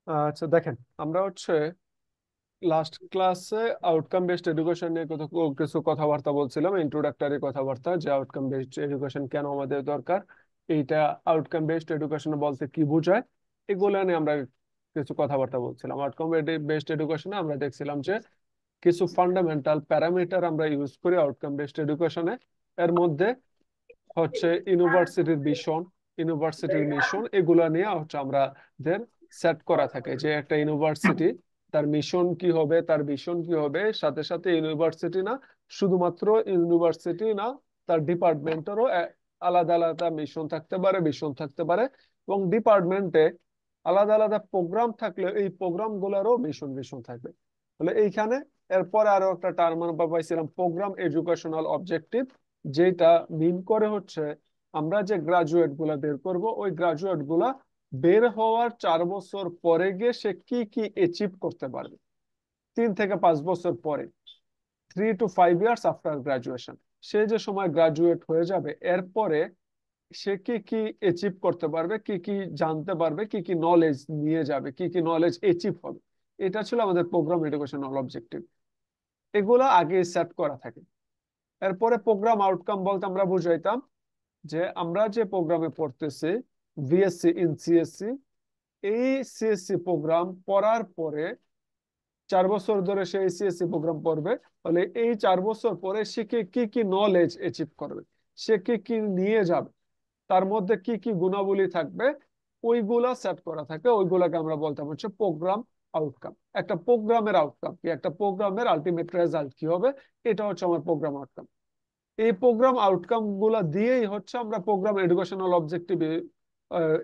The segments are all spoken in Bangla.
আচ্ছা দেখেন, আমরা লাস্ট ক্লাসে আউটকাম বেসড এডুকেশন নিয়ে কিছু কথাবার্তা বলছিলাম, ইন্ট্রোডাক্টরি কথাবার্তা, যে আউটকাম বেসড এডুকেশন কেন আমাদের দরকার, এইটা আউটকাম বেসড এডুকেশন বলতে কি বোঝায়, এগুলো নিয়ে আমরা কিছু কথাবার্তা বলছিলাম। আউটকাম বেসড এডুকেশনে আমরা দেখছিলাম যে কিছু ফান্ডামেন্টাল প্যারামিটার আমরা ইউজ করি আউটকাম বেসড এডুকেশনে। এর মধ্যে ইউনিভার্সিটির ভিশন, ইউনিভার্সিটির মিশন, এগুলা নিয়ে আমাদের সেট করা থাকে যে একটা ইউনিভার্সিটি তার মিশন কি হবে, তার ভিশন কি হবে। সাথে সাথে ইউনিভার্সিটি না, শুধুমাত্র ইউনিভার্সিটি না, তার ডিপার্টমেন্টেরও আলাদা আলাদা মিশন থাকতে পারে, ভিশন থাকতে পারে। এবং ডিপার্টমেন্টে আলাদা আলাদা প্রোগ্রাম থাকলে এই প্রোগ্রাম গুলারও মিশন ভিশন থাকবে। তাহলে এইখানে এরপরে আরো একটা টার্ম আমরা পাইছিলাম, প্রোগ্রাম এডুকেশনাল অবজেক্টিভ, যেটা মিন করে আমরা যে গ্রাজুয়েট গুলা বের করব, ওই গ্রাজুয়েট গুলা বের হওয়ার 4 বছর পরে গিয়ে সে কি কি অ্যাচিভ করতে পারবে। 3 থেকে 5 বছর পরে, 3 to 5 years আফটার গ্রাজুয়েশন, সে যে সময় গ্রাজুয়েট হয়ে যাবে, এরপরে সে কি কি অ্যাচিভ করতে পারবে, কি কি জানতে পারবে, কি কি নলেজ নিয়ে যাবে, কি কি নলেজ অ্যাচিভ হবে। এটা ছিল আমাদের প্রোগ্রাম এডুকেশনাল অবজেক্টিভ। এগুলা আগে সেট করা থাকে। এরপরে প্রোগ্রাম আউটকাম বলতে আমরা বুঝাইতাম যে আমরা যে প্রোগ্রামে পড়তেছি, ভিএসসি ইন সিএসসি, এই সিএসসি প্রোগ্রাম পড়ার পরে 4 বছর ধরে সে সিএসসি প্রোগ্রাম পড়বে। তাহলে এই 4 বছর পরে সে কি কি কি নলেজ অ্যাচিভ করবে, সে কি কি নিয়ে যাবে, তার মধ্যে কি কি গুণাবলী থাকবে, ওইগুলা সেট করা থাকে। ওইগুলাকে আমরা বলতাম প্রোগ্রাম আউটকাম। একটা প্রোগ্রামের আউটকাম কি, একটা প্রোগ্রামের আলটিমেট রেজাল্ট কি হবে, এটা আমার প্রোগ্রাম আউটকাম। এই প্রোগ্রাম আউটকাম গুলা দিয়েই আমরা প্রোগ্রাম এডুকেশনাল অবজেক্টিভ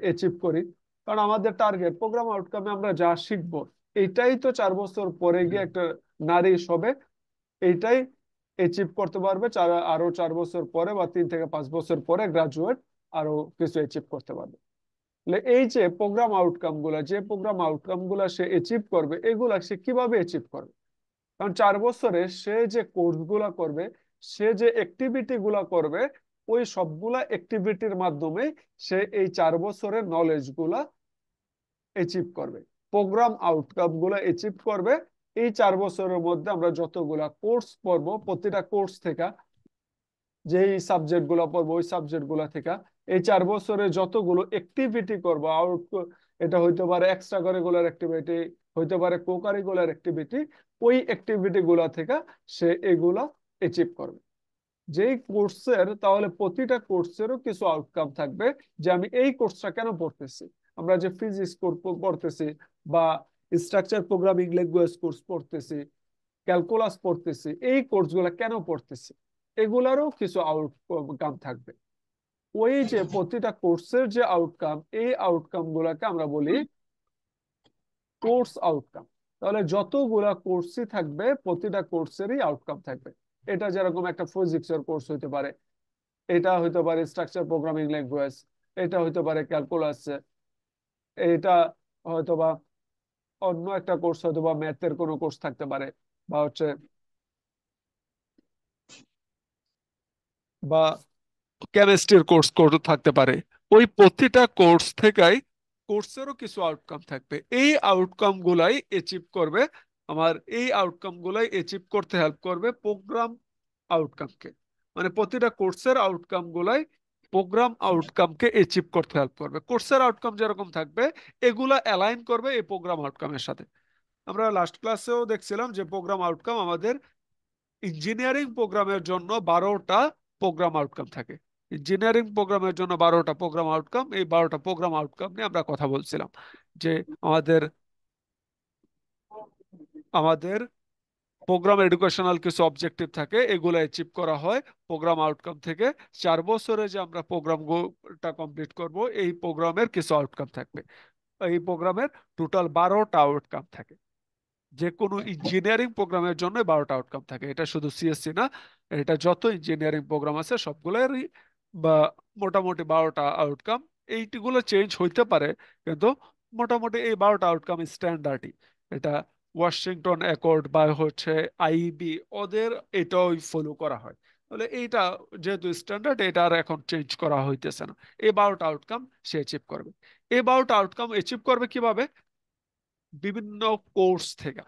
অ্যাচিভ করি। কারণ আমাদের টার্গেট প্রোগ্রাম আউটকামে আমরা যা শিখবো, এটাই তো 4 বছর পরে গিয়ে একটা নারী হবে, এইটাই অ্যাচিভ করতে পারবে আরো 4 বছর পরে, বা 3 থেকে 5 বছর পরে গ্রাজুয়েট আরো কিছু অ্যাচিভ করতে পারবে। এই যে প্রোগ্রাম আউটকাম গুলা, যে প্রোগ্রাম আউটকাম গুলা সে অ্যাচিভ করবে, এগুলা সে কিভাবে অ্যাচিভ করবে? কারণ 4 বছরে সে যে কোর্স গুলা করবে, সে যে অ্যাক্টিভিটি গুলা করবে, ওই সবগুলা অ্যাক্টিভিটির মাধ্যমে সে এই 4 বছরের নলেজ গুলা অ্যাচিভ করবে, প্রোগ্রাম আউটকাম গুলা অ্যাচিভ করবে। এই 4 বছরের মধ্যে আমরা যতগুলা কোর্স পড়বো, প্রতিটা কোর্স থেকে যেই সাবজেক্ট গুলা পড়বো, ওই সাবজেক্ট গুলা থেকে এই 4 বছরে যতগুলো অ্যাক্টিভিটি করবো, এটা হইতে পারে এক্সট্রা কারিকুলার অ্যাক্টিভিটি, হইতে পারে কো কারিকুলার অ্যাক্টিভিটি, ওই অ্যাক্টিভিটি গুলা থেকে সে এগুলা অ্যাচিভ করবে। যেই কোর্সের, তাহলে প্রতিটা কোর্সেরও কিছু আউটকাম থাকবে, যে আমি এই কোর্সটা কেন পড়তেছি। আমরা যে ফিজিক্স পড়তেছি, বা স্ট্রাকচার প্রোগ্রামিং ল্যাঙ্গুয়েজ কোর্স পড়তেছি, ক্যালকুলাস পড়তেছি, এই কোর্সগুলো কেন পড়তেছি, এগুলারও কিছু আউটকাম থাকবে। ওই যে প্রতিটা কোর্সের যে আউটকাম, এই আউটকাম গুলাকে আমরা বলি কোর্স আউটকাম। তাহলে যতগুলা কোর্সই থাকবে, প্রতিটা কোর্সেরই আউটকাম থাকবে। এটা যেরকম একটা ফিজিক্স এর কোর্স হইতে পারে, এটা হইতে পারে স্ট্রাকচার প্রোগ্রামিং ল্যাঙ্গুয়েজ, এটা হইতে পারে ক্যালকুলাস, এটা হয়তোবা অন্য একটা কোর্স, হয়তোবা ম্যাথের কোনো কোর্স থাকতে পারে, বা বা কেমিস্ট্রির কোর্স থাকতে পারে। ওই প্রতিটা কোর্স থেকেই কোর্সেরও কিছু আউটকাম থাকবে। এই আউটকাম গুলাই অ্যাচিভ করবে, এই আউটকাম গুলাই অ্যাচিভ করতে হেল্প করবে প্রোগ্রাম আউটকামকে। মানে প্রতিটা কোর্সের আউটকাম গুলাই প্রোগ্রাম আউটকামকে অ্যাচিভ করতে হেল্প করবে। কোর্সের আউটকাম যেরকম থাকবে, এগুলা অ্যালাইন করবে এই প্রোগ্রাম আউটকামের সাথে। আমরা লাস্ট ক্লাসেও দেখছিলাম যে প্রোগ্রাম আউটকাম আমাদের ইঞ্জিনিয়ারিং প্রোগ্রামের জন্য 12টা প্রোগ্রাম আউটকাম থাকে। ইঞ্জিনিয়ারিং প্রোগ্রামের জন্য 12টা প্রোগ্রাম আউটকাম, এই 12টা প্রোগ্রাম আউটকাম নিয়ে আমরা কথা বলছিলাম। যে আমাদের আমাদের প্রোগ্রাম এডুকেশনাল কিছু অবজেক্টিভ থাকে, এগুলো অ্যাচিভ করা হয় প্রোগ্রাম আউটকাম থেকে। 4 বছরে যে আমরা প্রোগ্রামটা কমপ্লিট করব, এই প্রোগ্রামের কিছু আউটকাম থাকবে। এই প্রোগ্রামের টোটাল 12টা আউটকাম থাকে। যে কোনো ইঞ্জিনিয়ারিং প্রোগ্রামের জন্য 12টা আউটকাম থাকে। এটা শুধু সিএসসি না, এটা যত ইঞ্জিনিয়ারিং প্রোগ্রাম আছে সবগুলোরই বা মোটামুটি 12টা আউটকাম। এইগুলো চেঞ্জ হইতে পারে, কিন্তু মোটামুটি এই 12টা আউটকাম স্ট্যান্ডার্ডই। এটা ওয়াশিংটন অ্যাকর্ড বা আইবি, ওদের এটাই ফলো করা হয়। তাহলে এইটা যেহেতু স্ট্যান্ডার্ড, এটা আর এখন চেঞ্জ করা হইতেছে না। এই 12টা আউটকাম সে অ্যাচিভ করবে। এই 12টা আউটকাম অ্যাচিভ করবে কিভাবে? বিভিন্ন কোর্স থেকে।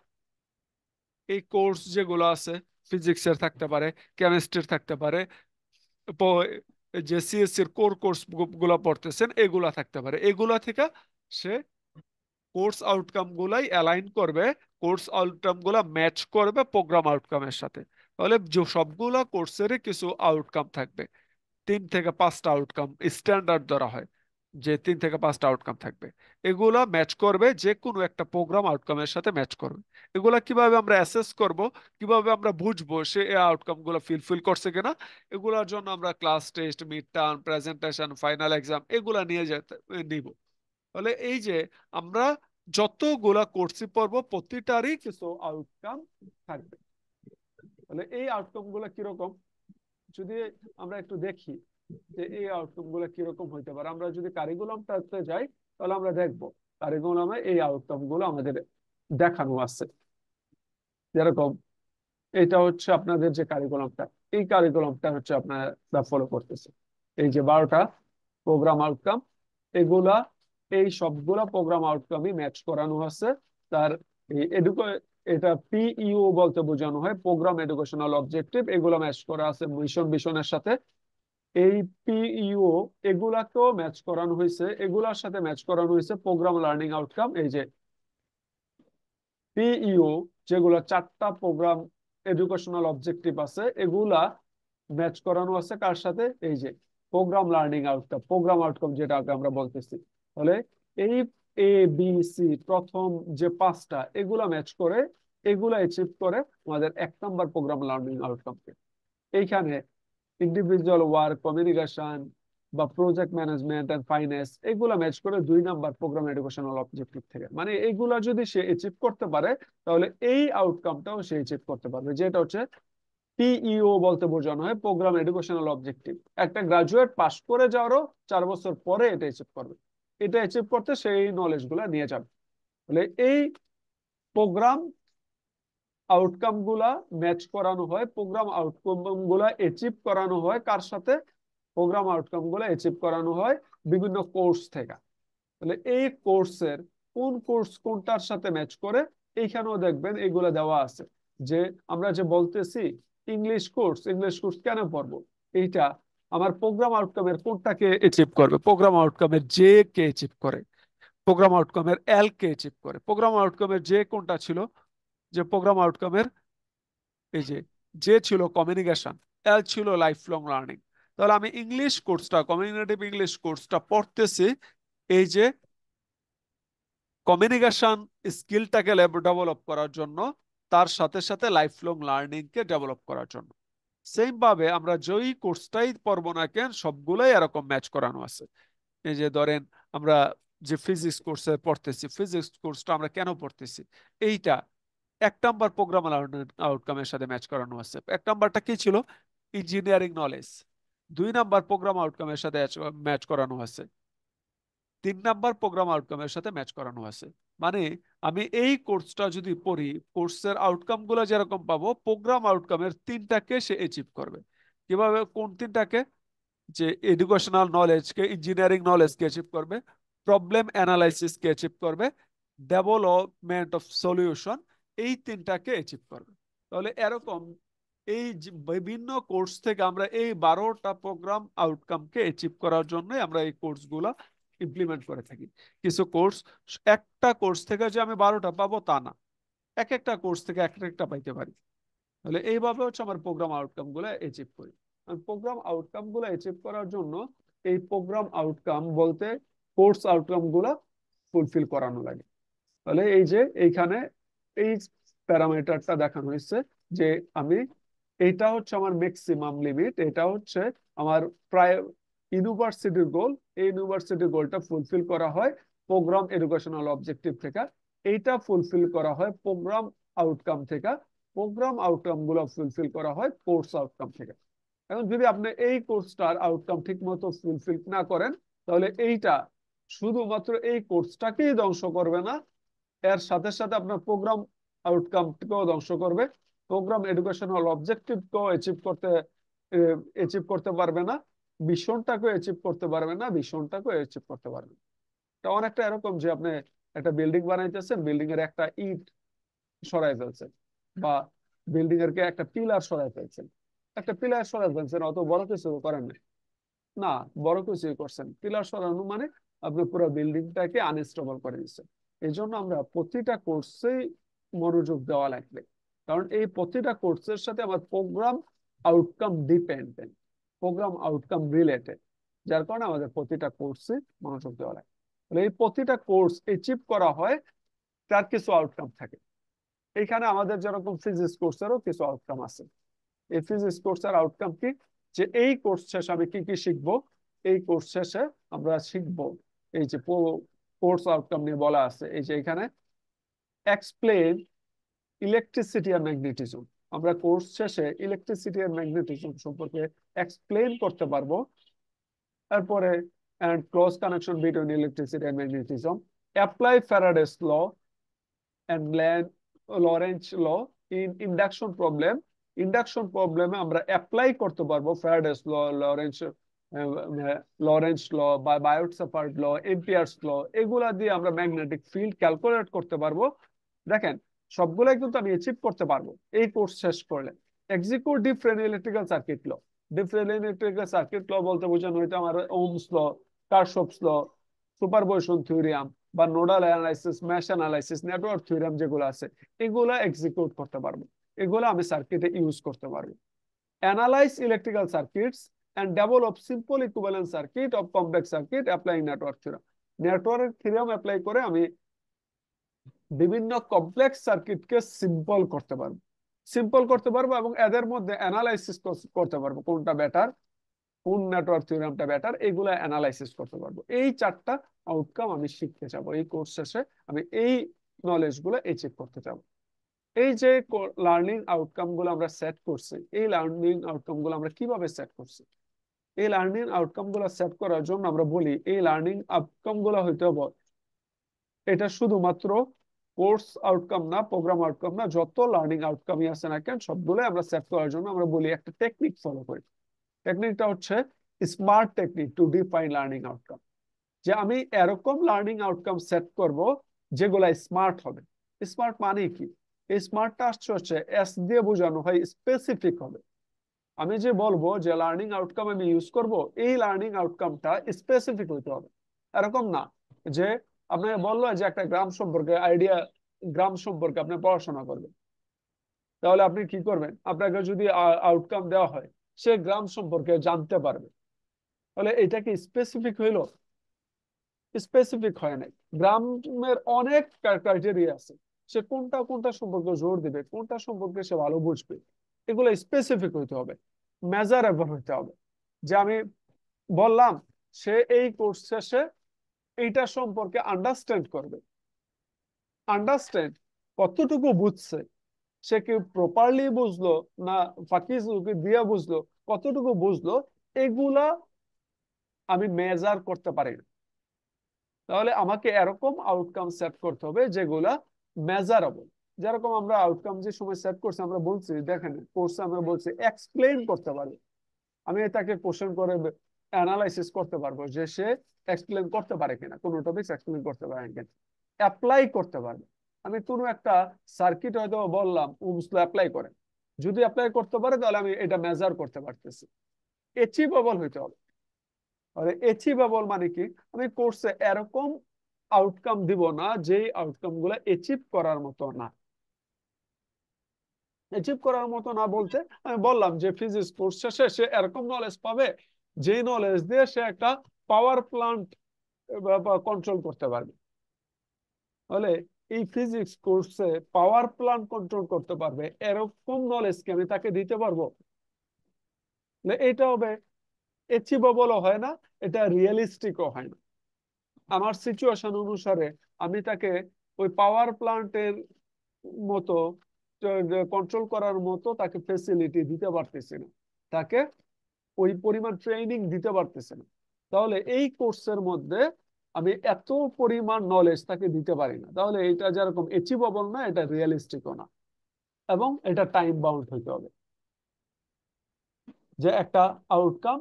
এই কোর্স যেগুলো আছে, ফিজিক্সের থাকতে পারে, কেমিস্ট্রির থাকতে পারে, যে সিএসসির কোর কোর্স গুলা পড়তেছেন এগুলা থাকতে পারে, এগুলা থেকে সে কোর্স আউটকাম গুলাই অ্যালাইন করবে, কোর্স আউটকাম গুলা ম্যাচ করবে প্রোগ্রাম আউটকামের সাথে। তাহলে যে সবগুলা কোর্সেরই কিছু আউটকাম থাকবে, 3 থেকে 5টা আউটকাম স্ট্যান্ডার্ড ধরা হয়, যে 3 থেকে 5টা আউটকাম থাকবে। এগুলা ম্যাচ করবে, যে কোনো একটা প্রোগ্রাম আউটকামের সাথে ম্যাচ করবে। এগুলা কিভাবে আমরা অ্যাসেস করব, কিভাবে আমরা বুঝবো সে এই আউটকাম গুলো ফিল করছে কিনা? এগুলোর জন্য আমরা class test, mid term, presentation, final exam এগুলা নিয়ে নিব। তাহলে এই যে আমরা যতগুলা কোর্সই পড়বো প্রতিটারই কিছু আউটকাম থাকবে। তাহলে এই আউটকাম গুলা কিরকম, যদি আমরা একটু দেখি যে এই আউটকাম গুলো কিরকম হইতে পারে। আমরা যদি কারিকুলামটাতে যাই তাহলে আমরা দেখবো কারিকুলামে এই আউটকাম গুলো আমাদের দেখানো আছে। যেরকম এটা হচ্ছে আপনাদের যে কারিকুলামটা, এই কারিকুলামটা হচ্ছে আপনারা ফলো করতেছে। এই যে 12টা প্রোগ্রাম আউটকাম, এগুলা এই সবগুলা প্রোগ্রাম আউটকামই ম্যাচ করানো আছে তার এই এটা পিইও বলতে বোঝানো হয়, প্রোগ্রাম এডুকেশনাল অবজেক্টিভ। এগুলা ম্যাচ করা আছে মিশনের সাথে। এই পিইও এগুলাকেও ম্যাচ করানো হয়েছে, এগুলার সাথে ম্যাচ করানো হয়েছে প্রোগ্রাম লার্নিং আউটকাম। এই যে পিইও যেগুলা 4টা প্রোগ্রাম এডুকেশনাল অবজেক্টিভ আছে, এগুলা ম্যাচ করানো আছে কার সাথে? এই যে program learning outcome, program outcome যেটা আমরা বলতেছি। তাহলে এই এ বি সি প্রথম যে 5টা এগুলা ম্যাচ করে, এগুলা অ্যাচিভ করে আমাদের 1 নম্বর প্রোগ্রাম লার্নিং আউটকামকে। এইখানে ইন্ডিভিজুয়াল ওয়ার্ক, কমিউনিকেশন বা প্রজেক্ট ম্যানেজমেন্ট এন্ড ফাইন্যান্স এগুলা ম্যাচ করে 2 নম্বর প্রোগ্রাম এডুকেশনাল অবজেক্টিভ থেকে। মানে এইগুলা যদি সে অ্যাচিভ করতে পারে তাহলে এই আউটকামটাও সে অ্যাচিভ করতে পারবে, যেটা হচ্ছে পিইও বলতে বোঝানো হয় প্রোগ্রাম এডুকেশনাল অবজেক্টিভ। একটা গ্রাজুয়েট পাস করে যাওয়ারও 4 বছর পরে এটা অ্যাচিভ করবে। এটা অ্যাচিভ করতে সেই নলেজ গুলা নিয়ে যাবে। তাহলে এই প্রোগ্রাম আউটকাম গুলা ম্যাচ করানো হয়, প্রোগ্রাম আউটকাম গুলা অ্যাচিভ করানো হয় কার সাথে? প্রোগ্রাম আউটকাম গুলা অ্যাচিভ করানো হয় বিভিন্ন কোর্স থেকে। তাহলে এই কোর্সের কোন কোর্স কোনটার সাথে ম্যাচ করে, এইখানেও দেখবেন এগুলা দেওয়া আছে। যে আমরা যে বলতেছি ইংলিশ কোর্স কেন পড়বো, এইটা আমার প্রোগ্রাম আউটকামের কোনটাকে অ্যাচিভ করবে? প্রোগ্রাম আউটকামের জে কে অ্যাচিভ করে, প্রোগ্রাম আউটকামের এল কে অ্যাচিভ করে। প্রোগ্রাম আউটকামের যে কোনটা ছিল? যে প্রোগ্রাম আউটকামের এই যে ছিল কমিউনিকেশন, এল ছিল লাইফ লং লার্নিং। তাহলে আমি ইংলিশ কোর্সটা, কমিউনিকেটিভ ইংলিশ কোর্সটা পড়তেছি এই যে কমিউনিকেশন স্কিলটাকে ডেভেলপ করার জন্য, তার সাথে সাথে লাইফ লং লার্নিং কে ডেভেলপ করার জন্য। সেম ভাবে আমরা যেই কোর্সটাই পড়বো না কেন সবগুলাই এরকম ম্যাচ করানো আছে। এই যে ধরেন আমরা যে ফিজিক্স কোর্সে পড়তেছি, ফিজিক্স কোর্সটা আমরা কেন পড়তেছি? এইটা 1 নম্বর প্রোগ্রাম আউটকামের সাথে ম্যাচ করানো আছে। 1 নম্বরটা কি ছিল? Engineering knowledge. 2 নম্বর প্রোগ্রাম আউটকামের সাথে ম্যাচ করানো আছে, 3 নম্বর প্রোগ্রাম আউটকামের সাথে ম্যাচ করানো আছে। মানে আমি এই কোর্সটা যদি পড়ি, কোর্সের আউটকাম গুলো যেরকম পাবো, প্রোগ্রাম আউটকামের 3টাকে সে অ্যাচিভ করবে। কিভাবে? কোন 3টাকে? যে এডুকেশনাল নলেজকে, ইঞ্জিনিয়ারিং নলেজকে অ্যাচিভ করবে, প্রবলেম অ্যানালাইসিসকে অ্যাচিভ করবে, ডেভেলপমেন্ট অফ সলিউশন, এই 3টাকে অ্যাচিভ করবে। তাহলে এরকম এই বিভিন্ন কোর্স থেকে আমরা এই 12টা প্রোগ্রাম আউটকামকে অ্যাচিভ করার জন্য আমরা এই কোর্সগুলা ইমপ্লিমেন্ট করে থাকি। কিছু কোর্স, একটা কোর্স থেকে যে আমি 12টা পাবো তা না, এক একটা কোর্স থেকে এক একটা পাইতে পারি। তাহলে এইভাবে হচ্ছে আমার প্রোগ্রাম আউটকাম গুলো অ্যাচিভ করি। প্রোগ্রাম আউটকাম গুলো অ্যাচিভ করার জন্য এই প্রোগ্রাম আউটকাম বলতে কোর্স আউটকাম গুলা ফুলফিল করানো লাগে। তাহলে এই যে এইখানে এই প্যারামিটারটা দেখানো হয়েছে যে আমি, এটা হচ্ছে আমার ম্যাক্সিমাম লিমিট, এটা হচ্ছে আমার প্রায় ইউনিভার্সিটির গোল। এই ইউনিভার্সিটির গোলটা ফুলফিল করা হয় প্রোগ্রাম এডুকেশনাল অবজেক্টিভ থেকে, এইটা ফুলফিল করা হয় প্রোগ্রাম আউটকাম থেকে, প্রোগ্রাম আউটকাম গুলো ফুলফিল করা হয় কোর্স আউটকাম থেকে। এখন যদি আপনি এই কোর্সটার আউটকাম ঠিক মতো ফুলফিল না করেন, তাহলে এইটা শুধুমাত্র এই কোর্সটাকেই ধ্বংস করবে না, এর সাথে সাথে আপনার প্রোগ্রাম আউটকামকেও ধ্বংস করবে, প্রোগ্রাম এডুকেশনাল অবজেক্টিভকেও অ্যাচিভ করতে পারবে না, মিশনটাকেও অ্যাচিভ করতে পারবে না, ভিশনটাকেও অ্যাচিভ করতে পারবে না। এটা অনেকটা এরকম যে আপনি একটা বিল্ডিং বানাইতেছেন, বিল্ডিং এর একটা ইট সরাই ফেলছেন, বা বিল্ডিং এর একটা পিলার সরাই ফেলছেন, একটা পিলার সরাই ফেলছেন, অত বড় কিছু করেন নাই, না, বড় কিছুই করছেন। পিলার সরানো মানে আপনি পুরো বিল্ডিংটাকে আনস্টেবল করে দিচ্ছেন। এই জন্য আমরা প্রতিটা কোর্সেই মনোযোগ দেওয়া লাগবে, কারণ এই প্রতিটা কোর্সের সাথে আমার program outcome dependent, program outcome related, যার কারণে আমাদের প্রতিটা কোর্সে মনোযোগ দেওয়া লাগে। তাহলে এই প্রতিটা কোর্স অ্যাচিভ করা হয়, তার কিছু আউটকাম থাকে। এখানে আমাদের যেরকম ফিজিক্স কোর্সেরও কিছু আউটকাম আছে। এই ফিজিক্স কোর্সের আউটকাম কি, যে এই কোর্স শেষে আমি কি কি শিখবো, এই কোর্স শেষে আমরা শিখবো, এই যে কোর্স আউটকাম নিয়ে বলা আছে, এই যে এখানে এক্সপ্লেন ইলেকট্রিসিটি আর ম্যাগনেটিজম। আমরা কোর্স শেষে ইলেকট্রিসিটি আর ম্যাগনেটিজম সম্পর্কে এক্সপ্লেন করতে পারবো। তারপরে and close connection between electricity and magnetism, apply Faraday's law and Lorentz law in induction problem. Induction প্রবলেমে আমরা অ্যাপ্লাই করতে পারবো ফ্যারাডেস ল, লরেন্স ল বা বায়োট-সাভার্ট ল, এম্পিয়ার্স ল, এগুলা দিয়ে আমরা ম্যাগনেটিক ফিল্ড ক্যালকুলেট করতে পারবো। দেখেন, সবগুলাই কিন্তু আমি অ্যাচিভ করতে পারবো এই কোর্স শেষ করলে। Execute different electrical circuit law. Different electrical circuit law বলতে বোঝানো হয়তো আমার ওহমস ল, কারশফস ল, সুপারপজিশন থিওরিয়াম বা nodal analysis, mesh analysis, network theorem যেগুলো আছে, এগুলা এক্সিকিউট করতে পারবো, এগুলো আমি সার্কিটে ইউজ করতে পারবো। Analyse electrical circuits and develop simple equivalent circuit of complex circuit applying network theorem. Network theorem apply করে আমি বিভিন্ন কমপ্লেক্স সার্কিটকে সিম্পল করতে পারবো, সিম্পল করতে পারবো এবং এদের মধ্যে অ্যানালাইসিস করতে পারবো, কোনটা বেটার, কোন নেটওয়ার্ক থিওরেমটা বেটার, এগুলো অ্যানালাইসিস করতে পারবো। এই চারটা আউটকাম আমি শিখতে যাব এই কোর্স শেষে, আমি এই নলেজ গুলো অ্যাচিভ করতে যাব। এই যে লার্নিং আউটকাম গুলো আমরা সেট করছি, এই লার্নিং আউটকাম গুলো আমরা কিভাবে সেট করছি, এই লার্নিং আউটকাম গুলো সেট করার জন্য আমরা বলি এই লার্নিং আউটকাম গুলো হইতে হবে, এটা শুধুমাত্র কোর্স আউটকাম না, প্রোগ্রাম আউটকাম না, যত লার্নিং আউটকামই আছে না কেন সবগুলো আমরা সেট করার জন্য আমরা বলি একটা টেকনিক ফলো করি। টেকনিকটা হচ্ছে smart technique to define learning outcome. যে আমি এরকম লার্নিং আউটকাম সেট করব যেগুলা স্মার্ট হবে। স্মার্ট মানে কি, এই স্মার্টটা হচ্ছে এস দিয়ে বোঝানো হয় স্পেসিফিক হবে। আমি যে বলবো যে লার্নিং আউটকাম আমি ইউজ করব, এই লার্নিং আউটকামটা স্পেসিফিক হইতে হবে। এরকম না যে আপনাকে বললো যে একটা গ্রাম সম্পর্কে আইডিয়া, গ্রাম সম্পর্কে আপনি পড়াশোনা করবেন, তাহলে আপনি কি করবেন, আপনাকে যদি আউটকাম দেওয়া হয় সে গ্রাম সম্পর্কে জানতে পারবে, তাহলে এটা কি স্পেসিফিক হইলো? স্পেসিফিক হয় নাই। গ্রামের অনেক ক্রাইটেরিয়া আছে, সে কোনটা কোনটা সম্পর্কে জোর দিবে, কোনটা সম্পর্কে সে ভালো বুঝবে, এগুলো স্পেসিফিক হইতে হবে, মেজারেবল হইতে হবে। যে আমি বললাম সে এই কোর্স শেষে এইটা সম্পর্কে আন্ডারস্ট্যান্ড করবে, আন্ডারস্ট্যান্ড কতটুকু বুঝছে, সে কি প্রপারলি বুঝলো না ফাঁকি দিয়ে বুঝলো, কতটুকু বুঝলো, এগুলা আমি মেজার করতে পারি না। তাহলে আমাকে এরকম আউটকাম সেট করতে হবে যেগুলা মেজারেবল। যেরকম আমরা আউটকাম যে সময় সেট করছি, আমরা বলছি দেখেন কোর্সে আমরা বলছি এক্সপ্লেইন করতে পারবে, আমি তাকে কোশ্চেন করে অ্যানালাইসিস করতে পারবো যে সে এক্সপ্লেন করতে পারে কিনা, কোন টপিক এক্সপ্লেন করতে পারে কিনা। অ্যাপ্লাই করতে পারবে, আমি কোনো একটা সার্কিট হয়তো বললাম ওহমস ল অ্যাপ্লাই করে, যদি অ্যাপ্লাই করতে পারে তাহলে আমি এটা মেজার করতে পারতেছি। অ্যাচিভেবল হইতে হবে। তাহলে অ্যাচিভেবল মানে কি, আমি কোর্সে এরকম আউটকাম দিব না যেই আউটকাম গুলো অ্যাচিভ করার মতো না। অ্যাচিভ করার মতো না বলতে আমি বললাম যে ফিজিক্স কোর্স শেষে সে এরকম নলেজ পাবে যে নলেজ দিয়ে সে একটা পাওয়ার প্লান্ট কন্ট্রোল করতে পারবে। তাহলে এই ফিজিক্স কোর্সে পাওয়ার প্লান্ট কন্ট্রোল করতে পারবে এরকম নলেজ কি আমি তাকে দিতে পারবো? এটা হবে অ্যাচিভেবলও হয় না, এটা রিয়েলিস্টিকও হয় না। আমার সিচুয়েশন অনুসারে আমি তাকে ওই পাওয়ার প্লান্টের মতো কন্ট্রোল করার মতো তাকে ফেসিলিটি দিতে পারতেছি না, তাকে ওই পরিমাণ ট্রেনিং দিতে পারতেছে না। তাহলে এই কোর্সের মধ্যে আমি এত পরিমাণ নলেজ তাকে দিতে পারি না, তাহলে এটা যেরকম অ্যাচিভেবল না, এটা রিয়েলিস্টিকও না, এবং এটা টাইম বাউন্ড হইতে হবে। যে একটা আউটকাম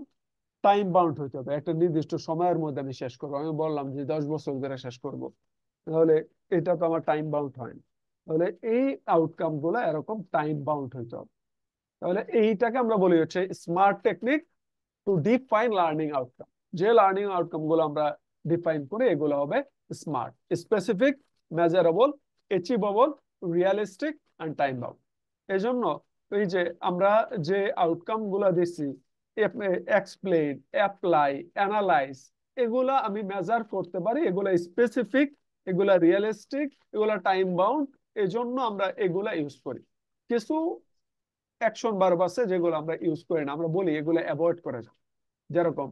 টাইম বাউন্ড হইতে হবে, একটা নির্দিষ্ট সময়ের মধ্যে আমি শেষ করবো। আমি বললাম যে 10 বছর ধরে শেষ করব, তাহলে এটা তো আমার টাইম বাউন্ড হয় না। তাহলে এই আউটকাম গুলো এরকম টাইম বাউন্ড হইতে হবে। তাহলে এইটাকে আমরা বলি হচ্ছে smart technique to define learning outcome. যে লার্নিং আউটকাম গুলো আমরা ডিফাইন করি এগুলো হবে smart, specific, measurable, achievable, realistic and time bound. এই জন্য এই যে আমরা যে আউটকাম গুলা দিচ্ছি, এক্সপ্লেইন, অ্যাপ্লাই, অ্যানালাইজ, এগুলা আমি মেজার করতে পারি, এগুলা স্পেসিফিক, এগুলা রিয়েলিস্টিক, এগুলা টাইম বাউন্ড। এই জন্য আমরা এগুলা ইউজ করি। কিছু অ্যাকশন ভার্ব আছে যেগুলো আমরা ইউজ করি না, আমরা বলি এগুলো অ্যাভয়েড করে যাও। যেরকম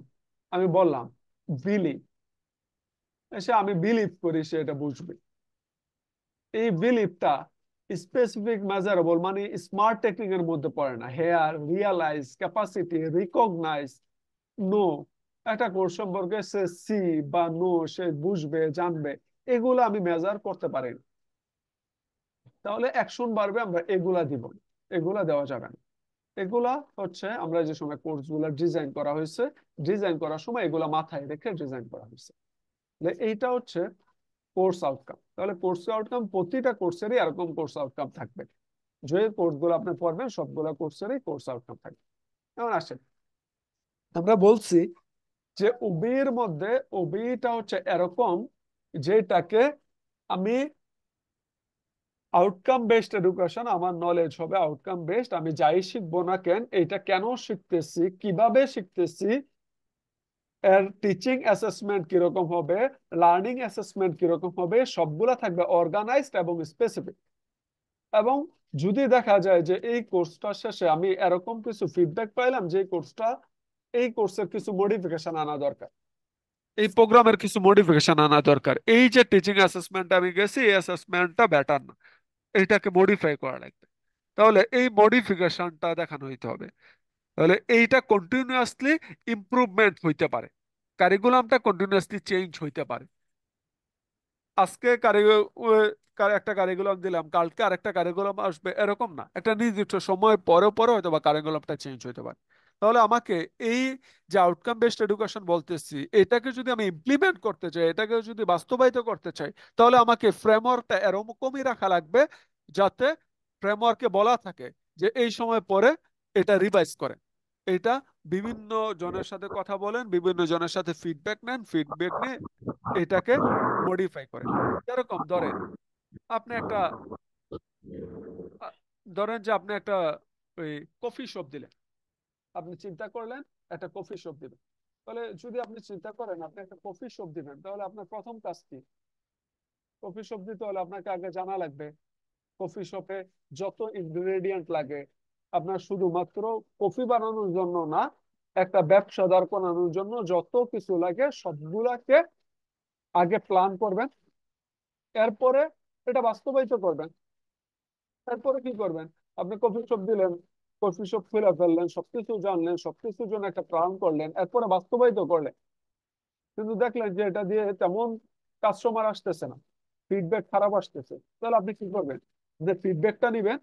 আমি বললাম বিলিভ, সে আমি বিলিভ করি সে এটা বুঝবে। এই বিলিভটা স্পেসিফিক মেজারেবল মানে স্মার্ট টেকনিকের মধ্যে পড়ে না। Hear, realise, capacity, recognise, know, একটা কোর্স সম্পর্কে সে সি বা নো সে বুঝবে, জানবে, এগুলো আমি মেজার করতে পারি না। তাহলে অ্যাকশন ভার্বে আমরা এগুলা দিব না, এগুলা দেওয়া যাবে না। এগুলা হচ্ছে আমরা যে সময় কোর্স গুলা ডিজাইন করা হয়েছে, ডিজাইন করার সময় এগুলা মাথায় রেখে ডিজাইন করা হয়েছে। এইটা হচ্ছে কোর্স আউটকাম। তাহলে কোর্স আউটকাম প্রতিটা কোর্সেরই এরকম কোর্স আউটকাম থাকবে। যে কোর্স গুলো আপনি পড়বেন সবগুলো কোর্সেরই কোর্স আউটকাম থাকবে। এখন আসেন, আমরা বলছি যে ওবির মধ্যে ওবিটা হচ্ছে এরকম যেটাকে আমি আউটকাম বেসড এডুকেশন, আমার নলেজ হবে আউটকাম বেসড। আমি যাই শিখবো না কেন, এটা কেন শিখতেছি, কিভাবে শিখতেছি, এর টিচিং অ্যাসেসমেন্ট কিরকম হবে, লার্নিং অ্যাসেসমেন্ট কিরকম হবে, সবগুলা থাকবে অর্গানাইজড এবং স্পেসিফিক। এবং যদি দেখা যায় যে এই কোর্সটা শেষে আমি এরকম কিছু ফিডব্যাক পাইলাম যে এই কোর্সের কিছু মডিফিকেশন আনা দরকার, এই প্রোগ্রামের কিছু মডিফিকেশন আনা দরকার, এই যে টিচিং অ্যাসেসমেন্ট আমি গেছি এই অ্যাসেসমেন্টটা বেটার না, এইটাকে মডিফাই করা লাগবে, তাহলে এই মডিফিকেশনটা দেখানো হইতে হবে। তাহলে এইটা কন্টিনিউয়াসলি ইমপ্রুভমেন্ট হইতে পারে, কারিকুলামটা কন্টিনিউয়াসলি চেঞ্জ হইতে পারে। আজকে একটা কারিকুলাম দিলাম, কালকে আরেকটা কারিকুলাম আসবে, এরকম না, একটা নির্দিষ্ট সময় পরে পরে হয়তো বা কারিকুলামটা চেঞ্জ হইতে পারে। তাহলে আমাকে এই যে আউটকাম বেসড এডুকেশন বলতেছি, এটাকে যদি আমি ইমপ্লিমেন্ট করতে চাই, এটাকে যদি বাস্তবায়িত করতে চাই, তাহলে আমাকে ফ্রেমওয়ার্কটা এরকমই রাখা লাগবে যাতে ফ্রেমওয়ার্কে বলা থাকে যে এই সময় পরে এটা রিভাইজ করেন, এটা বিভিন্ন জনের সাথে কথা বলেন, বিভিন্ন জনের সাথে ফিডব্যাক নেন, ফিডব্যাক নিয়ে এটাকে মডিফাই করেন। যেরকম ধরেন আপনি একটা আহ, ধরেন যে আপনি একটা ওই কফি শপ দিলেন, আপনি চিন্তা করলেন একটা কফি শপ দিবেন। তাহলে যদি আপনি চিন্তা করেন আপনি একটা কফি শপ দিবেন, তাহলে আপনার প্রথম কাজ কি? কফি শপ দিতে হলে আপনাকে আগে জানা লাগবে কফি শপে যত ইনগ্রেডিয়েন্ট লাগে। আপনার শুধুমাত্র কফি বানানোর জন্য না, একটা ব্যবসা দাঁড় করানোর জন্য যত কিছু লাগে সবগুলাকে আগে প্ল্যান করবেন, এরপরে এটা বাস্তবায়িত করবেন। তারপরে কি করবেন? আপনি কফি শপ দিলেন, কফি শপ খুলে ফেললেন, সবকিছু জানলেন, সবকিছুর জন্য একটা প্ল্যান করলেন, এরপরে বাস্তবায়িত করলেন। কিন্তু দেখলেন যে এটা দিয়ে তেমন কাস্টমার আসতেছে না, ফিডব্যাক খারাপ আসতেছে, তাহলে আপনি কি করবেন? যে ফিডব্যাকটা নিবেন,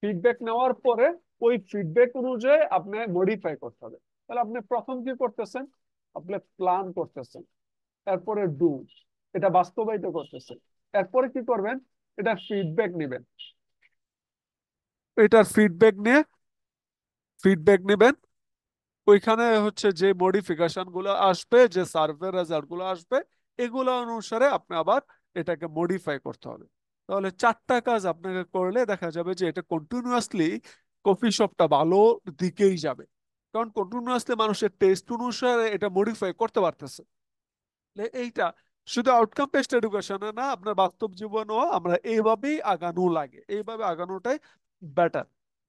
ফিডব্যাক নেওয়ার পরে ওই ফিডব্যাক অনুযায়ী আপনি মডিফাই করতে হবে। তাহলে আপনি প্রথম কি করতেছেন? আপনি প্ল্যান করতেছেন, এরপরে ডু, এটা বাস্তবায়িত করতেছেন, এরপরে কি করবেন? এটা ফিডব্যাক নিবেন, এটার ফিডব্যাক নেবেন, ওইখানে হচ্ছে যে মডিফিকেশন গুলো আসবে, যে সার্ভে রেজাল্ট গুলো আসবে, এগুলো অনুসারে আপনি আবার এটাকে মডিফাই করতে হবে। তাহলে চারটা কাজ আপনাকে করলে দেখা যাবে যে এটা কন্টিনিউয়াসলি কফি শপটা ভালো দিকেই যাবে, কারণ কন্টিনিউয়াসলি মানুষের টেস্ট অনুসারে এটা মডিফাই করতে পারতেছে। এইটা শুধু আউটকাম বেসড এডুকেশনে না, আপনার বাস্তব জীবনেও আমরা এইভাবেই আগানো লাগে, এইভাবে আগানোটাই বেটার।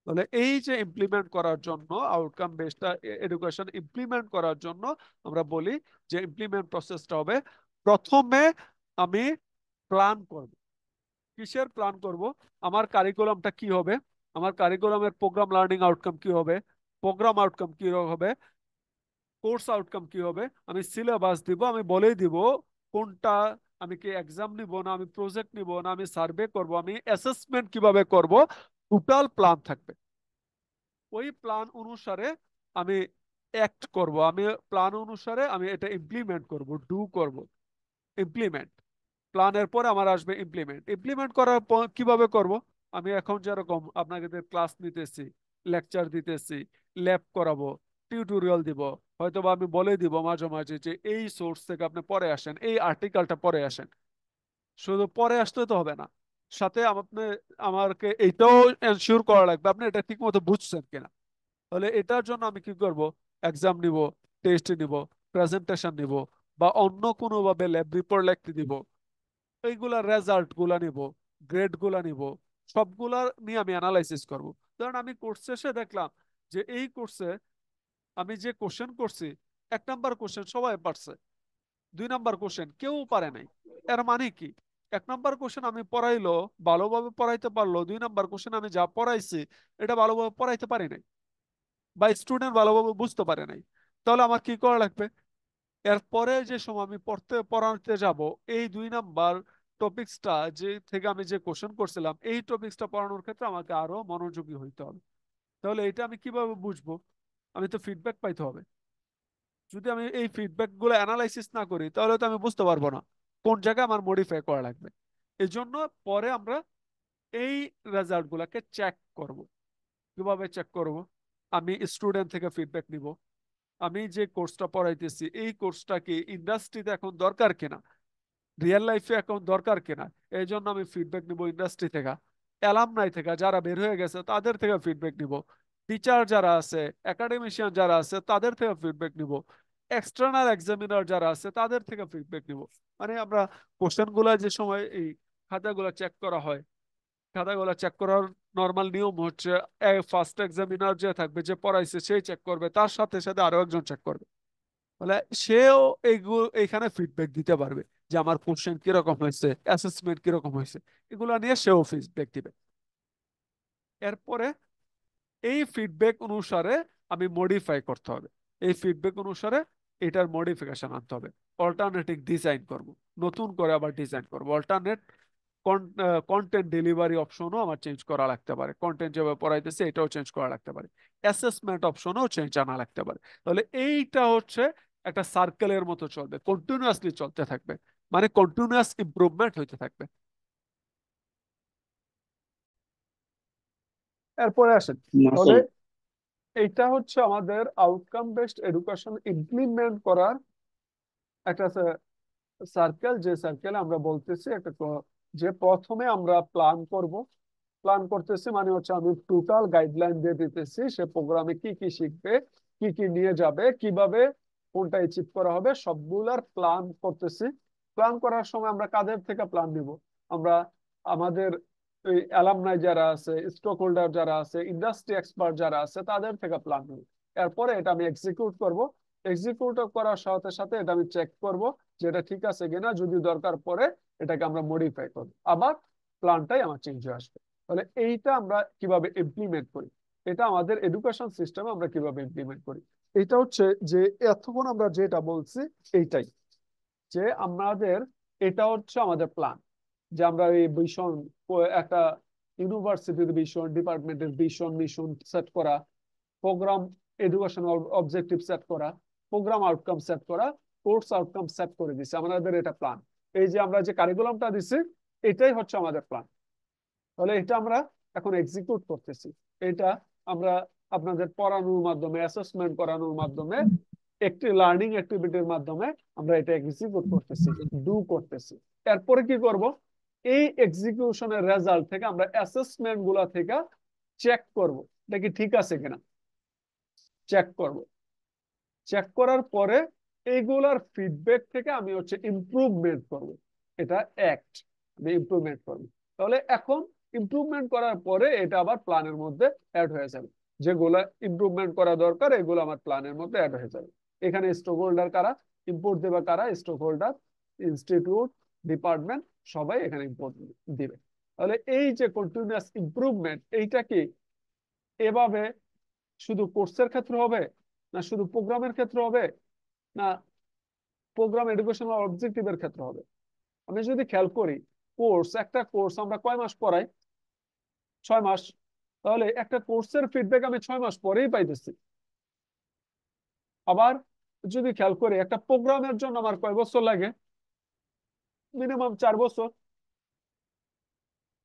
তাহলে এই যে ইমপ্লিমেন্ট করার জন্য আউটকাম বেসড এডুকেশন ইমপ্লিমেন্ট করার জন্য আমরা বলি যে ইমপ্লিমেন্ট প্রসেসটা হবে প্রথমে আমি প্ল্যান করব। কিসের প্ল্যান করব? আমার কারিকুলামটা কি হবে, আমার কারিকুলামের প্রোগ্রাম লার্নিং আউটকাম কি হবে, প্রোগ্রাম আউটকাম কি হবে, কোর্স আউটকাম কি হবে, আমি সিলেবাস দিব, আমি বলেই দিব কোনটা, আমি কি এক্সাম নিব না, আমি প্রজেক্ট নিব না, আমি সার্ভে করব, আমি অ্যাসেসমেন্ট কিভাবে করব, টোটাল প্ল্যান থাকবে। ওই প্ল্যান অনুসারে আমি অ্যাক্ট করব, আমি প্ল্যান অনুসারে আমি এটা ইমপ্লিমেন্ট করব, ডু করব, ইমপ্লিমেন্ট। প্ল্যানের পরে আমার আসবে ইমপ্লিমেন্ট। ইমপ্লিমেন্ট করার পর কিভাবে করব? আমি এখন যেরকম আপনাদের ক্লাস নিতেছি, লেকচার দিতেছি, ল্যাব করাবো, টিউটোরিয়াল দিব, হয়তোবা আমি বলে দিব মাঝে মাঝে যে এই সোর্স থেকে আপনি পড়ে আসেন, এই আর্টিকেলটা পড়ে আসেন। শুধু পরে আসতে তো হবে না, সাথে আপনি আমাকে এইটাও এনশিওর করা লাগবে আপনি এটা ঠিক মতো বুঝছেন কিনা। তাহলে এটার জন্য আমি কি করব? এক্সাম নিব, টেস্ট নিব, প্রেজেন্টেশন নিব, বা অন্য কোনো ভাবে ল্যাব রিপোর্ট লিখতে দিব, এইগুলা রেজাল্ট গুলা নিব, গ্রেড গুলা নিব, সবগুলা নিয়ে আমি অ্যানালাইসিস করব। ধরেন আমি কোর্স শেষে দেখলাম যে এই কোর্সে আমি যে কোশ্চেন করছি, 1 নাম্বার কোশ্চেন সবাই পারছে, 2 নাম্বার কোশ্চেন কেউ পারে নাই। এর মানে কি? 1 নাম্বার কোশ্চেন আমি পড়াইলো, ভালোভাবে পড়াইতে পারলো, 2 নাম্বার কোশ্চেন আমি যা পড়াইছি এটা ভালোভাবে পড়াইতে পারি নাই, বা স্টুডেন্ট ভালোভাবে বুঝতে পারে নাই। তাহলে আমার কি করা লাগবে? এরপরে যে সময় আমি পড়াতে যাব, এই 2 নাম্বার টপিক্সটা যে থেকে আমি যে কোশ্চেন করছিলাম, এই টপিক্সটা পড়ানোর ক্ষেত্রে আমাকে আরো মনোযোগী হইতে হবে। তাহলে এটা আমি কিভাবে বুঝবো? আমি তো ফিডব্যাক পাইতে হবে। যদি আমি এই ফিডব্যাক গুলো অ্যানালাইসিস না করি, তাহলে তো আমি বুঝতে পারবো না কোন জায়গায় আমার মডিফাই করা লাগবে। এই জন্য পরে আমরা এই রেজাল্ট গুলাকে চেক করব। কিভাবে চেক করব? আমি স্টুডেন্ট থেকে ফিডব্যাক নিব, আমি যে কোর্সটা পড়াইতেছি এই কোর্সটা কি ইন্ডাস্ট্রিতে এখন দরকার কিনা, রিয়েল লাইফে এখন দরকার কিনা। এই জন্য আমি ফিডব্যাক নিব ইন্ডাস্ট্রি থেকে, অ্যালামনাই থেকে, যারা বের হয়ে গেছে তাদের থেকে ফিডব্যাক নিব, টিচার যারা আছে, একাডেমিশিয়ান যারা আছে তাদের থেকে ফিডব্যাক নিব, এক্সটার্নাল এক্সামিনার যারা আছে তাদের থেকে ফিডব্যাক নিব। মানে আমরা কোশ্চেন গুলা যে সময় এই খাতাগুলো চেক করা হয়, খাতাগুলো চেক করার নর্মাল নিয়ম হচ্ছে ফার্স্ট এক্সামিনার যে থাকবে, যে পড়াইছে সেই চেক করবে, তার সাথে সাথে আরো একজন চেক করবে। বলে সেও এইগুলো এইখানে ফিডব্যাক দিতে পারবে যে আমার কোশ্চেন কিরকম হয়েছে, অ্যাসেসমেন্ট কিরকম হয়েছে, এগুলো নিয়ে সেও ফিডব্যাক দিবে। এরপরে এই ফিডব্যাক অনুসারে আমি মডিফাই করতে হবে। এই ফিডব্যাক অনুসারে এটার মডিফিকেশন আনতে হবে, অল্টারনেটিভ ডিজাইন করব, নতুন করে আবার ডিজাইন করব। অল্টারনেট কন্টেন্ট ডেলিভারি অপশনও আমার চেঞ্জ করা লাগতে পারে, কন্টেন্ট যেভাবে পড়াইতেছে এটাও চেঞ্জ করা লাগতে পারে, অ্যাসেসমেন্ট অপশনও চেঞ্জ আনা লাগতে পারে। তাহলে এইটা হচ্ছে একটা সার্কেলের মতো চলবে, কন্টিনিউয়াসলি চলতে থাকবে, মানে কন্টিনিউয়াস ইমপ্রুভমেন্ট হইতে থাকবে। এরপরে আসেন। তাহলে মাসুম। এইটা হচ্ছে আমাদের আউটকাম বেসড এডুকেশন ইমপ্লিমেন্ট করার একটা সার্কেল, যে সার্কেলে আমরা বলতেছি একটা যে প্রথমে আমরা প্ল্যান করব। প্ল্যান করতেছি মানে হচ্ছে আমি টোটাল গাইডলাইন দিয়ে দিতেছি সে প্রোগ্রামে কি কি শিখবে, কি কি নিয়ে যাবে, কিভাবে কোনটা অ্যাচিভ করা হবে, সবগুলার প্ল্যান করতেছি। প্ল্যান করার সময় আমরা কাদের থেকে প্ল্যান নিব? আমরা আমাদের এই অ্যালামনাই যারা আছে, স্টক হোল্ডার যারা আছে, ইন্ডাস্ট্রি এক্সপার্ট যারা আছে তাদের থেকে প্ল্যান নিব। এরপরে এটা আমি এক্সিকিউট করব। এক্সিকিউট করার সাথে সাথে এটা আমি চেক করব যে এটা ঠিক আছে কিনা, যদি দরকার পড়ে এটাকে আমরা মডিফাই করব, আবার প্ল্যানটাই আমার চেঞ্জ হয়ে আসবে। তাহলে এইটা আমরা কিভাবে ইমপ্লিমেন্ট করি, এটা আমাদের এডুকেশন সিস্টেমে আমরা কিভাবে ইমপ্লিমেন্ট করি, এটা হচ্ছে যে এতক্ষণ আমরা যেটা বলছি এইটাই, যে আমাদের এটা হচ্ছে আমাদের প্ল্যান, যে আমরা এই ভিশন, একটা ইউনিভার্সিটির ভিশন, ডিপার্টমেন্টের ভিশন মিশন সেট করা, প্রোগ্রাম এডুকেশন অবজেক্টিভ সেট করা, প্রোগ্রাম আউটকাম সেট করা, কোর্স আউটকাম সেট করে দিচ্ছে, আমাদের এটা প্ল্যান। এই যে আমরা যে কারিকুলামটা দিচ্ছি এটাই হচ্ছে আমাদের প্ল্যান। তাহলে এটা আমরা এখন এক্সিকিউট করতেছি। এটা আমরা আপনাদের পড়ানোর মাধ্যমে, অ্যাসেসমেন্ট করানোর মাধ্যমে, একটি লার্নিং অ্যাক্টিভিটির মাধ্যমে আমরা এটা এক্সিকিউট করতেছি, ডু করতেছি। এরপরে কি করব? এই এক্সিকিউশনের রেজাল্ট থেকে আমরা অ্যাসেসমেন্ট গুলা থেকে চেক করব এটা কি ঠিক আছে কিনা, চেক করব। চেক করার পরে এইগুলার ফিডব্যাক থেকে আমি হচ্ছে ইমপ্রুভমেন্ট করব। এটা অ্যাক্ট, আমি ইমপ্রুভমেন্ট করব। তাহলে এখন ইমপ্রুভমেন্ট করার পরে এটা আবার প্ল্যানের মধ্যে অ্যাড হয়ে যাবে, যেগুলা ইমপ্রুভমেন্ট করা দরকার এগুলো আমার প্ল্যানের মধ্যে অ্যাড হয়ে যাবে। এখানে স্টক হোল্ডার কারা, ইম্পোর্ট দেবে কারা, স্টক হোল্ডার, ইনস্টিটিউট, ডিপার্টমেন্ট, সবাই এখানে ইম্পোর্ট দিবে। তাহলে এই যে কন্টিনিউয়াস ইমপ্রুভমেন্ট, এইটা কি এভাবে শুধু কোর্সের ক্ষেত্রে হবে, না শুধু প্রোগ্রামের ক্ষেত্রে হবে, না প্রোগ্রাম এডুকেশনাল অবজেক্টিভের ক্ষেত্রে হবে? আমি যদি খেয়াল করি, একটা কোর্স আমরা কয় মাস পড়াই? 6 মাস। তাহলে একটা কোর্সের ফিডব্যাক আমি 6 মাস পরেই পাইতেছি। আবার যদি খেয়াল করি একটা প্রোগ্রামের জন্য আমার কয় বছর লাগে? মিনিমাম 4 বছর।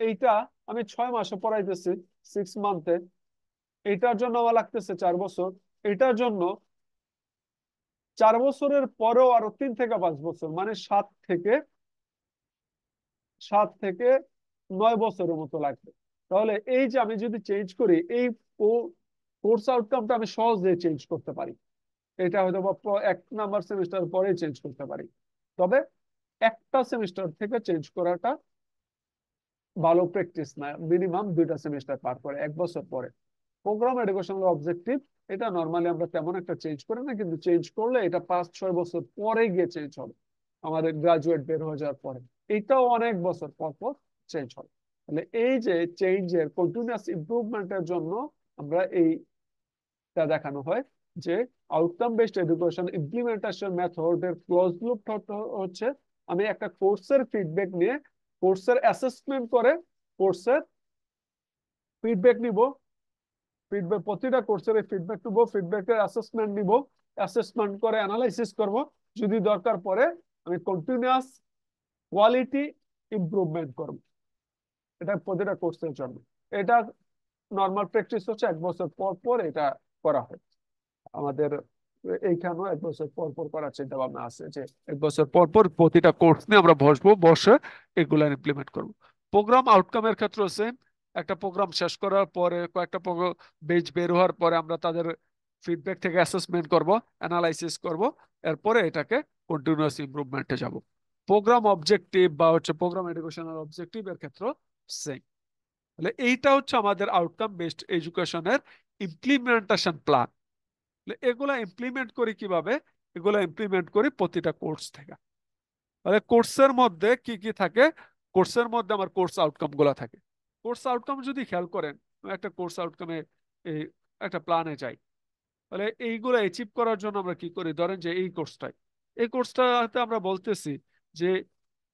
এইটা আমি 6 মাসে পড়াইতেছি, 6 মান্থে। এইটার জন্য আমার লাগতেছে 4 বছর। এটার জন্য 4 বছরের পরেও আরো 3 থেকে 5 বছর, মানে 7 থেকে 9 বছরের মতো লাগবে। তাহলে এই যে আমি যদি চেঞ্জ করি, এই কোর্স আউটকামটা আমি সহজে চেঞ্জ করতে পারি। এটা হয়তো বা 1 নাম্বার সেমিস্টার পরে চেঞ্জ করতে পারি। তবে একটা সেমিস্টার থেকে চেঞ্জ করাটা ভালো প্র্যাকটিস না, মিনিমাম 2টা সেমিস্টার পার করে 1 বছর পরে। প্রোগ্রাম এডুকেশনাল অবজেক্টিভ এটা নর্মালি আমরা তেমন একটা চেঞ্জ করি না, কিন্তু চেঞ্জ করলে এটা 5-6 বছর পরে গিয়ে চেঞ্জ হবে, আমাদের গ্রাজুয়েট বের হয়ে যাওয়ার পরে। এটাও অনেক বছর পর পর চেঞ্জ হয়। তাহলে এই যে চেঞ্জের কন্টিনিউয়াস ইমপ্রুভমেন্টের জন্য আমরা এইটা দেখানো হয় যে আউটকাম বেসড এডুকেশন ইমপ্লিমেন্টেশন মেথডের ক্লোজ লুপ হচ্ছে আমি একটা কোর্সের ফিডব্যাক নিয়ে, কোর্সের অ্যাসেসমেন্ট করে, কোর্সের ফিডব্যাক নিব, ফিডব্যাক প্রতিটা কোর্সের ফিডব্যাক নিব, ফিডব্যাকের অ্যাসেসমেন্ট নিব, অ্যাসেসমেন্ট করে অ্যানালাইসিস করব, যদি দরকার পড়ে আমি কন্টিনিউয়াস কোয়ালিটি ইমপ্রুভমেন্ট করব। এটা প্রতিটা কোর্সের জন্য। এটা নর্মাল প্র্যাকটিস হচ্ছে 1 বছর পর পর এটা করা হয় আমাদের। এইখানেও 1 বছর পর পর করার চিন্তা ভাবনা আছে যে 1 বছর পর পর প্রতিটা কোর্স নিয়ে আমরা বসবো, বসে এগুলা ইমপ্লিমেন্ট করব। প্রোগ্রাম আউটকামের ক্ষেত্রে সেম। একটা প্রোগ্রাম শেষ করার পরে, কয়েকটা বেচ বের হওয়ার পরে আমরা তাদের ফিডব্যাক থেকে অ্যাসেসমেন্ট করব, অ্যানালাইসিস করব, এরপরে এটাকে কন্টিনিউয়াস ইমপ্রুভমেন্টে যাব। প্রোগ্রাম অবজেক্টিভ বা হচ্ছে প্রোগ্রাম এডুকেশনাল অবজেক্টিভ এর ক্ষেত্রে সেম। তাহলে এইটা হচ্ছে আমাদের আউটকাম বেসড এডুকেশনের ইমপ্লিমেন্টেশন প্ল্যান। এগুলা ইমপ্লিমেন্ট করি কিভাবে? এগুলা ইমপ্লিমেন্ট করি প্রতিটা কোর্স থেকে। তাহলে কোর্সের মধ্যে কি কি থাকে? কোর্সের মধ্যে আমার কোর্স আউটকাম গুলা থাকে। কোর্স আউটকাম যদি খেয়াল করেন, আমি একটা কোর্স আউটকামে এই একটা প্ল্যানে যাই, তাহলে এইগুলো অ্যাচিভ করার জন্য আমরা কি করি? ধরেন যে এই কোর্সটাতে আমরা বলতেছি যে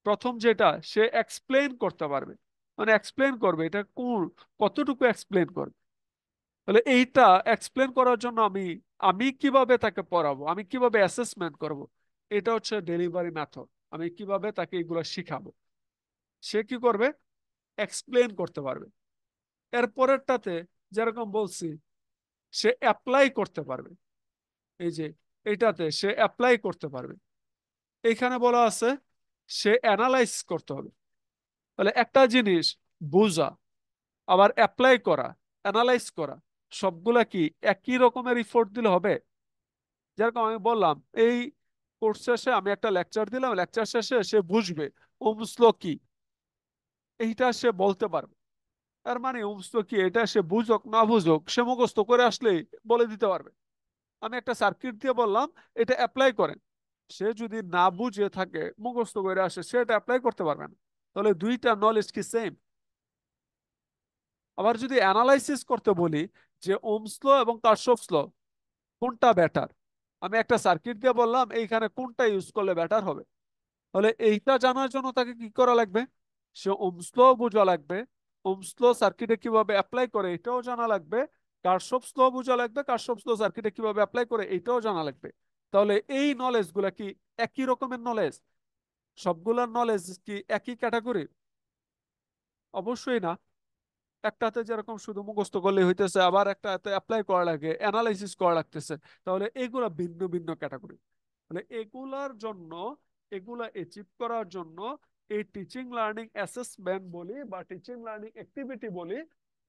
প্রথম যেটা সে এক্সপ্লেন করতে পারবে, মানে এক্সপ্লেন করবে এটা কোন, কতটুকু এক্সপ্লেন করবে। তাহলে এইটা এক্সপ্লেন করার জন্য আমি আমি কিভাবে তাকে পড়াবো, আমি কিভাবে অ্যাসেসমেন্ট করব, এটা হচ্ছে ডেলিভারি মেথড। আমি কিভাবে তাকে এগুলো শিখাবো, সে কি করবে? এক্সপ্লেন করতে পারবে। এরপরেরটাতে যেরকম বলছি, সে অ্যাপ্লাই করতে পারবে। এই যে এইটাতে সে অ্যাপ্লাই করতে পারবে। এইখানে বলা আছে সে অ্যানালাইজ করতে হবে। তাহলে একটা জিনিস বোঝা, আবার অ্যাপ্লাই করা, অ্যানালাইজ করা, সবগুলা কি একই রকমের ইফোর্ট দিলে হবে? যেরকম আমি বললাম, এই কোর্স শেষে আমি একটা লেকচার দিলাম, লেকচার শেষে সে বুঝবে ওমস ল কি, এইটা সে বলতে পারবে। তার মানে ওমস ল কি এটা সে বুঝুক না বুঝুক, সে মুখস্থ করে আসলেই বলে দিতে পারবে। আমি একটা সার্কিট দিয়ে বললাম এটা অ্যাপ্লাই করেন, সে যদি না বুঝে থাকে, মুখস্থ করে আসে, সে এটা অ্যাপ্লাই করতে পারবে না। তাহলে দুইটা নলেজ কি সেম? আবার যদি অ্যানালাইসিস করতে বলি যে ওমস ল এবং কারশফস ল কোনটা বেটার, আমি একটা সার্কিট দিয়ে বললাম এইখানে কোনটা ইউজ করলে বেটার হবে, তাহলে এইটা জানার জন্য তাকে কি করা লাগবে? সে ওহমস ল বোঝা লাগবে, ওহমস ল সার্কিটে কিভাবে অ্যাপ্লাই করে এটাও জানা লাগবে, কারশফস ল বোঝা লাগবে, কারশফস ল সার্কিটে কিভাবে অ্যাপ্লাই করে এটাও জানা লাগবে। তাহলে এই নলেজ গুলা কি একই রকমের নলেজ? সবগুলার নলেজ কি একই ক্যাটাগরি? অবশ্যই না। একটাতে যেরকম শুধু মুখস্থ করলে হইতেছে, আবার একটাতে অ্যাপ্লাই করা লাগে, অ্যানালাইসিস করা লাগতেছে। তাহলে এগুলা ভিন্ন ভিন্ন ক্যাটাগরি। মানে এগুলার জন্য, এগুলা অ্যাচিভ করার জন্য এই টিচিং লার্নিং অ্যাসেসমেন্ট বলি বা টিচিং লার্নিং অ্যাক্টিভিটি বলি,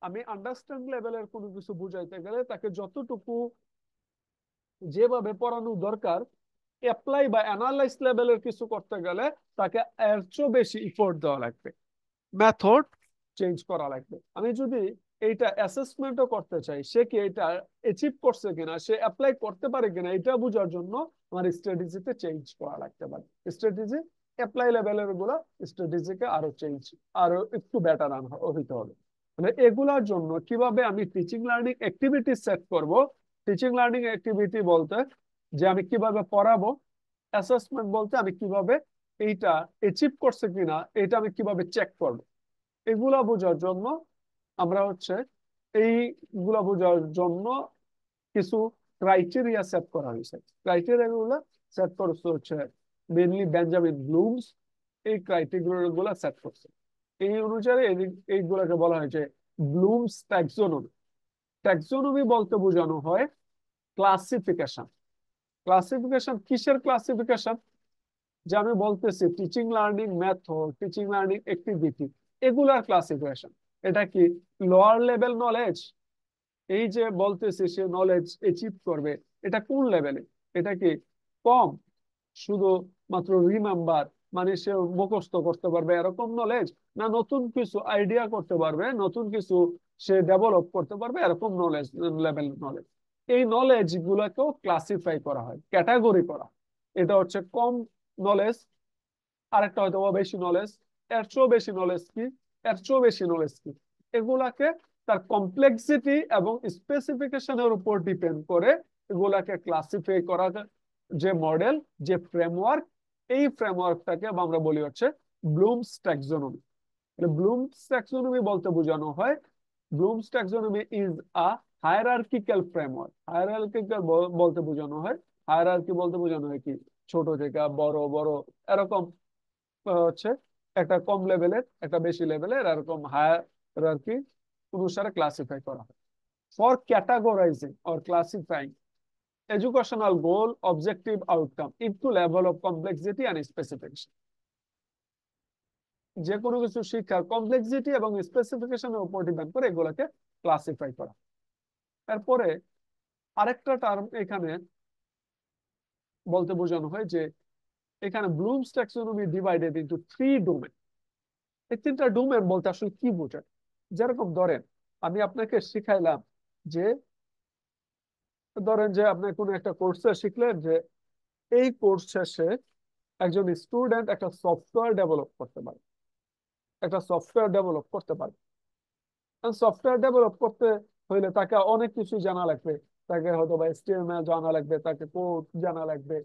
আমি আন্ডারস্ট্যান্ড লেভেলের কোনো কিছু বুঝাইতে গেলে তাকে যতটুকু যেভাবে পড়ানো দরকার, অ্যাপ্লাই বা অ্যানালাইজ লেভেলের কিছু করতে গেলে তাকে এর চেয়েও বেশি ইফোর্ট দেওয়া লাগবে, মেথড চেঞ্জ করা লাগবে। আমি যদি এইটা অ্যাসেসমেন্টও করতে চাই, সে কি এটা অ্যাচিভ করছে কিনা, সে অ্যাপ্লাই করতে পারে কিনা, এটা বোঝার জন্য আমার স্ট্র্যাটেজিতে চেঞ্জ করা লাগতে পারে। স্ট্র্যাটেজি অ্যাপ্লাই লেভেলের গুলো, স্ট্র্যাটেজিকে আরো চেঞ্জ, আরো একটু বেটার হইতে হবে। মানে এগুলার জন্য কিভাবে আমি টিচিং লার্নিং অ্যাক্টিভিটি সেট করব? টিচিং লার্নিং অ্যাক্টিভিটি বলতে যে আমি কিভাবে পড়াবো, অ্যাসেসমেন্ট বলতে আমি কিভাবে এইটা অ্যাচিভ করছে কিনা এটা আমি কিভাবে চেক করব। এগুলা বোঝার জন্য আমরা হচ্ছে এইগুলা বোঝার জন্য কিছু ক্রাইটেরিয়া সেট করা হয়েছে। ক্রাইটেরিয়া গুলো সেট করছে হচ্ছে মেনলি বেঞ্জামিন ব্লুমস। এই ক্রাইটেরিয়া গুলা সেট করছে। এই অনুসারে এইগুলাকে বলা হয় যে ব্লুমস ট্যাক্সোনমি। ট্যাক্সোনমি বলতে বোঝানো হয় ক্লাসিফিকেশন। ক্লাসিফিকেশন কিসের ক্লাসিফিকেশন? যে আমি বলতেছি teaching learning method, teaching learning activity, এগুলার ক্লাসিফিকেশন। এটা কি লোয়ার লেভেল নলেজ? এই যে বলতেছি সে নলেজ অ্যাচিভ করবে, এটা কোন লেভেলে? এটা কি কম, শুধু মাত্র রিমেম্বার, মানে সে মুখস্থ করতে পারবে এরকম নলেজ, না নতুন কিছু আইডিয়া করতে পারবে, নতুন কিছু সে ডেভেলপ করতে পারবে এরকম নলেজ, লেভেল নলেজ? এই নলেজ গুলাকেও ক্লাসিফাই করা হয়, ক্যাটাগরি করা। এটা হচ্ছে কম নলেজ, আরেকটা হয়তো বেশি নলেজ, এর চেয়েও বেশি নলেজ কি, এর চেয়েও বেশি নলেজ কি। এগুলাকে তার কমপ্লেক্সিটি এবং স্পেসিফিকেশনের উপর ডিপেন্ড করে এগুলাকে ক্লাসিফাই করা, যে মডেল, যে ফ্রেমওয়ার্ক, এই ফ্রেমওয়ার্কটাকে আমরা বলি হচ্ছে ব্লুমস ট্যাক্সোনমি। ব্লুমস ট্যাক্সোনমি বলতে বোঝানো হয়, blooms taxonomy is a hierarchical framework. Hierarchical বলতে বোঝানো হয়, হায়ারার্কি বলতে বোঝানো হয় কি ছোট থেকে বড় বড় এরকম, হচ্ছে একটা কম লেভেলের একটা বেশি লেভেলের এরকম হায়ারার্কি অনুসারে ক্লাসিফাই করা হয়। For categorising or classifying educational goal, objective, outcome into level of complexity and specification। যে কোনো কিছু শিক্ষার কমপ্লেক্সিটি এবং স্পেসিফিকেশনের উপর ডিপেন্ড করে এগুলোকে ক্লাসিফাই করা। তারপরে আরেকটা টার্ম এখানে বলতে বোঝানো হয় যে এখানে blooms taxonomy divided into three domain. এই তিনটা ডোমেন বলতে আসলে কি বোঝায়? যেরকম ধরেন আমি আপনাকে শিখাইলাম যে, ধরেন যে আপনি কোনো একটা কোর্সে শিখলেন যে এই কোর্স শেষে একজন স্টুডেন্ট একটা সফটওয়্যার ডেভেলপ করতে পারে, একটা সফটওয়্যার ডেভেলপ করতে পারে। সফটওয়্যার ডেভেলপ করতে হইলে তাকে অনেক কিছু জানা লাগবে। তাকে হয়তো বা HTML জানা লাগবে, তাকে কোড জানা লাগবে,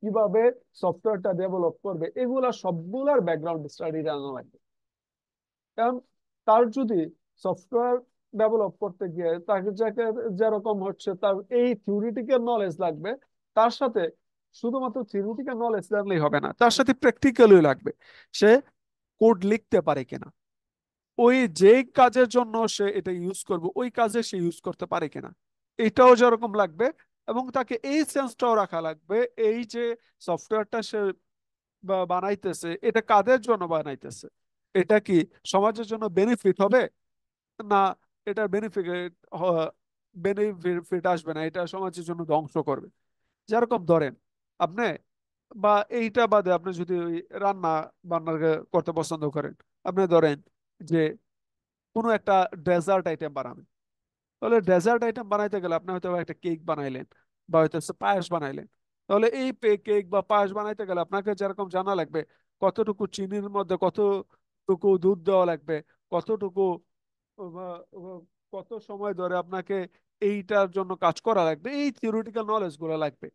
কিভাবে সফটওয়্যারটা ডেভেলপ করবে, এগুলা সবগুলার ব্যাকগ্রাউন্ড স্টাডি জানা লাগবে। কারণ তার যদি সফটওয়্যার ডেভেলপ করতে গিয়ে তাকে যাকে যেরকম হচ্ছে তার এই থিওরিটিক্যাল নলেজ লাগবে, তার সাথে শুধুমাত্র থিওরিটিক্যাল নলেজ জানলেই হবে না, তার সাথে প্র্যাকটিক্যালই লাগবে। সে কোড লিখতে পারে কিনা, ওই যে কাজের জন্য সে এটা ইউজ করবে ওই কাজে সে ইউজ করতে পারে কিনা, এটাও যেরকম লাগবে। এবং তাকে এই সেন্সটাও রাখা লাগবে, এই যে সফটওয়্যারটা সে বানাইতেছে এটা কাদের জন্য বানাইতেছে, এটা কি সমাজের জন্য বেনিফিট হবে, না এটার বেনিফিট বেনিফিট আসবে না, এটা সমাজের জন্য ধ্বংস করবে। যেরকম ধরেন আপনি, বা এইটা বাদে আপনি যদি ওই রান্না বান্না করতে পছন্দ করেন, আপনি ধরেন যে কোনো একটা ডেজার্ট আইটেম বানাবেন। তাহলে ডেজার্ট আইটেম বানাইতে গেলে আপনি হয়তো একটা কেক বানাইলেন, বা হয়তো পায়েস বানাইলেন। তাহলে এই কেক বা পায়েস বানাইতে গেলে আপনাকে যেরকম জানা লাগবে কতটুকু চিনির মধ্যে কতটুকু দুধ দেওয়া লাগবে, কতটুকু কত সময় ধরে আপনাকে এইটার জন্য কাজ করা লাগবে, এই থিওরিটিক্যাল নলেজ গুলো লাগবে।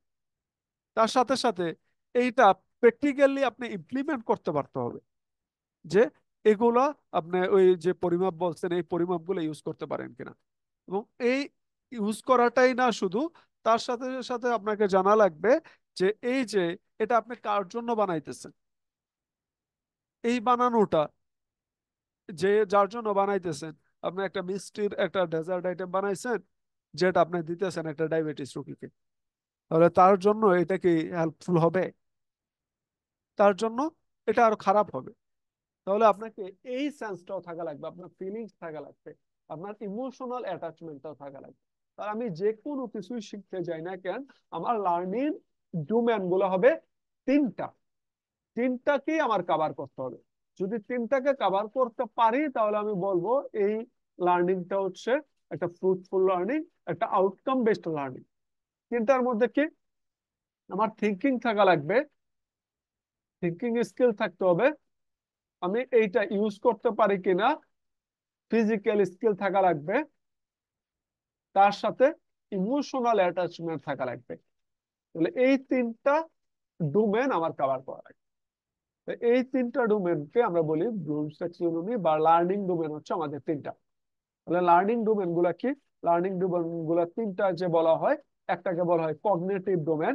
তার সাথে সাথে এইটা প্র্যাকটিক্যালি আপনি ইমপ্লিমেন্ট করতে পারতে হবে, যে এগুলা আপনি ওই যে পরিমাপ বলছেন এই পরিমাপগুলো ইউজ করতে পারেন কিনা। এবং এই ইউজ করাটাই না শুধু, তার সাথে সাথে আপনাকে জানা লাগবে যে এই যে এটা আপনি কার জন্য বানাইতেছেন, এই বানানোটা যে যার জন্য বানাইতেছেন। আপনি একটা মিষ্টির একটা ডেজার্ট আইটেম বানাইছেন, যেটা আপনি দিতেছেন একটা ডায়াবেটিস রোগীকে, তাহলে তার জন্য এটা কি হেল্পফুল হবে? তার জন্য এটা আরো খারাপ হবে। তাহলে আপনাকে এই সেন্সটাও থাকা লাগবে, আপনার ফিলিংস থাকা লাগবে, আপনার ইমোশনাল অ্যাটাচমেন্টটাও থাকা লাগবে। আর আমি যে কোনো কিছুই শিখতে যাই না কেন, আমার লার্নিং ডোমেন গুলো হবে তিনটা। তিনটাকেই আমার কভার করতে হবে। যদি তিনটাকে কভার করতে পারি তাহলে আমি বলবো এই লার্নিংটা হচ্ছে একটা ফ্রুটফুল লার্নিং, একটা আউটকাম বেসড লার্নিং। তিনটার মধ্যে কি আমার থিঙ্কিং থাকা লাগবে, থিঙ্কিং স্কিল থাকতে হবে, আমি এইটা ইউজ করতে পারি কিনা ফিজিক্যাল স্কিল থাকা লাগবে, তার সাথে ইমোশনাল অ্যাটাচমেন্ট থাকা লাগবে। তাহলে এই তিনটা ডোমেন আমার কভার করা লাগবে। তো এই তিনটা ডোমেনকে আমরা বলি ব্লুমস ট্যাক্সোনমি, বা লার্নিং ডোমেন হচ্ছে আমাদের তিনটা। তাহলে লার্নিং ডোমেন গুলা কি? লার্নিং ডোমেন গুলা তিনটা যে বলা হয়, একটাকে বলা হয় কগনিটিভ ডোমেন,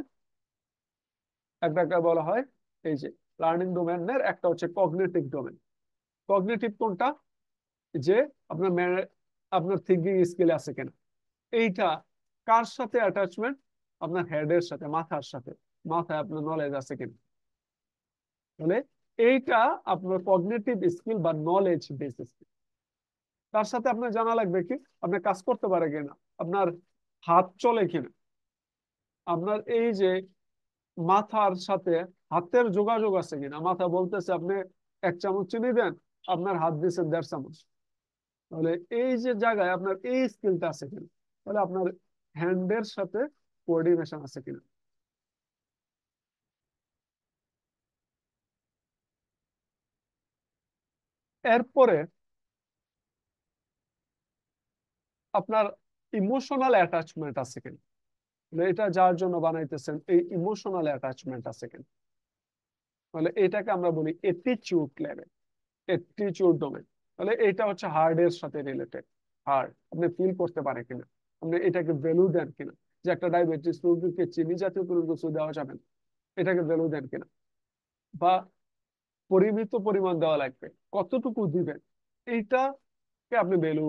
একটাকে বলা হয় এই যে লার্নিং ডোমেনের একটা হচ্ছে কগনিটিভ ডোমেন। কগনিটিভ কোনটা? যে আপনার আপনার থিঙ্কিং স্কিল আছে কিনা। এইটা কার সাথে অ্যাটাচমেন্ট? আপনার হেডের সাথে, মাথার সাথে। মাথায় আপনার নলেজ আছে কিনা। তাহলে এইটা আপনার কগনিটিভ স্কিল বা নলেজ বেস স্কিল। তার সাথে আপনার জানা লাগবে কি আপনি কাজ করতে পারে কিনা, আপনার হাত চলে কিনা, আপনার এই যে মাথার সাথে হাতের যোগাযোগ আছে কিনা। মাথা বলতেছে আপনি 1 চামচ চিনি দেন, আপনার হাত দিচ্ছে 1.5 চামচ। তাহলে এই যে জায়গায় আপনার এই স্কিলটা আছে কিনা, তাহলে আপনার হ্যান্ডের সাথে কোঅর্ডিনেশন আছে কিনা। এরপরে আপনার ইমোশনাল অ্যাটাচমেন্ট আছে কিনা। মানে এটা যার জন্য বানাইতেছেন এই ইমোশনাল অ্যাটাচমেন্ট আছে কিনা। তাহলে এটাকে আমরা বলি অ্যাটিটিউড লেভেল, অ্যাটিটিউড ডোমেন। তাহলে এটা হচ্ছে হার্ডের সাথে রিলেটেড। হার্ড আপনি ফিল করতে পারে কিনা, আপনি এটাকে ভ্যালু দেন কিনা। যে একটা ডায়াবেটিস রোগীকে চিনি জাতীয় কোনো কিছু দেওয়া যাবে না, এটাকে ভ্যালু দেন কিনা। বা পরিমিত পরিমাণ দেওয়া লাগবে, কতটুকু দিবেন, এইটাকে আপনি ভ্যালু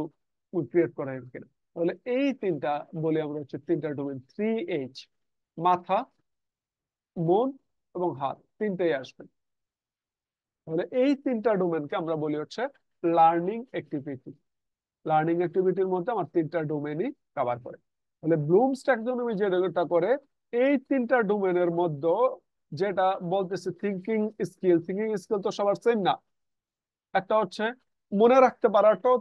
ক্রিয়েট করেন কিনা। তাহলে এই তিনটা বলি আমরা হচ্ছে তিনটা ডোমেন, 3H। মাথা, মন এবং হাত, তিনটেই আসবে। তাহলে এই তিনটা ডোমেনকে আমরা বলি হচ্ছে লার্নিং অ্যাক্টিভিটি। লার্নিং অ্যাক্টিভিটির মধ্যে আমার তিনটা ডোমেনই কভার করে। তাহলে ব্লুমস ট্যাক্সোনমি যেটা করে এই তিনটা ডোমেনের মধ্যে, যেটা বলতেছে থিঙ্কিং স্কিল। থিঙ্কিং স্কিল তো সবার সেম না। একটা হচ্ছে মনে রাখতে পারাটাও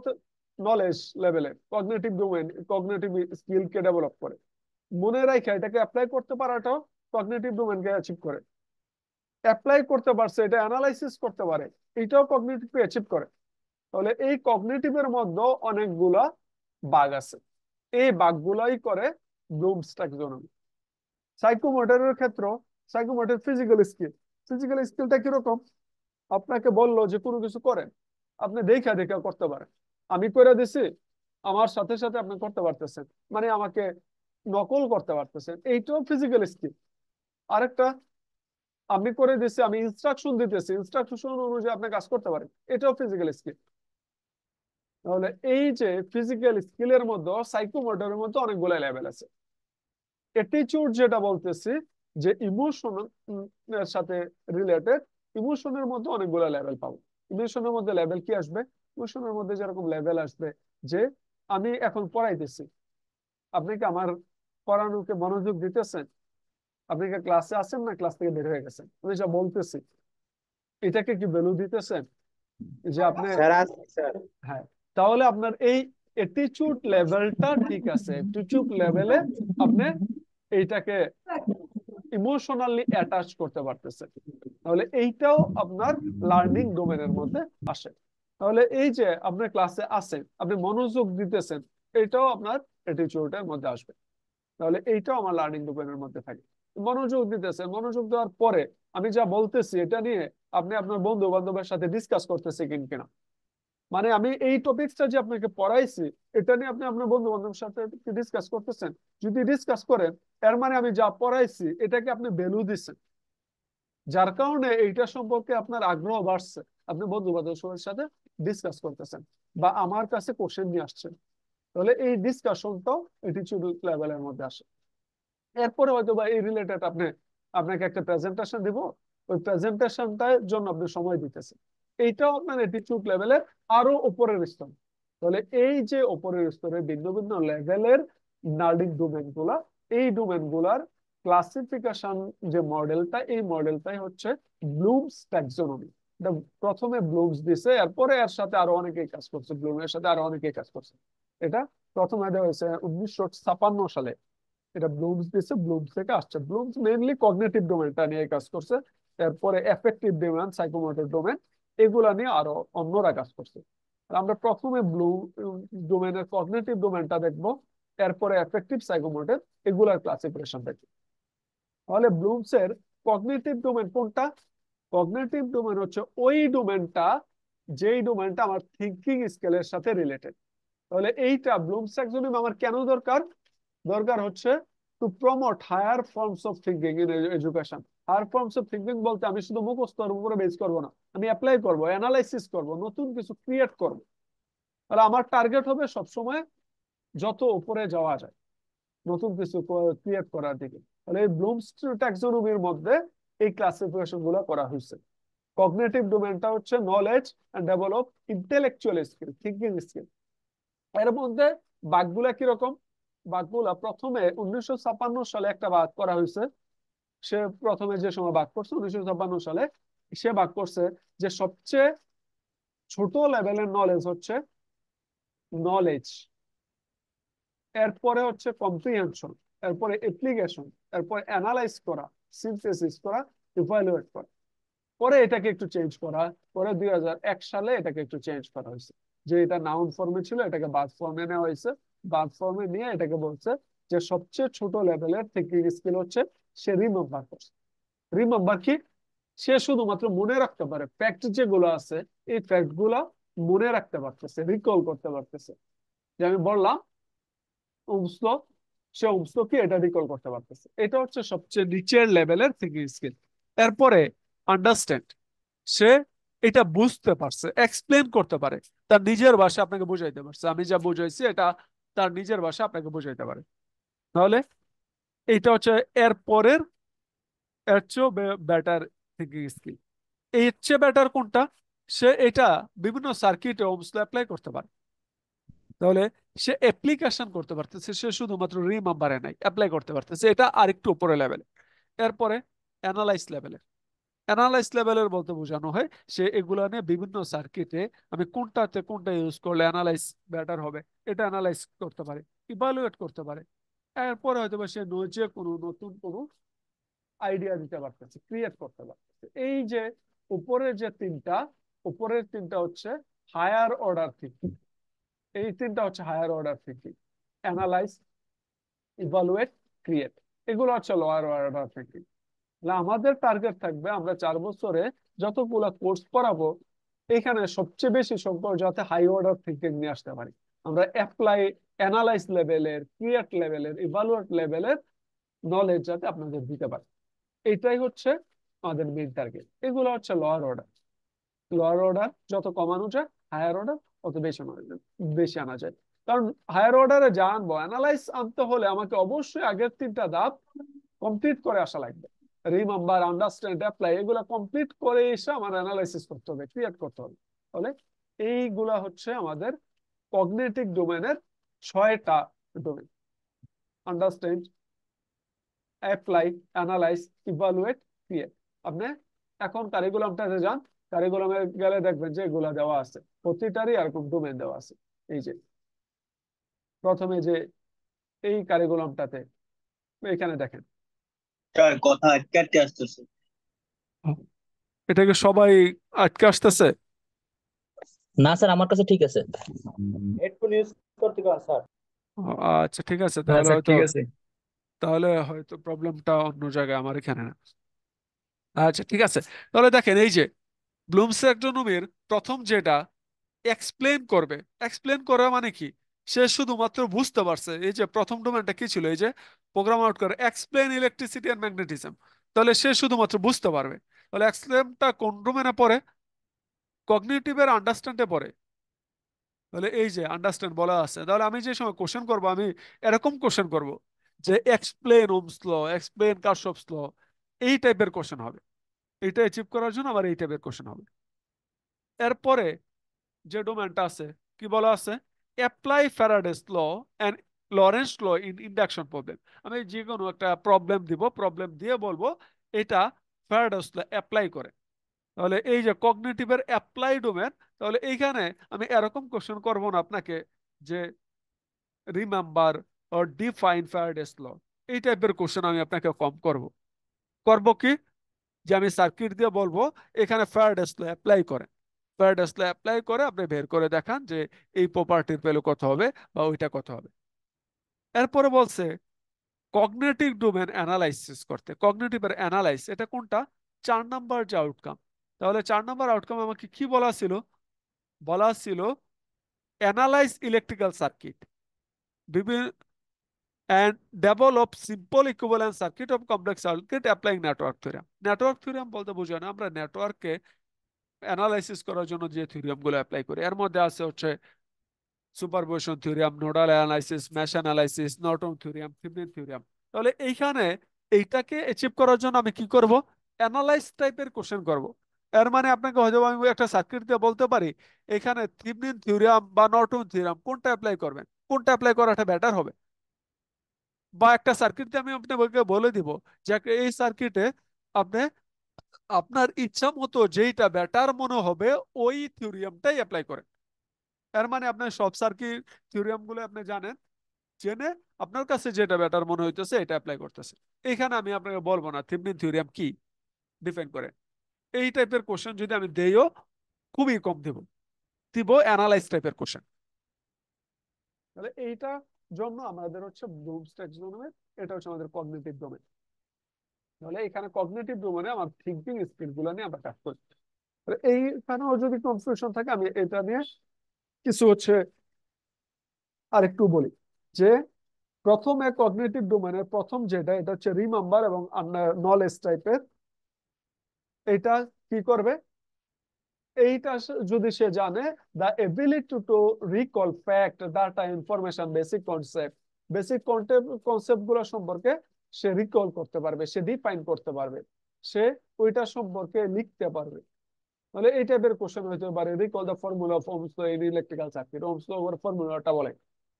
নলেজ লেভেলের কগনিটিভ ডোমেন, কগনিটিভ স্কিলকে ডেভেলপ করে। মনে রাখা এটাকে অ্যাপ্লাই করতে পারাটাও কগনিটিভ ডোমেনকে অ্যাচিভ করে। অ্যাপ্লাই করতে পারছে, এটা অ্যানালাইসিস করতে পারে, এটাও কগনিটিভকে অ্যাচিভ করে। তাহলে এই কগনিটিভের মধ্যে অনেকগুলা বাগ আছে, এই বাগগুলাই করে ব্লুমস ট্যাক্সোনমি। সাইকোমোটরের ক্ষেত্রে সাইকোমোটর ফিজিক্যাল স্কিল। ফিজিক্যাল স্কিলটা কিরকম? আপনাকে বললো যে কোনো কিছু করেন, আপনি দেখা দেখা করতে পারেন। আমি করে দিছি, আমার সাথে সাথে আপনি করতে পারতেছেন, মানে আমাকে নকল করতে পারতেছেন, এইটাও ফিজিক্যাল স্কিল। আরেকটা, আমি করে দিছি, আমি ইনস্ট্রাকশন দিতেছি, ইনস্ট্রাকশন অনুযায়ী আপনি কাজ করতে পারেন, এটাও ফিজিক্যাল স্কিল। তাহলে এই যে ফিজিক্যাল স্কিলের মধ্যে সাইকোমোটরের মধ্যে অনেকগুলো লেভেল আছে। অ্যাটিটিউড যেটা বলতেছি যে ইমোশন এর সাথে রিলেটেড, ইমোশনের মধ্যে অনেকগুলো লেভেল পাবো। ইমোশনের মধ্যে লেভেল কি আসবে? ইমোশনের মধ্যে যেরকম লেভেল আসবে যে আমি এখন পড়াইতেছি, আপনি কি আমার পড়ানোকে মনোযোগ দিতেছেন? আপনি কি ক্লাসে আছেন না ক্লাস থেকে বের হয়ে গেছেন? আমি যা বলতেছি এটাকে কি ভ্যালু দিতেছেন? যে আপনি, স্যার আছে স্যার। হ্যাঁ, তাহলে আপনার এই অ্যাটিটিউড লেভেলটা ঠিক আছে। অ্যাটিটিউড লেভেলে আপনি এইটাকে ইমোশনালি অ্যাটাচ করতে পারতেছেন। তাহলে এইটাও আপনার লার্নিং ডোমেনের মধ্যে আসে। তাহলে এই যে আপনার ক্লাসে আছেন, আপনি মনোযোগ দিতেছেন, এটাও আপনার অ্যাটিটিউডের মধ্যে আসবে। তাহলে এইটাও আমার লার্নিং ডোমেনের মধ্যে থাকে। মনোযোগ দিতেছেন, মনোযোগ দেওয়ার পরে আমি যা বলতেছি এটা নিয়ে আপনি আপনার বন্ধু বান্ধবের সাথে ডিসকাস করতেছেন কিনা। মানে আমি এই টপিকসটা যে আপনাকে পড়াইছি, এটা নিয়ে আপনি আপনার বন্ধু বান্ধবের সাথে ডিসকাস করতেছেন। যদি ডিসকাস করেন, এর মানে আমি যা পড়াইছি এটাকে আপনি ভ্যালু দিচ্ছেন, যার কারণে এইটা সম্পর্কে আপনার আগ্রহ বাড়ছে। আপনি বন্ধু বান্ধবের সাথে ডিসকাস করতেছেন বা আমার কাছে কোশ্চেন নিয়ে আসছেন। তাহলে এই ডিসকাশনটাও অ্যাটিটিউড লেভেলের মধ্যে আসে। এরপরে হয়তো বা এই রিলেটেড আপনাকে একটা প্রেজেন্টেশন দিব, ওই প্রেজেন্টেশনটার জন্য আপনি সময় দিতেছেন, এইটাও আপনার অ্যাটিটিউড লেভেলের আরো উপরের স্তর। তাহলে এই যে উপরের স্তরে ভিন্ন ভিন্ন লেভেলের নার্ডিক ডোমেন গুলা, এই ডোমেন গুলার ক্লাসিফিকেশন যে মডেলটা, এই মডেলটাই হচ্ছে ব্লুমস ট্যাক্সোনমি। প্রথমে ব্লুমস দিছে, এরপরে এর সাথে আরো অনেকেই কাজ করছে, ব্লুমের সাথে আরো অনেকেই কাজ করছে। এটা প্রথমে দেওয়া হয়েছে 1956 সালে। এটা ব্লুমস দিচ্ছে, ব্লুমস থেকে আসছে। ব্লুমস মেইনলি কগনিটিভ ডোমেনটা নিয়ে কাজ করছে। এরপরে এফেক্টিভ ডোমেন, সাইকোমোটর ডোমেন, এগুলা নিয়ে আরো অন্যরা কাজ করছে। আর আমরা প্রথমে ডোমেনের কগনিটিভ ডোমেনটা দেখবো, এরপরে এফেক্টিভ, সাইকোমোটর, এগুলার ক্লাসিফিকেশন দেখবো। তাহলে ব্লুমস এর কগনিটিভ ডোমেন কোনটা? কগনিটিভ ডোমেন হচ্ছে ওই ডোমেনটা যেই ডোমেনটা আমার থিঙ্কিং স্কেলের সাথে রিলেটেড। তাহলে এইটা ব্লুমস ট্যাক্সোনমি আমার কেন দরকার? দরকার হচ্ছে to promote higher forms of thinking in education. Higher forms of thinking বলতে আমি শুধু মুখস্থের উপরে বেস করবো না, আমি অ্যাপ্লাই করব, অ্যানালাইসিস করব, নতুন কিছু ক্রিয়েট করব। তাহলে আমার টার্গেট হবে সবসময় যত উপরে যাওয়া যায়, নতুন কিছু ক্রিয়েট করার দিকে। তাহলে এই ব্লুমস ট্যাক্সোনমির মধ্যে এই ক্লাসিফিকেশন গুলো করা হয়েছে। কগনিটিভ ডোমেনটা হচ্ছে knowledge and develop intellectual skill, thinking skill. এর মধ্যে বাঘগুলা কিরকম? বাঘগুলা প্রথমে 1956 সালে একটা বাঘ করা হয়েছে। সে প্রথমে যে সময় বাঘ করছে 1956 সালে, সে বাঘ করছে যে সবচেয়ে ছোট লেভেলের নলেজ হচ্ছে নলেজ, এরপরে হচ্ছে কম্প্রিহেনশন, এরপরে অ্যাপ্লিকেশন, এরপরে অ্যানালাইজ করা, সিনথেসিস করা, ইভালুয়েট করা। পরে এটাকে একটু চেঞ্জ করা, পরে 2001 সালে এটাকে একটু চেঞ্জ করা হয়েছে, যে এটা নাউন ফর্মে ছিল এটাকে বার্ব ফর্মে নেওয়া হয়েছে। বার্ব ফর্মে নিয়ে এটাকে বলছে যে সবচেয়ে ছোট লেভেলের থিঙ্কিং স্কিল হচ্ছে সে রিমেম্বার করছে। রিমেম্বার কি? সে শুধুমাত্র মনে রাখতে পারে ফ্যাক্ট যেগুলো আছে, এই ফ্যাক্ট গুলা মনে রাখতে পারতেছে, রিকল করতে পারতেছে। যে আমি বললাম ওমস ল, সে ওমস ল কি এটা রিকল করতে পারতেছে। এটা হচ্ছে সবচেয়ে নিচের লেভেলের থিঙ্কিং স্কিল। এরপরে আন্ডারস্ট্যান্ড, সে এটা বুঝতে পারছে, এক্সপ্লেন করতে পারে, তার নিজের ভাষা আপনাকে বুঝাইতে পারছে। আমি যা বুঝাইছি এটা তার নিজের ভাষা আপনাকে বুঝাইতে পারে। তাহলে এইটা হচ্ছে এর পরের, এর চেয়েও বেটার থিঙ্কিং স্কিল। এর চেয়ে বেটার কোনটা? সে এটা বিভিন্ন সার্কিটে ওমস ল অ্যাপ্লাই করতে পারে। তাহলে সে অ্যাপ্লিকেশন করতে পারতেছে, সে শুধুমাত্র রিমেম্বারে নাই, অ্যাপ্লাই করতে পারতেছে। এটা আরেকটু উপরে লেভেলে। এরপরে অ্যানালাইজ লেভেলের। অ্যানালাইজ লেভেলের বলতে বোঝানো হয় সে এগুলা নিয়ে বিভিন্ন সার্কিটে আমি কোনটাতে কোনটা ইউজ করলে অ্যানালাইজ বেটার হবে এটা অ্যানালাইজ করতে পারে, ইভালুয়েট করতে পারে। এরপরে হয়তো সে যে কোনো নতুন কোনো আইডিয়া দিতে পারতেছে, ক্রিয়েট করতে পারতেছে। এই যে উপরের যে তিনটা, উপরের তিনটা হচ্ছে হায়ার অর্ডার থিঙ্কিং। এই তিনটা হচ্ছে higher order thinking: analyse, evaluate, create. এগুলো হচ্ছে লোয়ার অর্ডার থিঙ্কিং। আমাদের টার্গেট থাকবে আমরা 4 বছরে যতগুলা কোর্স করাবো, এখানে সবচেয়ে বেশি সংখ্যক যাতে হাই অর্ডার থিঙ্কিং নিয়ে আসতে পারি। আমরা অ্যাপ্লাই, অ্যানালাইজ লেভেলের, ক্রিয়েট লেভেলের, ইভালুয়েট লেভেলের নলেজ যাতে আপনাদের দিতে পারি, এটাই হচ্ছে আমাদের মেইন টার্গেট। এগুলো হচ্ছে লোয়ার অর্ডার। লোয়ার অর্ডার যত কমানো যায়, হায়ার অর্ডার অত বেশি বেশি আনা যায়। কারণ হায়ার অর্ডারে যা আনবো, অ্যানালাইজ আনতে হলে আমাকে অবশ্যই আগের তিনটা ধাপ কমপ্লিট করে আসা লাগবে। রিমেম্বার, আন্ডারস্ট্যান্ড, অ্যাপ্লাই, এগুলো কমপ্লিট করে এসে আমার অ্যানালাইসিস করতে হবে, ক্রিয়েট করতে হবে। তাহলে এইগুলা হচ্ছে আমাদের কগনিটিভ ডোমেনের 6টা domain: understand, apply, analyse, evaluate, create. আপনি এখন কারিকুলামটাতে যান, কারিকুলামে গেলে দেখবেন যে এগুলা দেওয়া আছে, প্রতিটারই এরকম ডোমেন দেওয়া আছে। এই যে প্রথমে যে এই কারিকুলামটাতে এখানে দেখেন। স্যার কথা আটকে আটকে আসতেছে। এটাকে সবাই আটকে আসতেছে। না স্যার, আমার কাছে ঠিক আছে। হেডফোন ইউজ করতে পারেন স্যার। আচ্ছা ঠিক আছে, হ্যাঁ তাহলে স্যার হয়তো ঠিক আছে। প্রবলেমটা অন্য জায়গায়, আমার এখানে না। আচ্ছা ঠিক আছে, তাহলে দেখেন এই যে ব্লুমস ট্যাক্সোনমির প্রথম যেটা এক্সপ্লেন করবে। এক্সপ্লেন করা মানে কি? সে শুধুমাত্র বুঝতে পারছে। এই যে প্রথম ডোমেনটা কি ছিল, এই যে প্রোগ্রাম আউট করে এক্সপ্লেন ইলেকট্রিসিটি এন্ড ম্যাগনেটিজম, তাহলে সে শুধুমাত্র বুঝতে পারবে। তাহলে এক্সপ্লেনটা কোন ডোমেনে পড়ে? কগনিটিভের আন্ডারস্ট্যান্ডে পড়ে। তাহলে এই যে আন্ডারস্ট্যান্ড বলা আছে, তাহলে আমি যে সময় কোশ্চেন করব আমি এরকম কোশ্চেন করব যে এক্সপ্লেন ওহমস ল, এক্সপ্লেন কারশফস ল, এই টাইপের কোশ্চেন হবে। এটা অ্যাচিভ করার জন্য আমার এই টাইপের কোশ্চেন হবে। এরপরে যে ডোমেনটা আছে, কি বলা আছে? Apply Faraday's law and Lorentz law in induction problem. আমি যে কোনো একটা প্রবলেম দিব, প্রবলেম দিয়ে বলবো এটা ফ্যারাডেস ল অ্যাপ্লাই করে। তাহলে এই যে কগনিটিভের অ্যাপ্লাই ডোমেন, তাহলে এইখানে আমি এরকম কোশ্চেন করব না আপনাকে যে remember or define Faraday's law, এই টাইপের কোশ্চেন আমি আপনাকে কম করব। করব কি? যে আমি সার্কিট দিয়ে বলবো এখানে ফ্যারাডেস ল অ্যাপ্লাই করে। ফ্যারাডেস ল অ্যাপ্লাই করে আপনি বের করে দেখান যে এই প্রপার্টির ভ্যালু কত হবে বা ওইটা কত হবে। এরপরে বলছে কগনিটিভ ডোমেন অ্যানালাইসিস করতে। কগনিটিভের অ্যানালাইস এটা কোনটা? 4 নাম্বার যে আউটকাম। তাহলে 4 নাম্বার আউটকাম আমাকে কি বলা ছিল? বলা ছিল অ্যানালাইজ ইলেকট্রিক্যাল সার্কিট। বিভিন্ন and develop simple equivalent circuit of complex circuit applying network theorem. Network theorem বলতে বোঝায় না, আমরা নেটওয়ার্ককে অ্যানালাইসিস করার জন্য যে থিওরেম গুলো অ্যাপ্লাই করি, এর মধ্যে আছে হচ্ছে superposition theorem, nodal analysis, mesh analysis, Norton theorem, Thevenin theorem. তাহলে এইখানে এইটাকে অ্যাচিভ করার জন্য আমি কি করব? অ্যানালাইজ টাইপের কোশ্চেন করব। এর মানে আপনাকে হয়তো আমি একটা সার্কিট দিয়ে বলতে পারি এখানে থেভেনিন থিওরেম বা নর্টন থিওরেম কোনটা অ্যাপ্লাই করবেন, কোনটা অ্যাপ্লাই করাটা বেটার হবে। বা একটা সার্কিট দিয়ে আমি আপনাকে বলে দিব যে এই সার্কিটে আপনি আপনার ইচ্ছা মতো যেইটা বেটার মনে হবে ওই থিওরিয়ামটাই অ্যাপ্লাই করেন। এর মানে আপনার সব সার্কিট থিওরিয়াম গুলো আপনি জানেন, জেনে আপনার কাছে যেটা বেটার মনে হইতেছে এটা অ্যাপ্লাই করতেছে। এখানে আমি আপনাকে বলবো না থেভেনিন থিওরিয়াম কি, ডিফাইন করে। এই টাইপের কোশ্চেন যদি আমি দেইও খুবই কম দিব অ্যানালাইজ টাইপের কোশ্চেন। তাহলে এইটা জন্য আমাদের হচ্ছে ব্লুমস ট্যাক্সোনমি, এটা হচ্ছে আমাদের কগনিটিভ ডোমেন। তাহলে এখানে কগনিটিভ ডোমেনে আমার থিঙ্কিং স্কিল গুলো নিয়ে আমরা কাজ করি। এইখানেও যদি কনফিউশন থাকে আমি এটা নিয়ে কিছু হচ্ছে আরেকটু বলি যে প্রথমে কগনিটিভ ডোমেনের প্রথম যেটা, এটা হচ্ছে রিমেম্বার এবং নলেজ টাইপের। এটা কি করবে? এইটা যদি সে জানে, the ability two recall fact, data, information, basic concept গুলো সম্পর্কে সে রিকল করতে পারবে, সে ডিফাইন করতে পারবে, সে ওইটা সম্পর্কে লিখতে পারবে। তাহলে এই টাইপের কোশ্চেন হইতে পারে, recall the formula of Ohm's law in electrical circuit, Ohm's law এর ফর্মুলাটা বলে।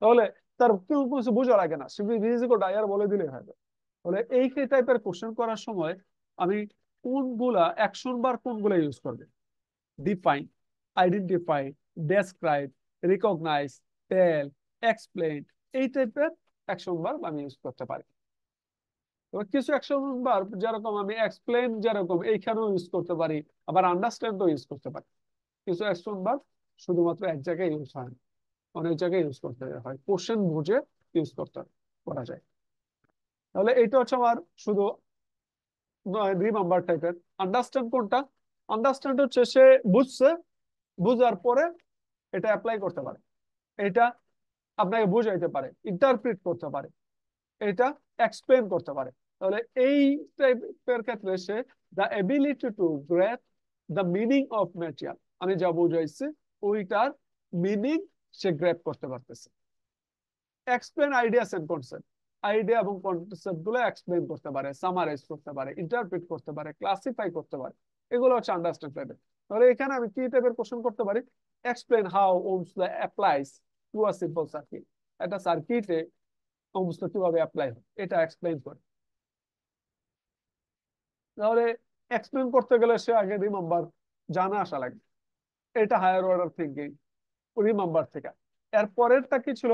তাহলে তার কেউ কিছু বোঝা লাগে না, সে ফিজিক্যাল ডায়ার বলে দিলে হবে। তাহলে এই টাইপের কোশ্চেন করার সময় আমি কোনগুলা অ্যাকশন বার কোনগুলা ইউজ করবে? ডিফাইন, আইডেন্টিফাই, ডেসক্রাইব, রিকগনাইজ, টেল, এক্সপ্লেইন, এই টাইপের অ্যাকশন ভার্ব আমি ইউজ করতে পারি। এবার কিছু অ্যাকশন ভার্ব যেরকম আমি এক্সপ্লেইন যেরকম এইখানেও ইউজ করতে পারি, আবার আন্ডারস্ট্যান্ডও ইউজ করতে পারি। কিছু অ্যাকশন ভার্ব শুধুমাত্র এক জায়গায় ইউজ হয় না, অনেক জায়গায় ইউজ করতে হয়, কোশ্চেন বুঝে ইউজ করা যায়। তাহলে এইটা হচ্ছে আমার শুধু রিমেম্বার টাইপের। আন্ডারস্ট্যান্ড কোনটা? আন্ডারস্ট্যান্ড হচ্ছে সে বুঝছে, বুঝার পরে এটা অ্যাপ্লাই করতে পারে, এটা আপনাকে বুঝাইতে পারে, ইন্টারপ্রিট করতে পারে, এটা এক্সপ্লেন করতে পারে। তাহলে এই টাইপের ক্ষেত্রে সে the ability to grasp the meaning of material, আমি যা বুঝাইছি ওইটার মিনিং সে গ্র্যাপ করতে পারতেছে। Explain ideas and concept, idea এবং কনসেপ্ট গুলো এক্সপ্লেন করতে পারে, সামারাইজ করতে পারে, ইন্টারপ্রিট করতে পারে, ক্লাসিফাই করতে পারে। এগুলো হচ্ছে আন্ডারস্ট্যান্ড টাইপের। তাহলে এখানে আমি কি টাইপের কোশ্চেন করতে পারি? Explain how Ohm's law applies to a simple circuit, একটা সার্কিটে ওহমস ল কিভাবে অ্যাপ্লাই হয় এটা এক্সপ্লেন করে। তাহলে এক্সপ্লেন করতে গেলে সে আগে রিমেম্বার জানা আসা লাগবে, এটা হায়ার অর্ডার থিঙ্কিং, রিমেম্বার থেকে। এর পরেরটা কি ছিল?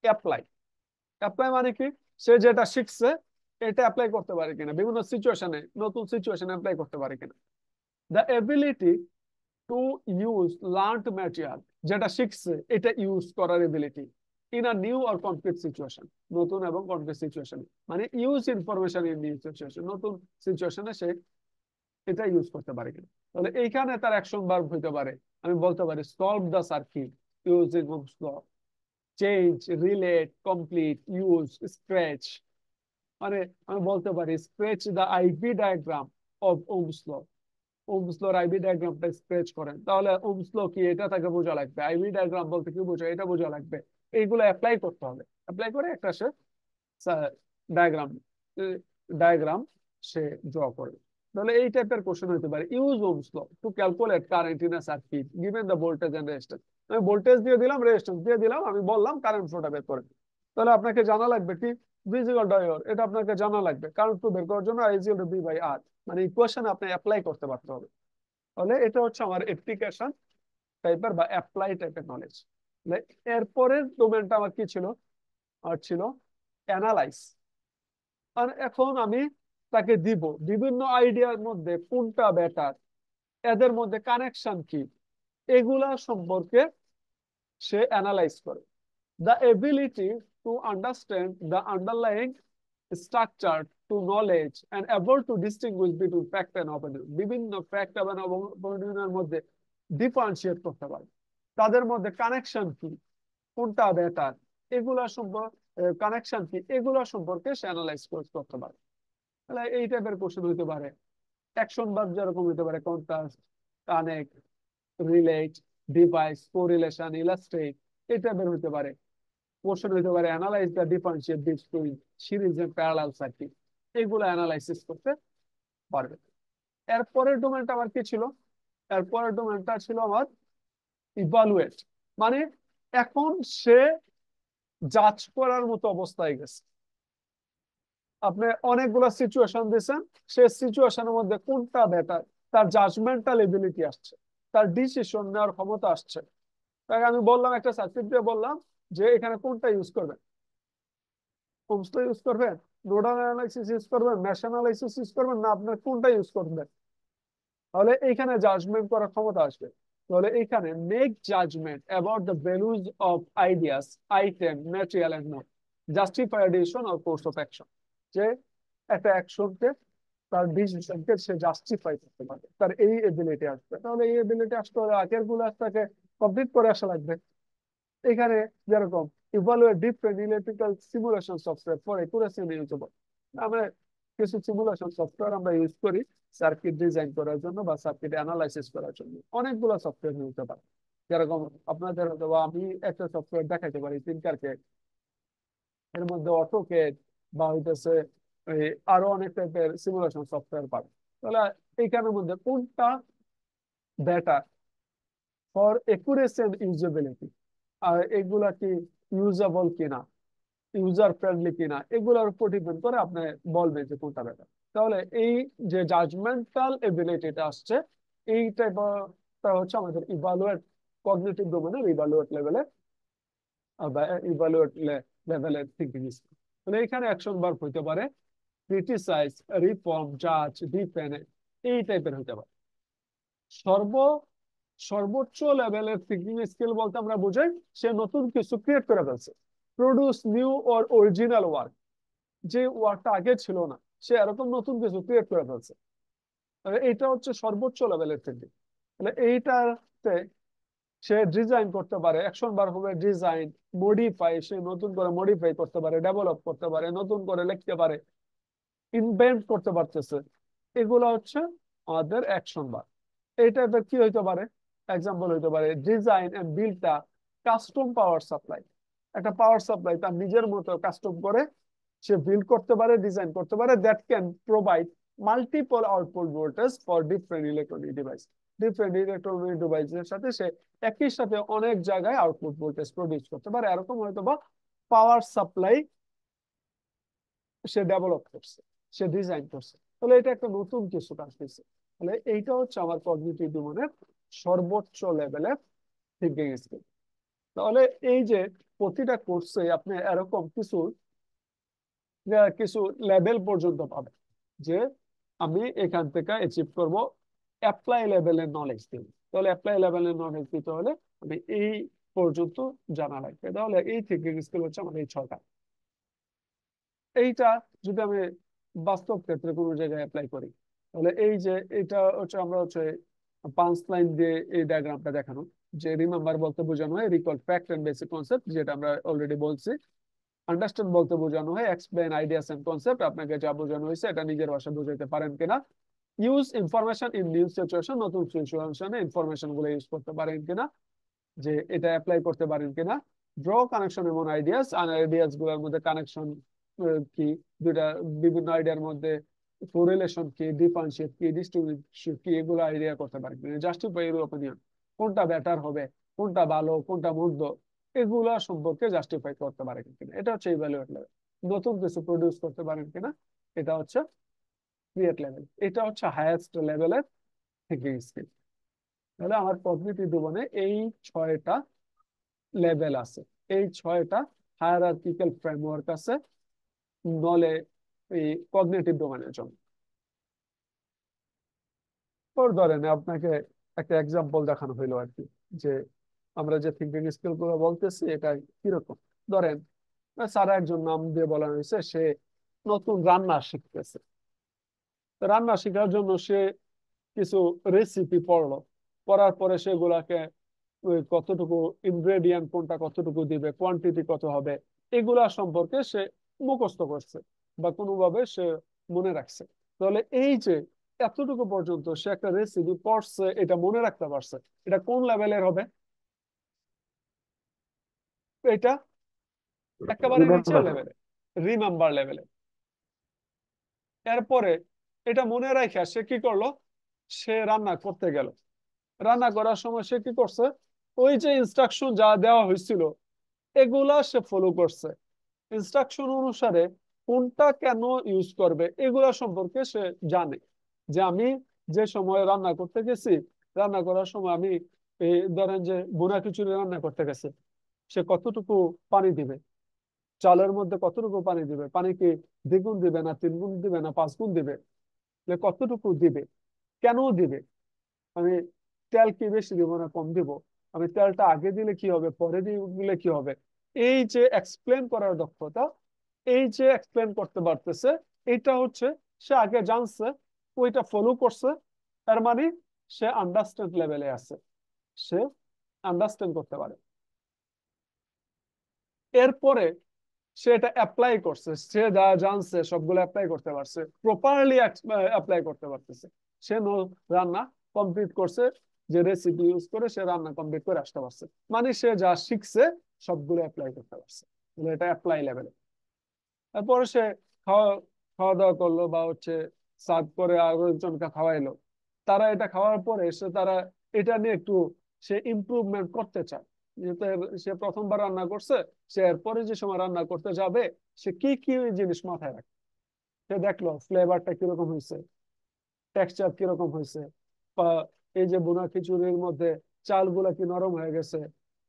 অ্যাপ্লাই। অ্যাপ্লাই মানে কি? সে যেটা শিখছে এটা অ্যাপ্লাই করতে পারে কিনা, বিভিন্ন সিচুয়েশনে, নতুন সিচুয়েশনে অ্যাপ্লাই করতে পারে কিনা। The ability to use learned material, যেটা শিখছে এটা ইউজ করার ability in a new or concrete situation, নতুন এবং কনক্রিট সিচুয়েশন, মানে use information in new situation, নতুন সিচুয়েশনে সে এটা ইউজ করতে পারে কিনা। তাহলে এইখানে তার অ্যাকশন ভার্ব হইতে পারে, আমি বলতে পারি solve the circuit using Ohm's law, change, relate, complete, use, scratch, মানে আমি বলতে পারি scratch the IV diagram of Ohm's law, Ohm's লর আইভি ডায়াগ্রামটা স্ক্র্যাচ করেন। তাহলে ওহমস ল কি এটা তাকে বোঝা লাগবে, আইভি ডায়াগ্রাম বলতে কি বোঝায় এটা বোঝা লাগবে, এইগুলো অ্যাপ্লাই করতে হবে। অ্যাপ্লাই করে একটা সে ডায়াগ্রাম ডায়াগ্রাম সে ড্র করবে। তাহলে এই টাইপের কোশ্চেন হতে পারে। Use Ohm's law to calculate current in a circuit given the voltage and resistance, আমি ভোল্টেজ দিয়ে দিলাম, রেজিস্ট্যান্স দিয়ে দিলাম, আমি বললাম কারেন্ট ফ্লোটা বের করে। তাহলে আপনাকে জানা লাগবে কি? ভিজিবল ডায়োড, এটা আপনাকে জানা লাগবে কারেন্ট ফ্লো বের করার জন্য I is equal to V by R, মানে ইকুয়েশন আপনি অ্যাপ্লাই করতে পারতে হবে। তাহলে এটা হচ্ছে আমার অ্যাপ্লিকেশন টাইপের বা অ্যাপ্লাই টাইপের নলেজ। এরপরের ডোমেনটা আমার কি ছিল? আর ছিল অ্যানালাইজ। আর এখন আমি তাকে দিব বিভিন্ন আইডিয়ার মধ্যে কোনটা বেটার, এদের মধ্যে কানেকশন কি, এগুলা সম্পর্কে সে অ্যানালাইজ করে। The ability to understand the underlying structure to knowledge and able to distinguish between fact and opinion, বিভিন্ন ফ্যাক্ট এবং অপিনিয়নের মধ্যে ডিফারেন্সিয়েট করতে পারে, তাদের মধ্যে কানেকশন কি, কোনটা বেটার, এগুলা সম্পর্কে কানেকশন কি, এগুলো সম্পর্কে সে অ্যানালাইজ করতে পারে। তাহলে এই টাইপের কোশ্চেন হইতে পারে। অ্যাকশন ভার্ব যেরকম হইতে পারে contrast, connect, relate, device, correlation, illustrate, এই টাইপের হইতে পারে। কোশ্চেন হইতে পারে analyse the differentiate between series and parallel circuit, এগুলো অ্যানালাইসিস করতে পারবে। এরপরের ডোমেনটা আমার কি ছিল? এরপরের ডোমেনটা ছিল আমার ইভালুয়েট, মানে এখন সে জাজ করার মতো অবস্থায় গেছে। আপনি অনেকগুলো সিচুয়েশন দিয়েছেন, সে সিচুয়েশনের মধ্যে কোনটা বেটার, তার জাজমেন্টাল এবিলিটি আসছে, তার ডিসিশন নেওয়ার ক্ষমতা আসছে। তাকে আমি বললাম, একটা সার্কিট দিয়ে বললাম যে এখানে কোনটা ইউজ করবেন, ওহমস ইউজ করবেন, নোডাল অ্যানালাইসিস ইউজ করবেন, মেশ অ্যানালাইসিস ইউজ করবেন, না আপনার কোনটা ইউজ করবেন, তাহলে এইখানে জাজমেন্ট করার ক্ষমতা আসবে। তাহলে এইখানে make judgement about the values of ideas, item, material and mode, justify a decision or course of action, যে একটা অ্যাকশনকে, তার ডিসিশনকে সে জাস্টিফাই করতে পারে, তার এই এবিলিটি আসবে। তাহলে এই এবিলিটি আসতে হলে আগের গুলো তাকে কমপ্লিট করে আসা লাগবে। এখানে যেরকম evaluate different electrical simulation software for accuracy and usable, আমরা কিছু সিমুলেশন সফটওয়্যার আমরা ইউজ করি সার্কিট ডিজাইন করার জন্য বা সার্কিট অ্যানালাইসিস করার জন্য। অনেকগুলো সফটওয়্যার নিতে পারে, যেরকম আপনাদের হয়তো বা আমি একটা সফটওয়্যার দেখাতে পারি তিনকারকে, এর মধ্যে অটোকেড বা হইতেছে এই আরো অনেক টাইপের সিমুলেশন সফটওয়্যার পাবে। তাহলে এইখানের মধ্যে কোনটা better for accuracy and usability, আর এগুলা কি ইউজেবল কিনা, ইউজার ফ্রেন্ডলি কিনা, এগুলোর উপর ডিপেন্ড করে আপনি বলবেন যে কোনটা বেটার। তাহলে এই যে জাজমেন্টাল এবিলিটিটা আসছে, এই টাইপটা হচ্ছে আমাদের ইভালুয়েট, কগনিটিভ ডোমেনের ইভালুয়েট লেভেলে বা ইভালুয়েট লেভেলের থিঙ্কিং স্কিল। তাহলে এখানে অ্যাকশন ভার্ব হইতে পারে ক্রিটিসাইজ, রিফর্ম, জাজ, ডিফেন্ড, এই টাইপের হইতে পারে। সর্বোচ্চ লেভেলের থিঙ্কিং স্কিল বলতে আমরা বুঝাই সে নতুন কিছু ক্রিয়েট করে ফেলছে, produce new or original work, যে ওয়ার্কটা আগে ছিল না, সে এরকম নতুন কিছু ক্রিয়েট করে ফেলছে। এইটা হচ্ছে সর্বোচ্চ লেভেলের থিঙ্কিং। তাহলে এইটাতে সে ডিজাইন করতে পারে, অ্যাকশন বার হবে ডিজাইন, মডিফাই, সে নতুন করে মডিফাই করতে পারে, ডেভেলপ করতে পারে, নতুন করে লিখতে পারে, ইনভেন্ট করতে পারতেছে। এগুলো হচ্ছে আমাদের অ্যাকশন বার। এই টাইপের কি হইতে পারে? এক্সাম্পল হইতে পারে design and build a custom power supply, একটা পাওয়ার সাপ্লাই তার নিজের মতো কাস্টম করে সে বিল্ড করতে পারে, ডিজাইন করতে পারে, that can provide multiple output voltage for different electronic device. Different electronic ডিভাইসের সাথে সে একই সাথে অনেক জায়গায় আউটপুট ভোল্টেজ প্রডিউস করতে পারে। এরকম হয়তো বা পাওয়ার সাপ্লাই সে ডেভেলপ করছে, সে ডিজাইন করছে। তাহলে এটা একটা নতুন কিছু কাজ করছে। তাহলে এইটা হচ্ছে আমার কগনিটিভ ডোমেনের সর্বোচ্চ লেভেলের থিঙ্কিং স্কিল। তাহলে এই যে প্রতিটা কোর্সে আপনি এরকম কিছু কিছু লেভেল পর্যন্ত পাবেন, যে আমি এখান থেকে অ্যাচিভ করব অ্যাপ্লাই লেভেলের নলেজ দিব। তাহলে অ্যাপ্লাই লেভেলের নলেজ দিতে হলে আমি এই পর্যন্ত জানা লাগবে। তাহলে এই থিঙ্কিং স্কিল হচ্ছে আমার এই 6টা। এইটা যদি আমি বাস্তব ক্ষেত্রে কোনো জায়গায় অ্যাপ্লাই করি, তাহলে এই যে এটা হচ্ছে আমরা হচ্ছে 5 লাইন দিয়ে এই ডায়াগ্রামটা দেখানো, যে রিমেম্বার বলতে বোঝানো হয় recall fact and basic concept, যেটা আমরা অলরেডি বলছি। আন্ডারস্ট্যান্ড বলতে বোঝানো হয় এক্সপ্লেন আইডিয়াস এন্ড কনসেপ্ট, আপনাকে যা বোঝানো হয়েছে এটা নিজের ভাষায় বোঝাতে পারেন কিনা। Use information in new situation, নতুন সিচুয়েশনে ইনফরমেশন গুলো ইউজ করতে পারেন কিনা, যে এটা অ্যাপ্লাই করতে পারেন কিনা। ড্র কানেকশন এমন আইডিয়াস, আর আইডিয়াস গুলোর মধ্যে কানেকশন কি, দুইটা বিভিন্ন আইডিয়ার মধ্যে কোরিলেশন কি, ডিফারেন্সিয়েট কি, ডিস্ট্রিবিউশন কি, এগুলো আইডিয়া করতে পারেন কিনা। জাস্টিফাই ইউর অপিনিয়ন, কোনটা বেটার হবে, কোনটা ভালো, কোনটা মন্দ, এগুলা সম্পর্কে জাস্টিফাই করতে পারেন কিনা। এটা হচ্ছে ইভ্যালুয়েট লেভেল। নতুন কিছু প্রডিউস করতে পারেন কিনা, এটা হচ্ছে ক্রিয়েট লেভেল। এটা হচ্ছে হাইয়েস্ট লেভেলের থিঙ্কিং স্কিল। তাহলে আমার কগনিটিভ জীবনে এই 6টা লেভেল আছে, এই 6টা হায়ারার্কিক্যাল ফ্রেমওয়ার্ক আছে নলে এই কগনিটিভ ডোমেনের জন্য। ওর ধরেন আপনাকে একটা এক্সাম্পল দেখানো হইলো আর কি, যে আমরা যে থিঙ্কিং স্কিল গুলো বলতেছি এটা কিরকম। ধরেন স্যার একজন নাম দিয়ে বলা হয়েছে সে নতুন রান্না শিখতেছে, রান্না শেখার জন্য সে কিছু রেসিপি পড়লো, পড়ার পরে সেগুলাকে কতটুকু ইনগ্রেডিয়েন্ট কোনটা কতটুকু দিবে, কোয়ান্টিটি কত হবে, এগুলা সম্পর্কে সে মুখস্থ করছে বা কোনোভাবে সে মনে রাখছে। তাহলে এই যে এতটুকু পর্যন্ত সে একটা রেসিপি পড়ছে, এটা মনে রাখতে পারছে, এটা কোন লেভেলের হবে? এটা একেবারে নিচের রিমেম্বার। লেভেলে, রিমেম্বার লেভেলে। এরপরে এটা মনে রাখা সে কি করলো? সে রান্না করতে গেল। রান্না করার সময় সে কি করছে? ওই যে ইনস্ট্রাকশন যা দেওয়া হয়েছিল এগুলা সে ফলো করছে। ইনস্ট্রাকশন অনুসারে কোনটা কেন ইউজ করবে এগুলা সম্পর্কে সে জানে। যে আমি যে সময় রান্না করতে গেছি, রান্না করার সময় আমি এই ধরেন যে ভুনা খিচুড়ি রান্না করতে গেছে, সে কতটুকু পানি দিবে, চালের মধ্যে কতটুকু পানি দিবে, পানি কি 2 গুণ দিবে না 3 গুণ দিবে না 5 গুণ দিবে, কতটুকু দিবে, কেন দিবে, আমি তেল কি বেশি দিব না কম দিব, আমি তেলটা আগে দিলে কি হবে পরে দিলে কি হবে, এই যে এক্সপ্লেন করার দক্ষতা, এই যে এক্সপ্লেন করতে পারতেছে, এটা হচ্ছে সে আগে জানছে, ওইটা ফলো করছে, তার মানে সে আন্ডারস্ট্যান্ড লেভেলে আছে, সে আন্ডারস্ট্যান্ড করতে পারে। এরপরে সে এটা অ্যাপ্লাই করছে, সে যা জানছে সবগুলো অ্যাপ্লাই করতে পারছে, প্রপারলি অ্যাপ্লাই করতে পারতেছে, সে রান্না কমপ্লিট করছে, যে রেসিপি ইউজ করে সে রান্না কমপ্লিট করে আসতে পারছে, মানে সে যা শিখছে সবগুলো অ্যাপ্লাই করতে পারছে, এটা অ্যাপ্লাই লেভেলে। তারপরে সে খাওয়া খাওয়া দাওয়া করলো বা হচ্ছে সার্ভ করে আরো একজনকে খাওয়াইলো, তারা এটা খাওয়ার পরে তারা এটা নিয়ে একটু সে ইমপ্রুভমেন্ট করতে চায়। যেহেতু সে প্রথমবার রান্না করছে, সে এরপরে যে সময় রান্না করতে যাবে সে কি কি জিনিস মাথায় রাখে, সে দেখলো ফ্লেভারটা কিরকম হয়েছে, টেক্সচার কিরকম হয়েছে, বা এই যে বোনা খিচুড়ির মধ্যে চালগুলা কি নরম হয়ে গেছে,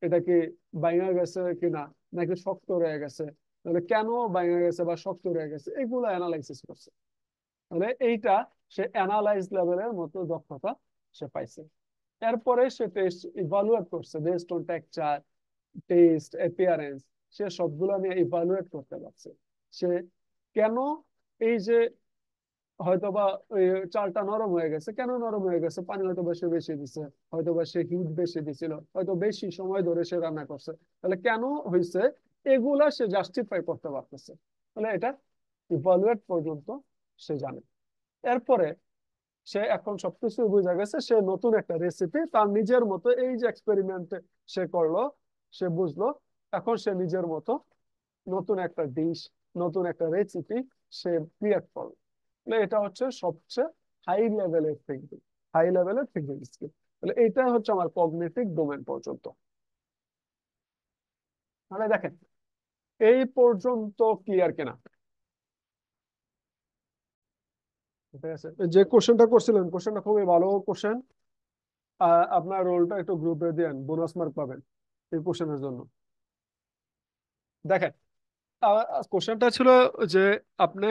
এটা কি বাইঙা গেছে কিনা, নাকি শক্ত রয়ে গেছে, তাহলে কেন বাইঙা গেছে বা শক্ত রয়ে গেছে, এগুলো অ্যানালাইসিস করছে। তাহলে এইটা সে অ্যানালাইজ লেভেলের মতো দক্ষতা সে পাইছে। এরপরে সে টেস্ট ইভালুয়েট করছে based on texture, taste, appearance, সে সবগুলো নিয়ে ইভালুয়েট করতে পারছে। সে কেন এই যে হয়তোবা ওই চালটা নরম হয়ে গেছে, কেন নরম হয়ে গেছে, পানি হয়তো সে বেশি দিছে, হয়তোবা সে হিট বেশি দিছিল, হয়তো বেশি সময় ধরে সে রান্না করছে, তাহলে কেন হয়েছে এগুলা সে জাস্টিফাই করতে পারতেছে। তাহলে এটা ইভালুয়েট পর্যন্ত সে জানে। এরপরে সে এখন সবকিছু বুঝে গেছে, সে নতুন একটা রেসিপি তার নিজের মতো এই যে এক্সপেরিমেন্ট সে করলো, সে বুঝলো, এখন সে নিজের মতো নতুন একটা ডিশ, নতুন একটা রেসিপি সে ক্রিয়েট করলো। তাহলে এটা হচ্ছে সবচেয়ে হাই লেভেলের থিঙ্কিং, হাই লেভেলের থিঙ্কিং স্কিল। তাহলে এটা হচ্ছে আমার কগনিটিভ ডোমেন পর্যন্ত। তাহলে দেখেন এই পর্যন্ত ক্লিয়ার কিনা? ঠিক আছে, যে কোশ্চেনটা করছিলেন কোশ্চেনটা খুবই ভালো কোশ্চেন। আপনার রোলটা একটু গ্রুপে দেন, বোনাস মার্ক পাবেন এই কোশ্চেনের জন্য। দেখেন কোশ্চেনটা ছিল যে আপনি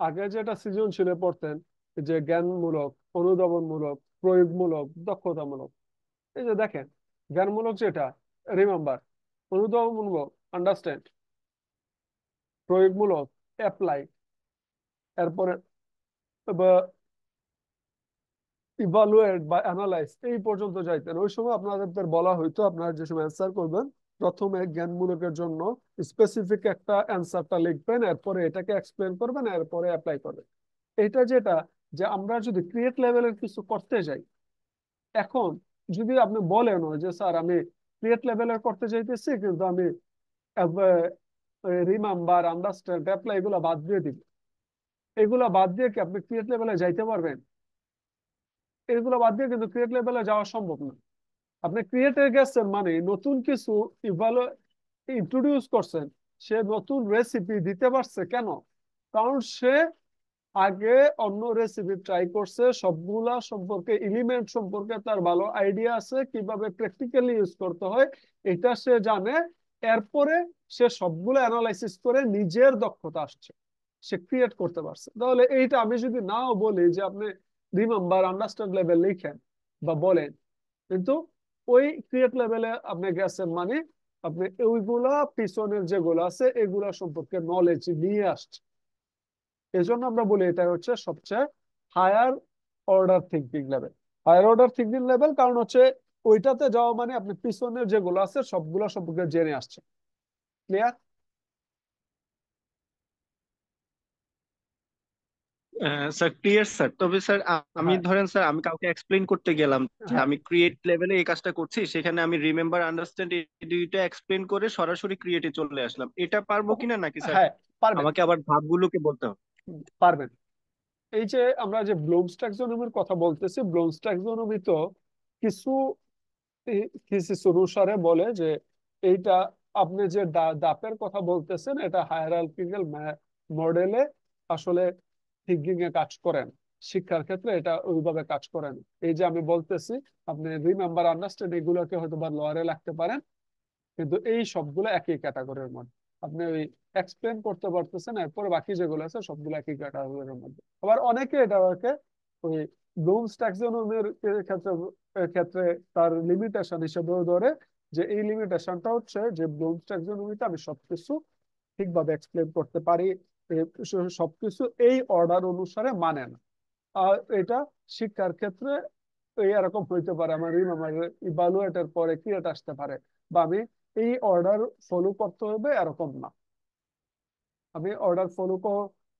আগে যেটা সৃজনশীলে পড়তেন, যে জ্ঞানমূলক, অনুধাবনমূলক, প্রয়োগমূলক, দক্ষতামূলক, এই যে দেখেন জ্ঞানমূলক যেটা রিমেম্বার, অনুধাবনমূলক আন্ডারস্ট্যান্ড, প্রয়োগমূলক অ্যাপ্লাই, এরপরে ইভালুয়েট বা অ্যানালাইজ, এই পর্যন্ত যাইতেন। ওই সময় আপনাদের বলা হইতো আপনারা যে সময় অ্যান্সার করবেন প্রথমে জ্ঞানমূলকের জন্য স্পেসিফিক একটা অ্যান্সারটা লিখবেন, এরপরে এটাকে এক্সপ্লেন করবেন, এরপরে অ্যাপ্লাই করবেন। এটা যেটা যে আমরা যদি ক্রিয়েট লেভেলের কিছু করতে যাই, এখন যদি আপনি বলেন যে স্যার আমি ক্রিয়েট লেভেলের করতে চাইতেছি কিন্তু আমি রিমেম্বার, আন্ডারস্ট্যান্ড, অ্যাপ্লাই এগুলো বাদ দিয়ে দিব, এগুলো বাদ দিয়ে কি আপনি ক্রিয়েট লেভেলে যাইতে পারবেন? এগুলো বাদ দিয়ে কিন্তু ক্রিয়েট লেভেলে যাওয়া সম্ভব না। আপনি ক্রিয়েটে গেছেন মানে নতুন কিছু ইভালু ইন্ট্রোডিউস করছেন, সে নতুন রেসিপি দিতে পারছে কেন? কারণ সে আগে অন্য রেসিপি ট্রাই করছে, সবগুলা সম্পর্কে এলিমেন্ট সম্পর্কে তার ভালো আইডিয়া আছে, কিভাবে প্র্যাকটিক্যালি ইউজ করতে হয় এটা সে জানে। এরপরে সে সবগুলো অ্যানালাইসিস করে নিজের দক্ষতা আসছে, সে ক্রিয়েট করতে পারছে। তাহলে এইটা আমি যদি নাও বলি যে আপনি রিমেম্বার, আন্ডারস্ট্যান্ড লেভেল লিখেন বা বলেন, কিন্তু ওই ক্রিয়েট লেভেলে আপনি গেছেন মানে আপনি ওইগুলা পিছনের যেগুলো আছে এগুলা সম্পর্কে নলেজ নিয়ে আসছে। এই জন্য আমরা বলি এটা হচ্ছে সবচেয়ে higher order thinking level. Higher order thinking level কারণ হচ্ছে ওইটাতে যাওয়া মানে আপনি পিছনের যেগুলো আছে সবগুলো সম্পর্কে জেনে আসছে। ক্লিয়ার? স্যার ক্লিয়ার স্যার, তবে স্যার আমি হ্যাঁ, ধরেন স্যার আমি কাউকে এক্সপ্লেইন করতে গেলাম যে হ্যাঁ, আমি ক্রিয়েট লেভেলে এই কাজটা করছি, সেখানে আমি রিমেম্বার আন্ডারস্ট্যান্ড এই দুইটা এক্সপ্লেইন করে সরাসরি ক্রিয়েটে চলে আসলাম, এটা পারবো কিনা নাকি স্যার হ্যাঁ, পারবেন, আমাকে আবার ধাপগুলোকে বলতে হবে? পারবেন। এই যে আমরা যে ব্লুমস ট্যাক্সোনমির কথা বলতেছি, ব্লুমস ট্যাক্সোনমি তো কিছু থিসিস অনুসারে বলে যে এইটা, আপনি যে দাপের কথা বলতেছেন, এটা হায়ারার্কিক্যাল মডেলে আসলে থিঙ্কিং এ কাজ করেন, শিক্ষার ক্ষেত্রে এটা ওইভাবে কাজ করেন। এই যে আমি বলতেছি, আপনি রিমেম্বার আন্ডারস্ট্যান্ড এগুলোকে হয়তো বা লোয়ারে লাগতে পারেন, কিন্তু এই সবগুলো একই ক্যাটাগরির মধ্যে। আপনি ওই এক্সপ্লেন করতে পারতেছেন, এরপরে বাকি যেগুলো আছে সবগুলো একই ক্যাটাগরির মধ্যে। আবার অনেকে এটাকে ওই ব্লুমস ট্যাক্সোনমির ক্ষেত্রে ক্ষেত্রে তার লিমিটেশন হিসেবেও ধরে, যে এই লিমিটেশনটা হচ্ছে যে ব্লুমস ট্যাক্সোনমিতে আমি সবকিছু ঠিকভাবে এক্সপ্লেন করতে পারি, সবকিছু এই অর্ডার অনুসারে মানে না। আর এটা শিক্ষার ক্ষেত্রে এই এরকম হইতে পারে, আমার রিমেম্বার ইভালুয়েটের পরে ক্রিয়েট আসতে পারে, বা আমি এই অর্ডার ফলো করতে হবে এরকম না। আমি অর্ডার ফলো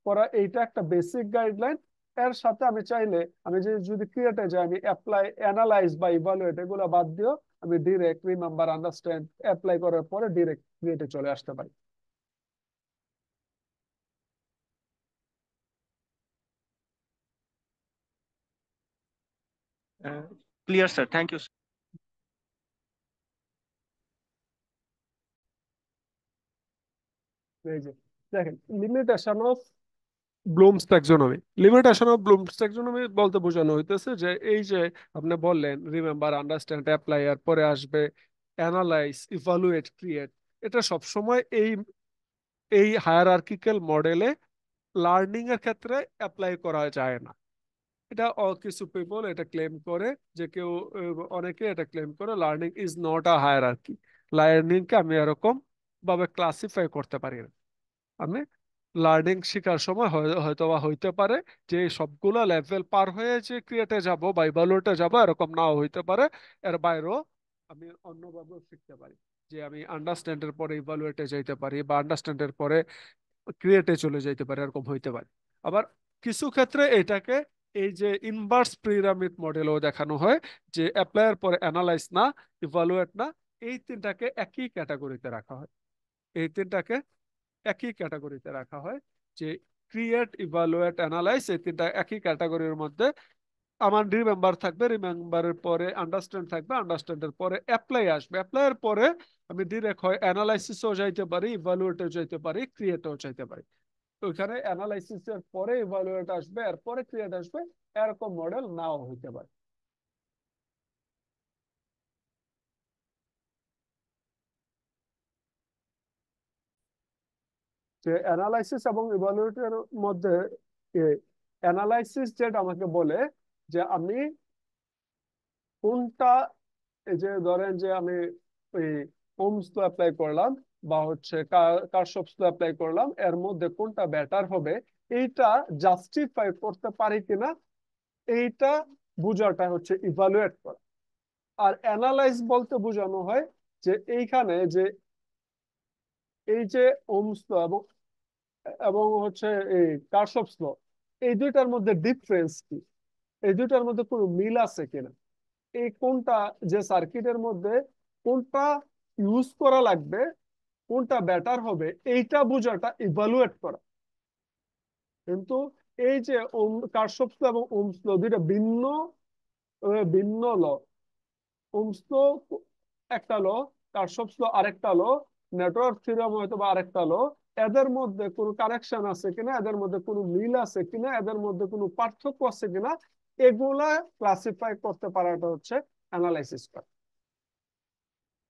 করা এইটা একটা বেসিক গাইডলাইন। এর সাথে আমি চাইলে, আমি যে যদি ক্রিয়েটে যাই, আমি অ্যাপ্লাই, অ্যানালাইজ বা ইভালুয়েট এগুলো বাদ দিও, আমি ডিরেক্ট রিমেম্বার আন্ডারস্ট্যান্ড অ্যাপ্লাই করার পরে ডিরেক্ট ক্রিয়েটে চলে আসতে পারি। Clear sir, thank you. এই যে দেখেন, limitation of Bloom's taxonomy, limitation of Bloom's taxonomy বলতে বোঝানো হইতেছে যে এই যে আপনি বললেন রিমেম্বার আন্ডারস্ট্যান্ড অ্যাপ্লাই, এর পরে আসবে অ্যানালাইজ ইভালুয়েট ক্রিয়েট, এটা সব সময় এই এই হায়ারার্কিক্যাল মডেলে লার্নিং এর ক্ষেত্রে অ্যাপ্লাই করা যায় না। এটা কিছু পিপল এটা ক্লেম করে, যে কেউ অনেকে এটা ক্লেম করে learning is not a hierarchy, learning কে আমি এরকম ভাবে ক্লাসিফাই করতে পারি না। আমি লার্নিং শেখার সময় হয়তো বা হইতে পারে যে এই সবগুলো লেভেল পার হয়ে যে ক্রিয়েটে যাব বা ইভালুয়েটে যাব, এরকম নাও হইতে পারে। এর বাইরেও আমি অন্যভাবেও শিখতে পারি, যে আমি আন্ডারস্ট্যান্ডের পরে ইভালুয়েটে যাইতে পারি, বা আন্ডারস্ট্যান্ডের পরে ক্রিয়েটে চলে যাইতে পারে, এরকম হইতে পারে। আবার কিছু ক্ষেত্রে এটাকে এই যে ইনভার্স পিরামিড মডেলও দেখানো হয়, যে অ্যাপ্লাইয়ের পরে অ্যানালাইজ না, ইভালুয়েট না, এই তিনটাকে একই ক্যাটাগরিতে রাখা হয়। এই তিনটাকে একই ক্যাটাগরিতে রাখা হয়, যে ক্রিয়েট, ইভালুয়েট, অ্যানালাইজ, এই তিনটা একই ক্যাটাগরির মধ্যে। আমার রিমেম্বার থাকবে, রিমেম্বারের পরে আন্ডারস্ট্যান্ড থাকবে, আন্ডারস্ট্যান্ডের পরে অ্যাপ্লাই আসবে, অ্যাপ্লাইয়ের পরে আমি ডিরেক্ট হয় অ্যানালাইসিসও যাইতে পারি, ইভালুয়েটও যাইতে পারি, ক্রিয়েটও যাইতে পারি। তো ওইখানে অ্যানালাইসিস এর পরে ইভালুয়েট আসবে, এরপরে ক্রিয়েট আসবে, এরকম মডেল নাও হইতে পারে। যে অ্যানালাইসিস এবং ইভালুয়েটের মধ্যে অ্যানালাইসিস যেটা আমাকে বলে যে আমি কোনটা, এই যে ধরেন যে আমি ওই ওমস ল অ্যাপ্লাই করলাম, বা হচ্ছে কারশফস ল অ্যাপ্লাই করলাম, এর মধ্যে কোনটা বেটার হবে, এইটা জাস্টিফাই করতে পারি কিনা, এইটা বোঝাটা হচ্ছে ইভালুয়েট করা। আর অ্যানালাইজ বলতে বোঝানো হয় যে এইখানে যে এই যে ওমস ল এবং এবং হচ্ছে এই কারশফস ল, এই দুইটার মধ্যে ডিফারেন্স কি, এই দুইটার মধ্যে কোনো মিল আছে কিনা, এই কোনটা যে সার্কিটের মধ্যে কোনটা ইউজ করা লাগবে, কোনটা বেটার হবে, এইটা বোঝাটা ইভালুয়েট করা। কিন্তু এই যে কারশফস ল এবং ওমস ল দুইটা ভিন্ন ভিন্ন ল। ওমস ল একটা ল, কারশফস ল আরেকটা ল, নেটওয়ার্ক থিওরেম হয়তো বা আরেকটা ল। এদের মধ্যে কোনো কানেকশন আছে কিনা, এদের মধ্যে কোনো মিল আছে কিনা, এদের মধ্যে কোনো পার্থক্য আছে কিনা, এগুলা ক্লাসিফাই করতে পারাটা হচ্ছে অ্যানালাইসিস করা।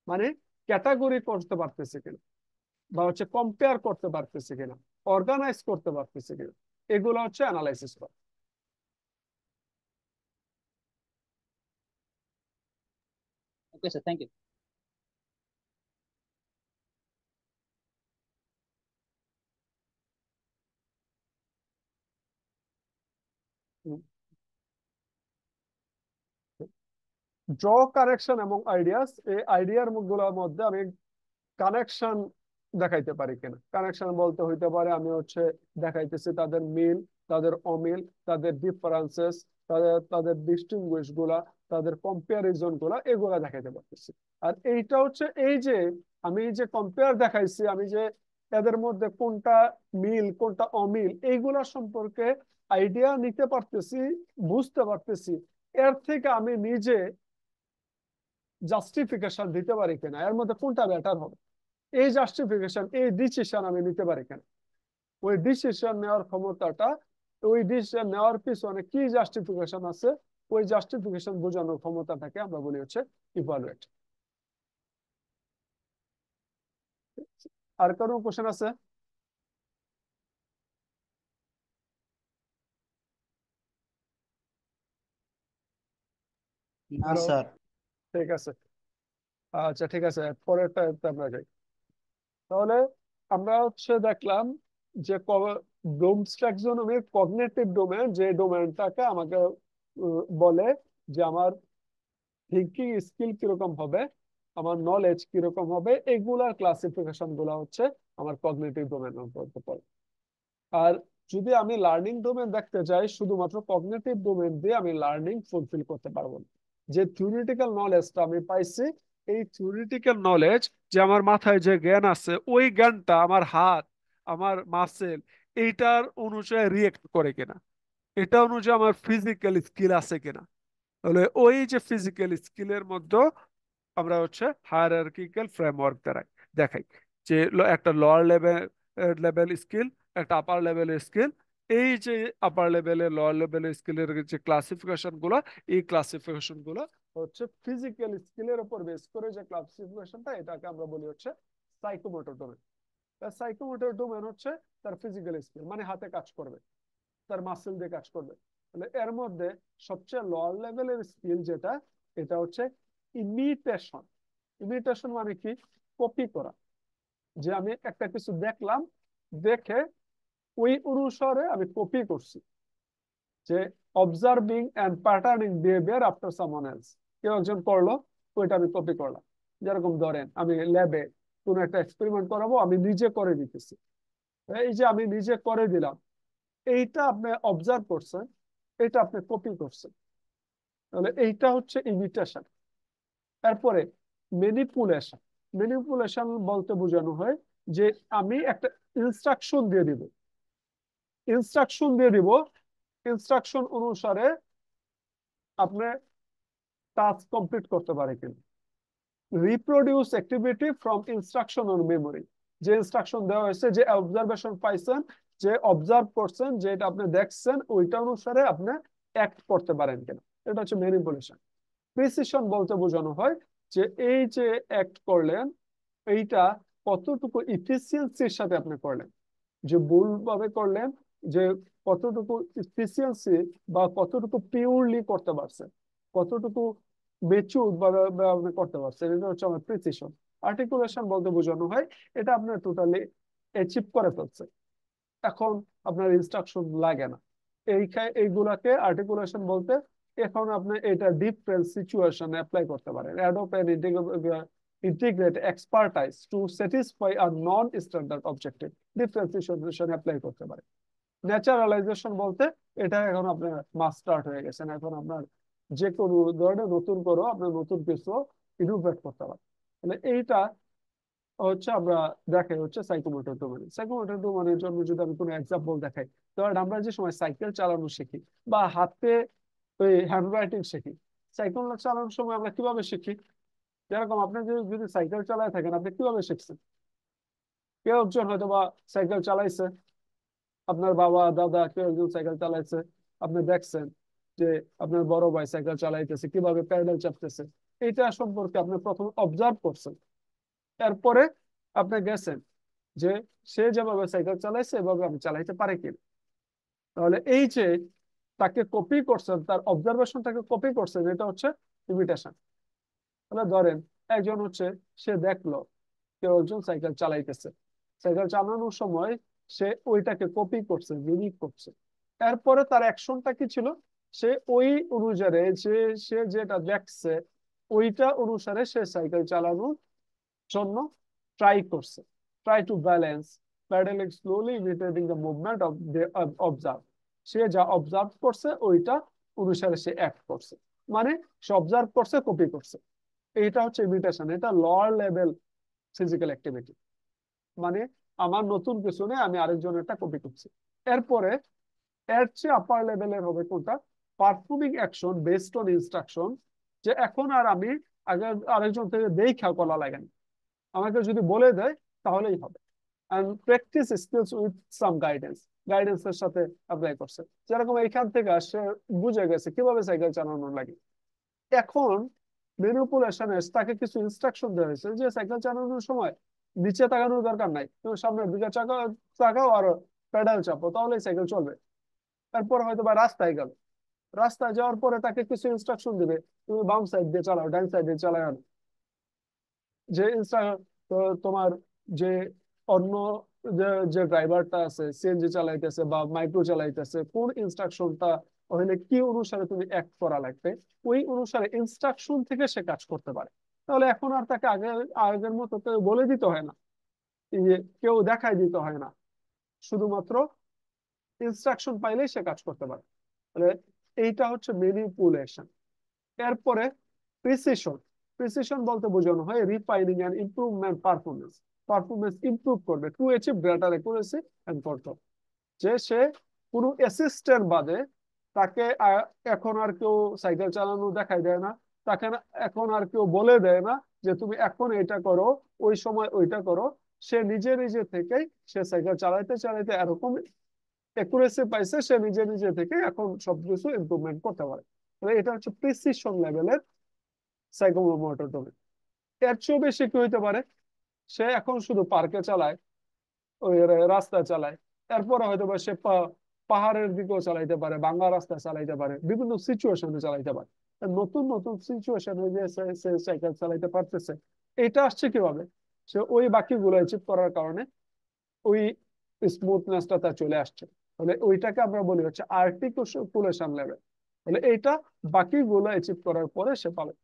মানে ক্যাটাগরি করতে পারতেছে কিনা, বা হচ্ছে কম্পেয়ার করতে পারতেছে কিনা, অর্গানাইজ করতে পারতেছে কিনা, এগুলো হচ্ছে অ্যানালাইসিস করা। Okay sir, thank you. Draw, connection এবং আইডিয়াস, এই আইডিয়ার গুলোর মধ্যে আমি কানেকশন দেখাইতে পারি কিনা। কানেকশন বলতে হইতে পারে আমি হচ্ছে দেখাইতেছি তাদের মিল, তাদের অমিল, তাদের ডিফারেন্সেস, তাদের তাদের ডিস্টিংগুইশ গুলা, তাদের কম্পারিজন গুলা, এগুলা দেখাইতে পারতেছি। আর এইটা হচ্ছে এই যে আমি যে কম্পেয়ার দেখাইছি, আমি যে এদের মধ্যে কোনটা মিল কোনটা অমিল এইগুলা সম্পর্কে আইডিয়া নিতে পারতেছি, বুঝতে পারতেছি। এর থেকে আমি নিজে জাস্টিফিকেশন দিতে পারি কিনা, এর মধ্যে কোনটা বেটার হবে, এই জাস্টিফিকেশন, এই ডিসিশন আমি নিতে পারি কিনা। ওই ডিসিশন নেওয়ার ক্ষমতাটা, ওই ডিসিশন নেওয়ার পিছনে কি জাস্টিফিকেশন আছে, ওই জাস্টিফিকেশন বোঝানোর ক্ষমতাটাকে আমরা বলি হচ্ছে ইভালুয়েট। আর কোনো কোশ্চেন আছে? না হ্যালো, স্যার। ঠিক আছে। আচ্ছা ঠিক আছে, পরেরটা আমরা যাই। তাহলে আমরা হচ্ছে দেখলাম যে ব্লুমস ট্যাক্সোনমির কগনিটিভ ডোমেন, যে ডোমেনটাকে আমাকে বলে যে আমার থিঙ্কিং স্কিল কিরকম হবে, আমার নলেজ কিরকম হবে, এগুলার ক্লাসিফিকেশন গুলা হচ্ছে আমার কগনিটিভ ডোমেন মধ্যে পড়ে। আর যদি আমি লার্নিং ডোমেন দেখতে যাই, শুধুমাত্র কগনিটিভ ডোমেন দিয়ে আমি লার্নিং ফুলফিল করতে পারবো না। যে থিওরিটিক্যাল নলেজটা আমি পাইছি, এই থিওরিটিক্যাল নলেজ, যে আমার মাথায় যে জ্ঞান আছে, ওই জ্ঞানটা আমার হাত, আমার মাসেল, এইটার অনুযায়ী রিয়েক্ট করে কিনা, এটা অনুযায়ী আমার ফিজিক্যাল স্কিল আছে কিনা। তাহলে ওই যে ফিজিক্যাল স্কিলের মধ্যে আমরা হচ্ছে হায়ারার্কিক্যাল ফ্রেমওয়ার্ক দ্বারা দেখাই যে একটা লোয়ার লেভেল লেভেল স্কিল, একটা আপার লেভেলের স্কিল। এই যে আপার লেভেলের লোয়ার লেভেলের স্কিলের যে ক্লাসিফিকেশন গুলো, এই ক্লাসিফিকেশন গুলো হচ্ছে ফিজিক্যাল স্কিলের উপর বেস করে যে ক্লাসিফিকেশনটা, এটাকে আমরা বলি হচ্ছে সাইকোমোটর ডোমেন। সাইকোমোটর ডোমেন হচ্ছে তার ফিজিক্যাল স্কিল, মানে হাতে কাজ করবে, তার মাসেল দিয়ে কাজ করবে। তাহলে এর মধ্যে সবচেয়ে লোয়ার লেভেলের স্কিল যেটা, এটা হচ্ছে ইমিটেশন। ইমিটেশন মানে কি? কপি করা। যে আমি একটা কিছু দেখলাম, দেখে ওই অনুসারে আমি কপি করছি। যে observing and patterning behaviour after someone else, কেউ একজন করলো, ওইটা আমি কপি করলাম। যেরকম ধরেন আমি ল্যাবে কোনো একটা এক্সপেরিমেন্ট করাবো, আমি নিজে করে দিতেছি, এই যে আমি নিজে করে দিলাম, এইটা আপনি অবজার্ভ করছেন, এটা আপনি কপি করছেন। তাহলে এইটা হচ্ছে ইমিটেশন। তারপরে ম্যানিপুলেশন। ম্যানিপুলেশন বলতে বোঝানো হয় যে আমি একটা ইনস্ট্রাকশন দিয়ে দিব, ইনস্ট্রাকশন দিয়ে দিব, ইনস্ট্রাকশন অনুসারে আপনি টাস্ক কমপ্লিট করতে পারে কিনা। Reproduce activity from instruction on memory. যে ইনস্ট্রাকশন দেওয়া হয়েছে, যে অবজারভেশন পাইছেন, যে অবজার্ভ করছেন, যে এটা আপনি দেখছেন, ওইটা অনুসারে আপনি অ্যাক্ট করতে পারেন কিনা, এটা হচ্ছে ম্যানিপুলেশন। প্রিসিশন বলতে বোঝানো হয় যে এই যে অ্যাক্ট করলেন, এইটা কতটুকু ইফিসিয়েন্সির সাথে আপনি করলেন, যে ভুল ভাবে করলেন, যে কতটুকু ইফিসিয়েন্সি বা কতটুকু পিওরলি করতে পারছেন, কতটুকু মেচুর ভাবে আপনি করতে পারছেন, এটা হচ্ছে আমার প্রিসিশন। আর্টিকুলেশন বলতে বোঝানো হয় এটা আপনার টোটালি অ্যাচিভ করে ফেলছে, এখন আপনার ইনস্ট্রাকশন লাগে না। এইগুলাকে আর্টিকুলেশন বলতে। এখন আপনি এটা ডিফারেন্ট সিচুয়েশনে অ্যাপ্লাই করতে পারেন। Adopt and integrate expertise to satisfy a non standard objective, different সিচুয়েশনে অ্যাপ্লাই করতে পারেন। ন্যাচারালাইজেশন বলতে এটা এখন আপনার মাস্টার্ড হয়ে গেছেন, এখন আপনার যে কোনো ধরনের নতুন করো, আপনার নতুন কিছু ইনোভেট করতে পারেন। মানে এইটা হচ্ছে আমরা দেখাই হচ্ছে সাইকোমোটর ডোমেন। সাইকোমোটর ডোমেনের জন্য যদি আমি কোনো এক্সাম্পল দেখাই, ধরেন আমরা যে সময় সাইকেল চালানো শিখি বা হাতে ওই হ্যান্ড রাইটিং শিখি, সাইকেল চালানোর সময় আমরা কিভাবে শিখি? যেরকম আপনি যদি সাইকেল চালায় থাকেন, আপনি কিভাবে শিখছেন? কেউ একজন হয়তো বা সাইকেল চালাইছে, আপনার বাবা দাদা কেউ একজন সাইকেল চালাইছে, আপনি দেখছেন যে আপনার বড় ভাই সাইকেল চালাইতেছে, কিভাবে প্যাডেল চাপতেছে, এটা সম্পর্কে আপনি প্রথম অবজার্ভ করছেন। এরপরে আপনি গেছেন যে সে যেভাবে সাইকেল চালাইছে এভাবে আমি চালাইতে পারি কিনা। তাহলে এই যে তাকে কপি করছেন, তার অবজারভেশনটাকে কপি করছেন, এটা হচ্ছে ইমিটেশন। তাহলে ধরেন একজন হচ্ছে, সে দেখলো কেউ একজন সাইকেল চালাইতেছে, সাইকেল চালানোর সময় সে ওইটাকে কপি করছে, মিমিক করছে। এরপরে তার অ্যাকশনটা কি ছিল? সে ওই অনুসারে, সে যেটা দেখছে ওইটা অনুসারে সে সাইকেল চালানোর জন্য ট্রাই করছে। try to balance pedaling slowly imitating the movement of the observe সে যা অবজার্ভ করছে ওইটা অনুসারে সে অ্যাক্ট করছে মানে সে অবজার্ভ করছে কপি করছে এটা হচ্ছে ইমিটেশন এটা লোয়ার লেভেল ফিজিক্যাল অ্যাক্টিভিটি মানে আমার নতুন কিছু নেই আমি আরেকজনেরটা কপি করছি এরপরে এর চেয়ে আপার লেভেলের হবে কোনটা performing action based on instruction যে এখন আর আমি আগে আরেকজন থেকে দেখা করা লাগে না আমাকে যদি বলে দেয় তাহলেই হবে and practice skills with some গাইডেন্সের সাথে অ্যাপ্লাই করছে যেরকম এইখান থেকে সে বুঝে গেছে কিভাবে সাইকেল চালানো লাগে এখন ম্যানিপুলেশনে তাকে কিছু ইনস্ট্রাকশন দেওয়া হয়েছে যে সাইকেল চালানোর সময় নিচে তাকানোর দরকার নাই তুমি সামনের দিকে তাকাও আর পেডাল চাপো তাহলেই সাইকেল চলবে তারপর হয়তো বা রাস্তায় গেল রাস্তায় যাওয়ার পরে তাকে কিছু ইনস্ট্রাকশন দিবে তুমি বাম সাইড দিয়ে চালাও ডান সাইড দিয়ে চালাও যে তোমার যে অন্য যে ড্রাইভারটা আছে সিএনজি চালাইতেছে বা মাইক্রো চালাইতেছে কোন ইনস্ট্রাকশনটা হইলে কি অনুসারে তুমি অ্যাক্ট করা লাগবে ওই অনুসারে ইনস্ট্রাকশন থেকে সে কাজ করতে পারে তাহলে এখন আর তাকে আগের মতো কেউ বলে দিতে হয় না কেউ দেখাই দিতে হয় না শুধুমাত্র ইনস্ট্রাকশন পাইলেই সে কাজ করতে পারে তাহলে এইটা হচ্ছে ম্যানিপুলেশন এরপরে প্রিসিশন বলতে বোঝানো হয় refining and improvement performance improve করবে to achieve greater accuracy and control যে সে কোনো অ্যাসিস্ট্যান্ট বাদে তাকে এখন আর কেউ সাইকেল চালানো দেখাই দেয় না তাকে এখন আর কেউ বলে দেয় না যে তুমি এখন এটা করো ওই সময় ওইটা করো সে নিজে নিজে থেকেই সে সাইকেল চালাইতে চালাইতে এরকম অ্যাকুরেসি পাইছে সে নিজে নিজে থেকে এখন সবকিছু ইমপ্রুভমেন্ট করতে পারে এটা হচ্ছে প্রিসিশন লেভেলের সাইকোমোটর ডোমেন এর চেয়েও বেশি কি হইতে পারে সে এখন শুধু পার্কে চালায় ওই রাস্তা চালায় এরপরে হয়তো বা সে পাহাড়ের দিকেও চালাইতে পারে বাংলা রাস্তায় চালাইতে পারে বিভিন্ন সিচুয়েশনে চালাইতে পারে নতুন নতুন সিচুয়েশনে যে সে সাইকেল চালাইতে পারতেছে এটা আসছে কিভাবে সে ওই বাকিগুলো অ্যাচিভ করার কারণে ওই স্মুথনেসটা তার চলে আসছে তাহলে ওইটাকে আমরা বলি হচ্ছে আর্টিকুলেশন লেভেল তাহলে এইটা বাকিগুলো অ্যাচিভ করার পরে সে পাবে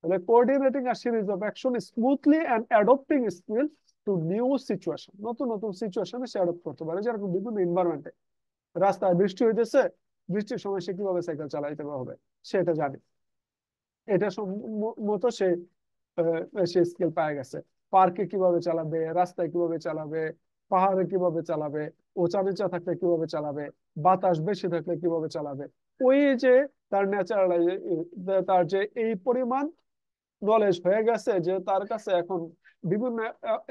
তাহলে coordinating a series of action smoothly and adopting skill to new situation নতুন নতুন সিচুয়েশনে সে অ্যাডপ্ট করতে পারে যেরকম বিভিন্ন এনভায়রনমেন্টে রাস্তায় বৃষ্টি হইতেছে বৃষ্টির সময় সে কিভাবে সাইকেল চালাইতে হবে সেটা জানে এটা মতো সে স্কিল পায় গেছে পার্কে কিভাবে চালাবে রাস্তায় কিভাবে চালাবে পাহাড়ে কিভাবে চালাবে উঁচা নিচা থাকলে কিভাবে চালাবে বাতাস বেশি থাকলে কিভাবে চালাবে ওই যে তার ন্যাচারাল তার যে এই পরিমাণ নলেজ হয়ে গেছে যে তার কাছে এখন বিভিন্ন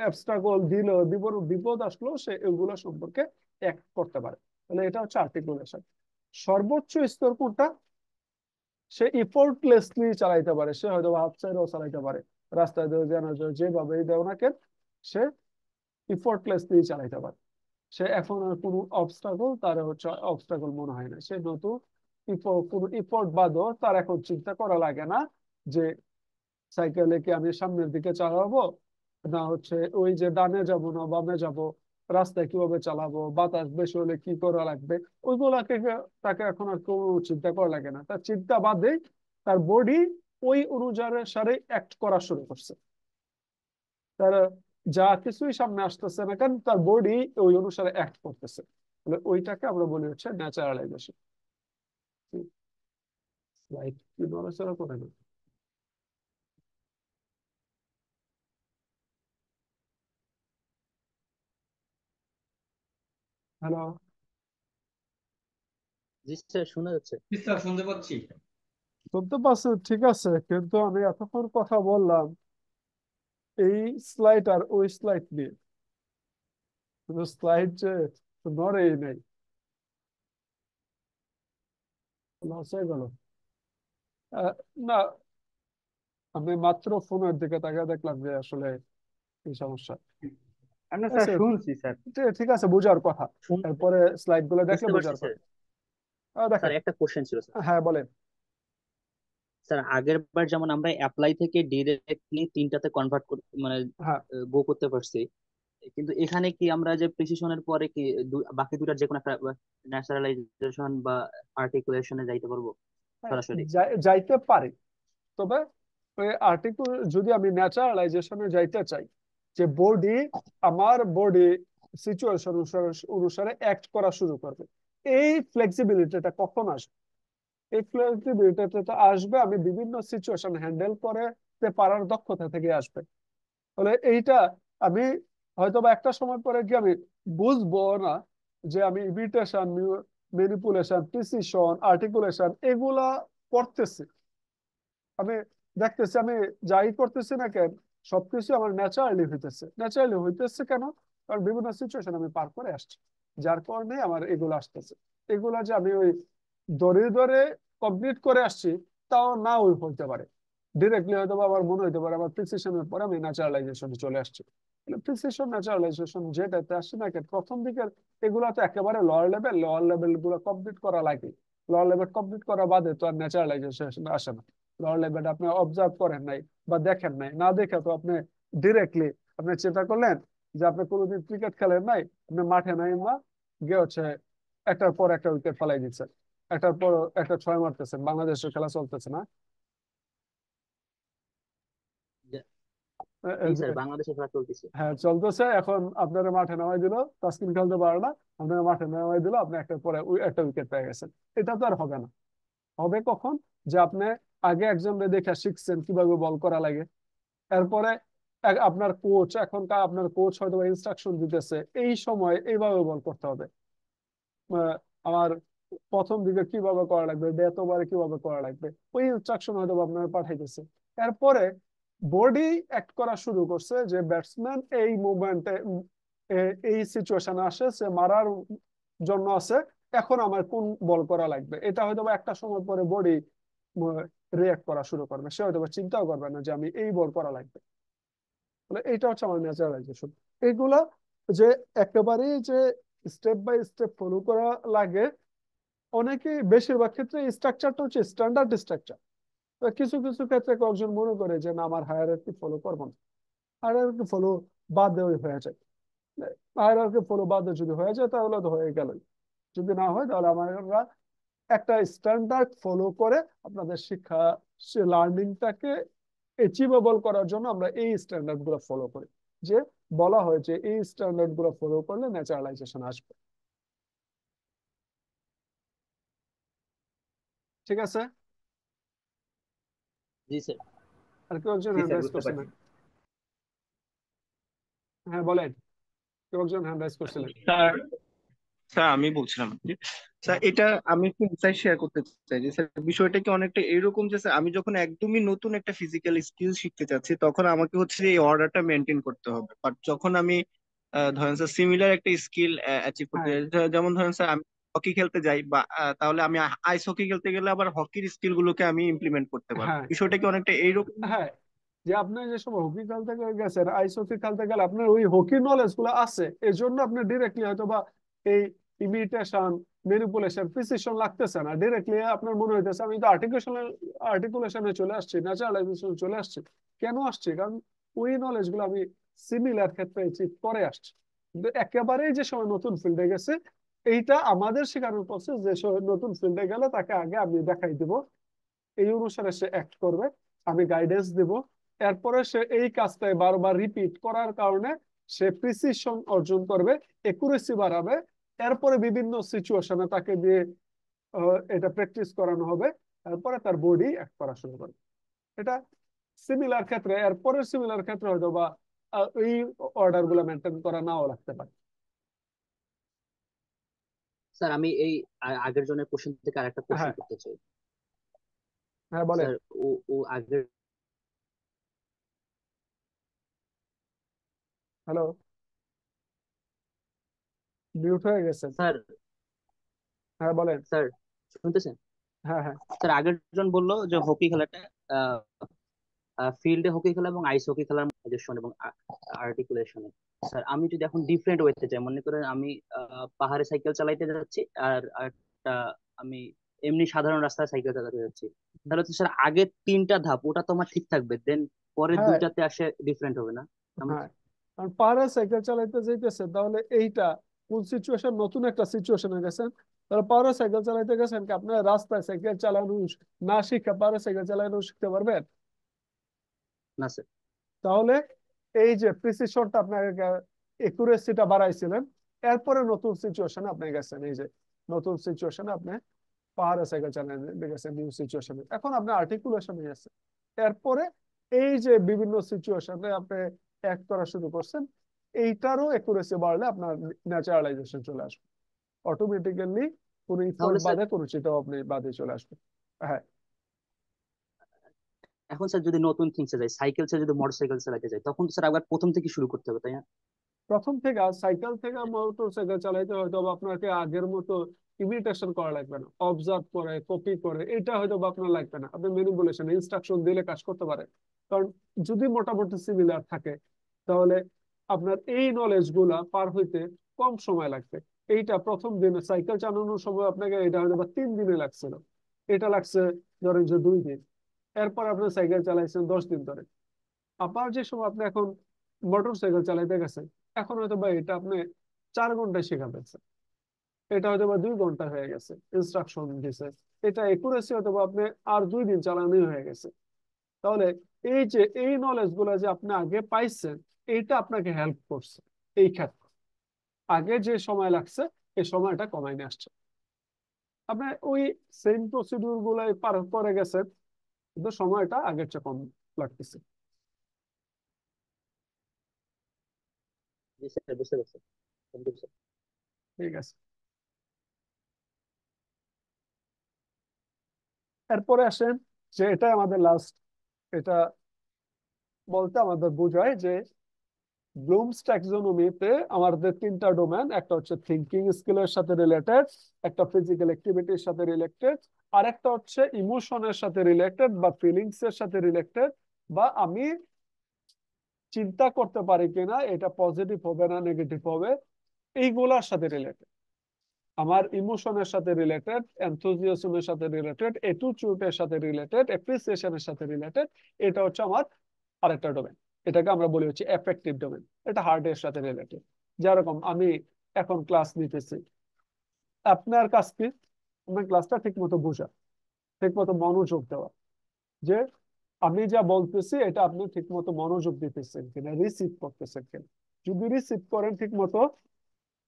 অবস্টাকল দিল বিভিন্ন বিপদ আসলো সে এগুলো সম্পর্কে অ্যাক্ট করতে পারে তাহলে এটা হচ্ছে আর্টিকুলেশন সর্বোচ্চ স্তর কোনটা সে ইফোর্টলেসলি চালাইতে পারে সে হয়তো হাফ সাইডও চালাইতে পারে রাস্তায় যেভাবে দেও না কেন সে ইফোর্টলেসলি চালাইতে পারে সে এখন আর কোনো অবস্টাকল তার হচ্ছে অবস্টাকল মনে হয় না সে নতুন কোনো ইফোর্ট বাদও তার এখন চিন্তা করা লাগে না যে সাইকেলে কি আমি সামনের দিকে চালাবো না হচ্ছে ওই যে ডানে যাব না বামে যাব রাস্তায় কিভাবে চালাবো বাতাস বেশি হলে কি করা লাগবে ওইগুলাকে তাকে এখন আর কোনো চিন্তা করা লাগে না তার চিন্তা বাদে তার বডি ওই অনুযায়ী সারে অ্যাক্ট করা শুরু করছে তার যা কিছুই সামনে আসতেছে না কারণ তার বডি ওই অনুসারে অ্যাক্ট করতেছে ওইটাকে আমরা বলি হচ্ছে ন্যাচারালাইজেশন লাইক কি নড়াচড়া করে না হ্যালো জি স্যার শোনা যাচ্ছে। স্যার শুনতে পাচ্ছি। শুনতে পাচ্ছি ঠিক আছে কিন্তু আমি এতক্ষণ কথা বললাম এই স্লাইড আর ওই স্লাইড নিয়ে স্লাইড যে নড়েই নেই লস হয়ে গেল না আমি মাত্র ফোনের দিকে তাকিয়ে দেখলাম যে আসলে কি সমস্যা না স্যার শুনছি স্যার। ঠিক আছে বোঝার কথা এরপরে স্লাইড গুলো দেখলে বুঝতে বোঝার পারছি কথা স্যার। দেখেন একটা কোশ্চেন ছিল স্যার। হ্যাঁ বলেন স্যার আগের বার যেমন আমরা অ্যাপ্লাই থেকে ডিরেক্টলি তিনটাতে কনভার্ট মানে হ্যাঁ গো করতে পারছি, কিন্তু এখানে কি আমরা যে প্রিসিশনের পরে কি বাকি দুটার যে কোনো একটা ন্যাচারালাইজেশন বা আর্টিকুলেশনে যাইতে পারবো সরাসরি? যাইতে পারি তবে ওই আর্টিকেল যদি আমি ন্যাচারালাইজেশনে যাইতে চাই যে বডি আমার বডি সিচুয়েশন অনুসারে অ্যাক্ট করা শুরু করবে। এই ফ্লেক্সিবিলিটিটা কখন আসবে? এই ফ্লেক্সিবিলিটিটা আসবে আমি বিভিন্ন সিচুয়েশন হ্যান্ডেল করতে পারার দক্ষতা থেকে আসবে। তাহলে এইটা আমি হয়তো বা একটা সময় পরে কি আমি বুঝবো না যে আমি ইমিটেশন, ম্যানিপুলেশন, প্রিসিশন, আর্টিকুলেশন এগুলা করতেছি। আমি দেখতেছি আমি যাই করতেছি না কেন সবকিছু আমার ন্যাচারালি হইতেছে। ন্যাচারালি হইতেছে কেন? কারণ বিভিন্ন সিচুয়েশন আমি পার করে আসছি, যার কারণে আমার এগুলো আসতেছে। এগুলা যে আমি ওই ধরে ধরে কমপ্লিট করে আসছি তাও না ওই হইতে পারে। ডিরেক্টলি হয়তো বা আমার মনে হইতে পারে আমার প্রিসিশনের পরে আমি ন্যাচারালাইজেশনে চলে আসছি। প্রিসিশন ন্যাচারালাইজেশন যেটাতে আসছে না কেন প্রথম দিকের এগুলা তো একেবারে লোয়ার লেভেল গুলো কমপ্লিট করা লাগে। লোয়ার লেভেল কমপ্লিট করা বাদে তো আর ন্যাচারালাইজেশন আসে না। লোয়ার লেভেল আপনি অবজার্ভ করেন নাই বা দেখেন নাই, না দেখে তো আপনি ডিরেক্টলি আপনি চিন্তা করলেন যে আপনি কোনোদিন ক্রিকেট খেলেন নাই, আপনি মাঠে নাই বা গিয়ে হচ্ছে একটার পর একটা উইকেট ফেলাই দিচ্ছেন, একটার পর একটা ছয় মারতেছেন, বাংলাদেশের খেলা চলতেছে না? জি স্যার, বাংলাদেশে খেলা চলতেছে। হ্যাঁ চলতেছে। এখন আপনারা মাঠে নামাই দিল, তাসকিন খেলতে পারে না, আপনারা মাঠে নামাই দিল, আপনি একটার পরে একটা উইকেট পেয়ে গেছেন। এটা তো আর হবে না। হবে কখন? যে আপনি আগে একজনকে দেখে শিখছেন কিভাবে বল করা লাগে। এরপরে আপনার কোচ, এখনকার আপনার কোচ হয়তো ইনস্ট্রাকশন দিতেছে এই সময় এইভাবে বল করতে হবে। আমার প্রথম দিকে কিভাবে করা লাগবে, এতবারে কিভাবে করা লাগবে, ওই ইনস্ট্রাকশন হয়তো আপনার পাঠাইতেছে। এরপরে বডি অ্যাক্ট করা শুরু করছে যে ব্যাটসম্যান এই মুভমেন্টে এই সিচুয়েশনে আসে, সে মারার জন্য আছে, এখন আমার কোন বল করা লাগবে। এটা হয়তো বা একটা সময় পরে বডি রিয়াক্ট করা শুরু করবে, সে হয়তো বা চিন্তাও করবে না যে আমি এই বল করা লাগবে। মানে এইটা হচ্ছে আমার ন্যাচারালাইজেশন। এগুলা যে একেবারেই যে স্টেপ বাই স্টেপ ফলো করা লাগে, অনেকে বেশিরভাগ ক্ষেত্রে স্ট্রাকচারটা হচ্ছে স্ট্যান্ডার্ড স্ট্রাকচার। কিছু কিছু ক্ষেত্রে কয়েকজন মনে করে যে না আমার হায়ারার্কি ফলো করবো না, হায়ারার্কি ফলো বাদে হয়ে যায়। হায়ারার্কি ফলো বাদে যদি হয়ে যায় তাহলে তো হয়ে গেলই, যদি না হয় তাহলে আমরা একটা স্ট্যান্ডার্ড ফলো করে আপনাদের শিক্ষা লার্নিংটাকে অ্যাচিভেবল করার জন্য আমরা এই স্ট্যান্ডার্ড গুলো ফলো করি। যে বলা হয়েছে এই স্ট্যান্ডার্ড গুলো ফলো করলে ন্যাচারালাইজেশন আসবে। ঠিক আছে? জি স্যার। আর কেউ একজন জি হ্যান্ড স্যার, রাইজ বুঝতে করছেন? পারছি। হ্যাঁ বলেন, কেউ একজন হ্যান্ড রাইজ করছিলেন। স্যার, স্যার আমি বলছিলাম যে স্যার হ্যাঁ এটা আমি একটু ইনসাইট শেয়ার করতে চাই যে স্যার বিষয়টা কি অনেকটা এরকম যে স্যার আমি যখন একদমই নতুন একটা ফিজিক্যাল স্কিল শিখতে চাচ্ছি তখন আমাকে হচ্ছে এই অর্ডারটা মেনটেন করতে হবে, বাট যখন আমি ধরেন স্যার সিমিলার একটা স্কিল অ্যাচিভ করতে হ্যাঁ চাই, যেমন ধরেন স্যার আমি হকি খেলতে যাই বা তাহলে আমি আইস হকি খেলতে গেলে আবার হকির স্কিল গুলোকে আমি ইমপ্লিমেন্ট করতে পারবো, হ্যাঁ বিষয়টা কি অনেকটা এইরকম? হ্যাঁ যে আপনি যে সময় হকি খেলতে গেছেন, আইস হকি খেলতে গেলে আপনার ওই হকি নলেজ গুলো আছে, এই জন্য আপনি ডিরেক্টলি হয়তো বা এই ইমিটেশন, ম্যানিপুলেশন, প্রিসিশন লাগতেছে না। ডিরেক্টলি আপনার মনে হইতেছে আমি তো আর্টিকুলেশনে চলে আসছি, ন্যাচারালাইজেশন চলে আসছি। কেন আসছি? কারণ ওই নলেজ গুলো আমি সিমিলার ক্ষেত্রে অ্যাচিভ করে আসছি। কিন্তু একেবারেই যে সময় নতুন ফিল্ডে গেছে, এইটা আমাদের শেখানোর প্রসেস। যে সময় নতুন ফিল্ডে গেলে তাকে আগে আমি দেখাই দিব, এই অনুসারে সে অ্যাক্ট করবে, আমি গাইডেন্স দিব। এরপরে সে এই কাজটাই বারবার রিপিট করার কারণে সে প্রিসিশন অর্জন করবে, একুরেসি বাড়াবে। এরপরে বিভিন্ন সিচুয়েশনে তাকে দিয়ে এটা প্র্যাকটিস করানো হবে। তারপরে তার বডি অ্যাক্ট করা শুরু করবে। এটা সিমিলার ক্ষেত্রে, এরপরে সিমিলার ক্ষেত্রে হয়তো বা এই অর্ডার গুলো মেনটেন করা নাও লাগতে পারে। স্যার আমি এই আগের জনের কোশ্চেন থেকে আরেকটা কোশ্চেন হ্যাঁ করতে চাই। হ্যাঁ বলেন। স্যার ও ও আগের হ্যালো, মিউট হয়ে গেছেন। স্যার, হ্যাঁ বলেন। স্যার শুনতেছেন? হ্যাঁ হ্যাঁ স্যার আগের জন বললো যে হকি খেলাটা ফিল্ডে হকি খেলা এবং আইস হকি খেলার মধ্যে এবং আর্টিকুলেশনে। স্যার আমি যদি এখন ডিফারেন্ট ওয়েতে যাই, মনে করেন আমি পাহাড়ে সাইকেল চালাইতে যাচ্ছি আর একটা আমি এমনি সাধারণ রাস্তায় সাইকেল চালাতে যাচ্ছি, তাহলে তো স্যার আগের তিনটা ধাপ ওটা তো আমার ঠিক থাকবে, দেন পরের হ্যাঁ দুইটাতে আসে ডিফারেন্ট হবে না? হ্যাঁ কারণ পাহাড়ে সাইকেল চালাইতে যাইতেছে, তাহলে এইটা কোন সিচুয়েশন, নতুন একটা সিচুয়েশনে গেছেন। তাহলে পাহাড়ে সাইকেল চালাইতে গেছেন কি আপনার রাস্তায় সাইকেল চালানো না শিখে পাহাড়ে সাইকেল চালানো শিখতে পারবেন? না স্যার। তাহলে এই যে প্রিসিশনটা আপনার একুরেসিটা বাড়াইছিলেন, এরপরে নতুন সিচুয়েশনে আপনি গেছেন, এই যে নতুন সিচুয়েশনে আপনি পাহাড়ে সাইকেল চালানো গেছেন, নিউ সিচুয়েশনে এখন আপনি আর্টিকুলেশনে গেছেন। এরপরে এই যে বিভিন্ন সিচুয়েশনে আপনি অ্যাক্ট করা শুরু করছেন, এইটারও একুরেসি বাড়লে আপনার ন্যাচারালাইজেশন চলে আসবে অটোমেটিক্যালি, কোনো ইফোর্ট তাহলে স্যার, বাদে কোনো চিন্তা ভাবনা বাদে চলে আসবে। হ্যাঁ, এখন স্যার যদি নতুন থিংসে যাই, সাইকেল ছেড়ে যদি মোটর সাইকেল চালাতে যাই, তখন তো স্যার আবার প্রথম থেকে শুরু করতে হবে, তাই না? প্রথম থেকে সাইকেল থেকে মোটর সাইকেল চালাইতে হয়তো বা আপনাকে আগের মতো ইমিটেশন করা লাগবে না, অবজার্ভ করে কপি করে এটা হয়তো বা আপনার লাগবে না, আপনি ম্যানিপুলেশন ইনস্ট্রাকশন দিলে কাজ করতে পারে। কারণ যদি মোটামুটি সিমিলার থাকে তাহলে আপনার এই নলেজ গুলা পার হইতে কম সময় লাগবে। এইটা প্রথম দিনে সাইকেল চালানোর সময় আপনাকে এটা হয়তো বা 3 দিনে লাগছিল, এটা লাগছে ধরেন যে 2 দিন। এরপর আপনি সাইকেল চালাইছেন 10 দিন ধরে। আবার যে সময় আপনি এখন মোটর সাইকেল চালাইতে গেছেন, এখন হয়তো বা এটা আপনি 4 ঘন্টায় শেখা ফেলছে, এটা হয়তো বা 2 ঘন্টা হয়ে গেছে, ইনস্ট্রাকশন দিছে। এটা একুরেসি হয়তো বা আপনি আর 2 দিন চালানোই হয়ে গেছে। তাহলে এই যে এই নলেজ গুলা যে আপনি আগে পাইছেন, এইটা আপনাকে হেল্প করছে এই ক্ষেত্রে। আগে যে সময় লাগছে এই সময়টা কমাই নিয়ে আসছে। আপনি ওই সেম প্রসিডিউর গুলাই পার করে গেছেন, কিন্তু সময়টা আগের চেয়ে কম লাগতেছে। জি স্যার, বুঝতে পারছি। Thank you, sir. ঠিক আছে, এরপরে আসেন যে এটা আমাদের লাস্ট, এটা বলতে আমাদের বোঝায় যে ব্লুমস ট্যাক্সোনমিতে আমাদের 3টা ডোমেন, একটা হচ্ছে থিঙ্কিং স্কিলের সাথে রিলেটেড, একটা ফিজিক্যাল অ্যাক্টিভিটির সাথে রিলেটেড, আর একটা হচ্ছে ইমোশনের সাথে রিলেটেড বা ফিলিংস এর সাথে রিলেটেড, বা আমি চিন্তা করতে পারি কিনা এটা পজিটিভ হবে না নেগেটিভ হবে, এইগুলার সাথে রিলেটেড। আমার ইমোশনের সাথে রিলেটেড, এনথুজিয়াজমের সাথে রিলেটেড, অ্যাটিটিউডের সাথে রিলেটেড, অ্যাপ্রিসিয়েশনের সাথে রিলেটেড, এটা হচ্ছে আমার আরেকটা ডোমেন। এটাকে আমরা বলি হচ্ছে এফেক্টিভ ডোমেন, এটা হার্টের সাথে রিলেটেড। যেরকম আমি এখন ক্লাস নিতেছি, আপনার কাজ কি? আপনার ক্লাসটা ঠিক মতো বোঝা, ঠিক মতো মনোযোগ দেওয়া, যে আমি যা বলতেছি এটা আপনি ঠিক মতো মনোযোগ দিতেছেন কিনা, রিসিভ করতেছেন কিনা। যদি রিসিভ করেন ঠিক মতো,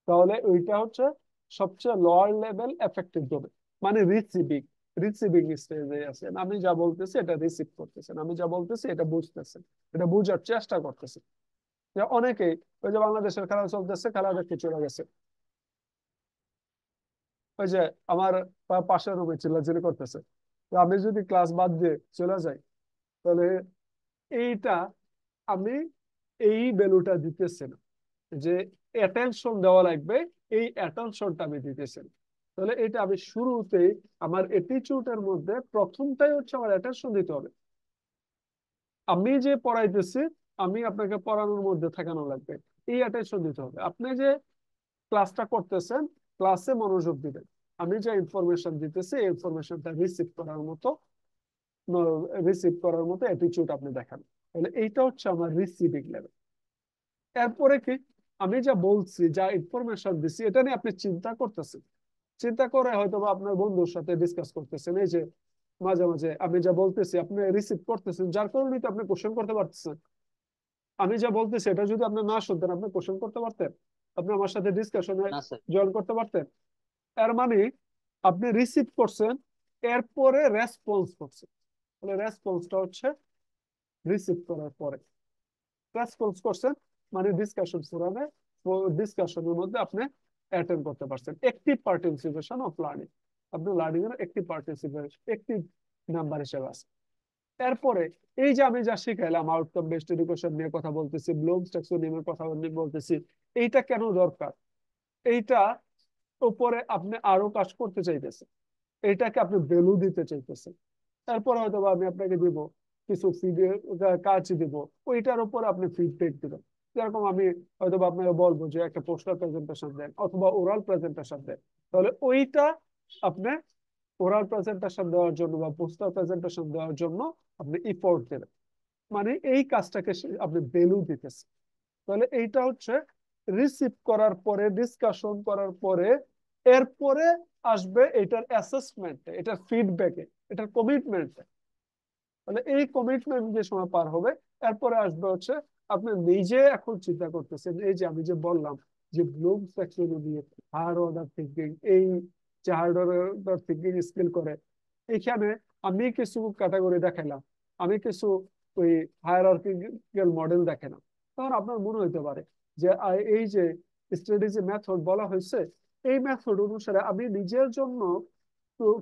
তাহলে ওইটা হচ্ছে সবচেয়ে লোয়ার লেভেল এফেক্টিভ ডোমেন, মানে রিসিভিং। রিসিভিং স্টেজে আছেন, আমি যা বলতেছি এটা রিসিভ করতেছেন, আমি যা বলতেছি এটা বুঝতেছেন, এটা বুঝার চেষ্টা করতেছেন। যে অনেকেই ওই যে বাংলাদেশের খেলা চলতেছে, খেলা দেখতে চলে গেছে, ওই যে আমার পাশের রুমে চিল্লাচিল্লি করতেছে, তো আমি যদি ক্লাস বাদ দিয়ে চলে যাই, তাহলে এইটা আমি এই ভ্যালুটা দিতেছি না, যে অ্যাটেনশন দেওয়া লাগবে, এই অ্যাটেনশনটা আমি দিতেছি না। তাহলে এটা আমি শুরুতেই আমার অ্যাটিটিউডের মধ্যে প্রথমটাই হচ্ছে আমার অ্যাটেনশন দিতে হবে। আমি যে পড়াইতেছি, আমি আপনাকে পড়ানোর মধ্যে থাকানো লাগবে, এই অ্যাটেনশন দিতে হবে। আপনি যে ক্লাসটা করতেছেন, ক্লাসে মনোযোগ দিবেন, আমি যে ইনফরমেশন দিতেছি এই ইনফরমেশনটা রিসিভ করার মতো অ্যাটিটিউড আপনি দেখান। তাহলে এইটা হচ্ছে আমার রিসিভিং লেভেল। এরপরে কি, আমি যা বলছি, যা ইনফরমেশন দিচ্ছি, এটা নিয়ে আপনি চিন্তা করতেছেন, চিন্তা করে হয়তো বা আপনার বন্ধুর সাথে ডিসকাস করতেছেন। এই যে মাঝে মাঝে আমি যা বলতেছি আপনি রিসিভ করতেছেন, যার কারণে তো আপনি কোশ্চেন করতে পারতেছেন। আমি যা বলতেছি এটা যদি আপনি না শুনতেন, আপনি কোশ্চেন করতে পারতেন, আপনি আমার সাথে ডিসকাশনে না স্যার। জয়েন করতে পারতেন। এর মানে আপনি রিসিভ করছেন, এরপরে রেসপন্স করছেন। তাহলে রেসপন্সটা হচ্ছে রিসিভ করার পরে। রেসপন্স করছেন মানে ডিসকাশন ফোরামে, ডিসকাশনের মধ্যে আপনি অ্যাটেন্ড করতে পারছেন, অ্যাক্টিভ পার্টিসিপেশন অফ লার্নিং। আপনি লার্নিং এর অ্যাক্টিভ পার্টিসিপেশন, অ্যাক্টিভ নাম্বার হিসেবে আছে। এরপরে এই যে আমি যা শিখাইলাম, আউটকাম বেসড এডুকেশন নিয়ে কথা বলতেছি, ব্লুমস ট্যাক্সোনমির কথা নিয়ে বলতেছি, এইটা কেন দরকার? এইটা উপরে আপনি আরো কাজ করতে চাইতেছেন, এইটাকে আপনি ভ্যালু দিতে চাইতেছেন। তারপর হয়তো আমি আপনাকে দিব কিছু কাজ দিব, ওইটার উপর আপনি ফিডব্যাক দিবেন। যেরকম আমি হয়তো আপনাকে বলবো যে একটা পোস্টার প্রেজেন্টেশন দেন অথবা ওরাল প্রেজেন্টেশন দেন, তাহলে ওইটা আপনি ওরাল প্রেজেন্টেশন দেওয়ার জন্য বা পোস্টার প্রেজেন্টেশন দেওয়ার জন্য আপনি ইফোর্ট দেবেন, মানে এই কাজটাকে আপনি ভ্যালু দিতেছেন। তাহলে এইটা হচ্ছে রিসিভ করার পরে, ডিসকাশন করার পরে, এরপরে আসবে এটার অ্যাসেসমেন্ট, এটার ফিডব্যাকে, এটার কমিটমেন্ট। মানে এই কমিটমেন্ট যে সময় পার হবে, এরপরে আসবে হচ্ছে আপনি নিজে এখন চিন্তা করতেছেন, এই যে আমি যে বললাম যে Bloom's taxonomy, higher order thinking, এই যে হায়ার অর্ডার থিঙ্কিং স্কিল করে, এখানে আমি কিছু ক্যাটাগরি দেখাইলাম, আমি কিছু ওই হায়ারার্কিক্যাল মডেল দেখালাম, তখন আপনার মনে হইতে পারে যে এই যে স্ট্র্যাটেজি মেথড বলা হয়েছে, এই মেথড অনুসারে আমি নিজের জন্য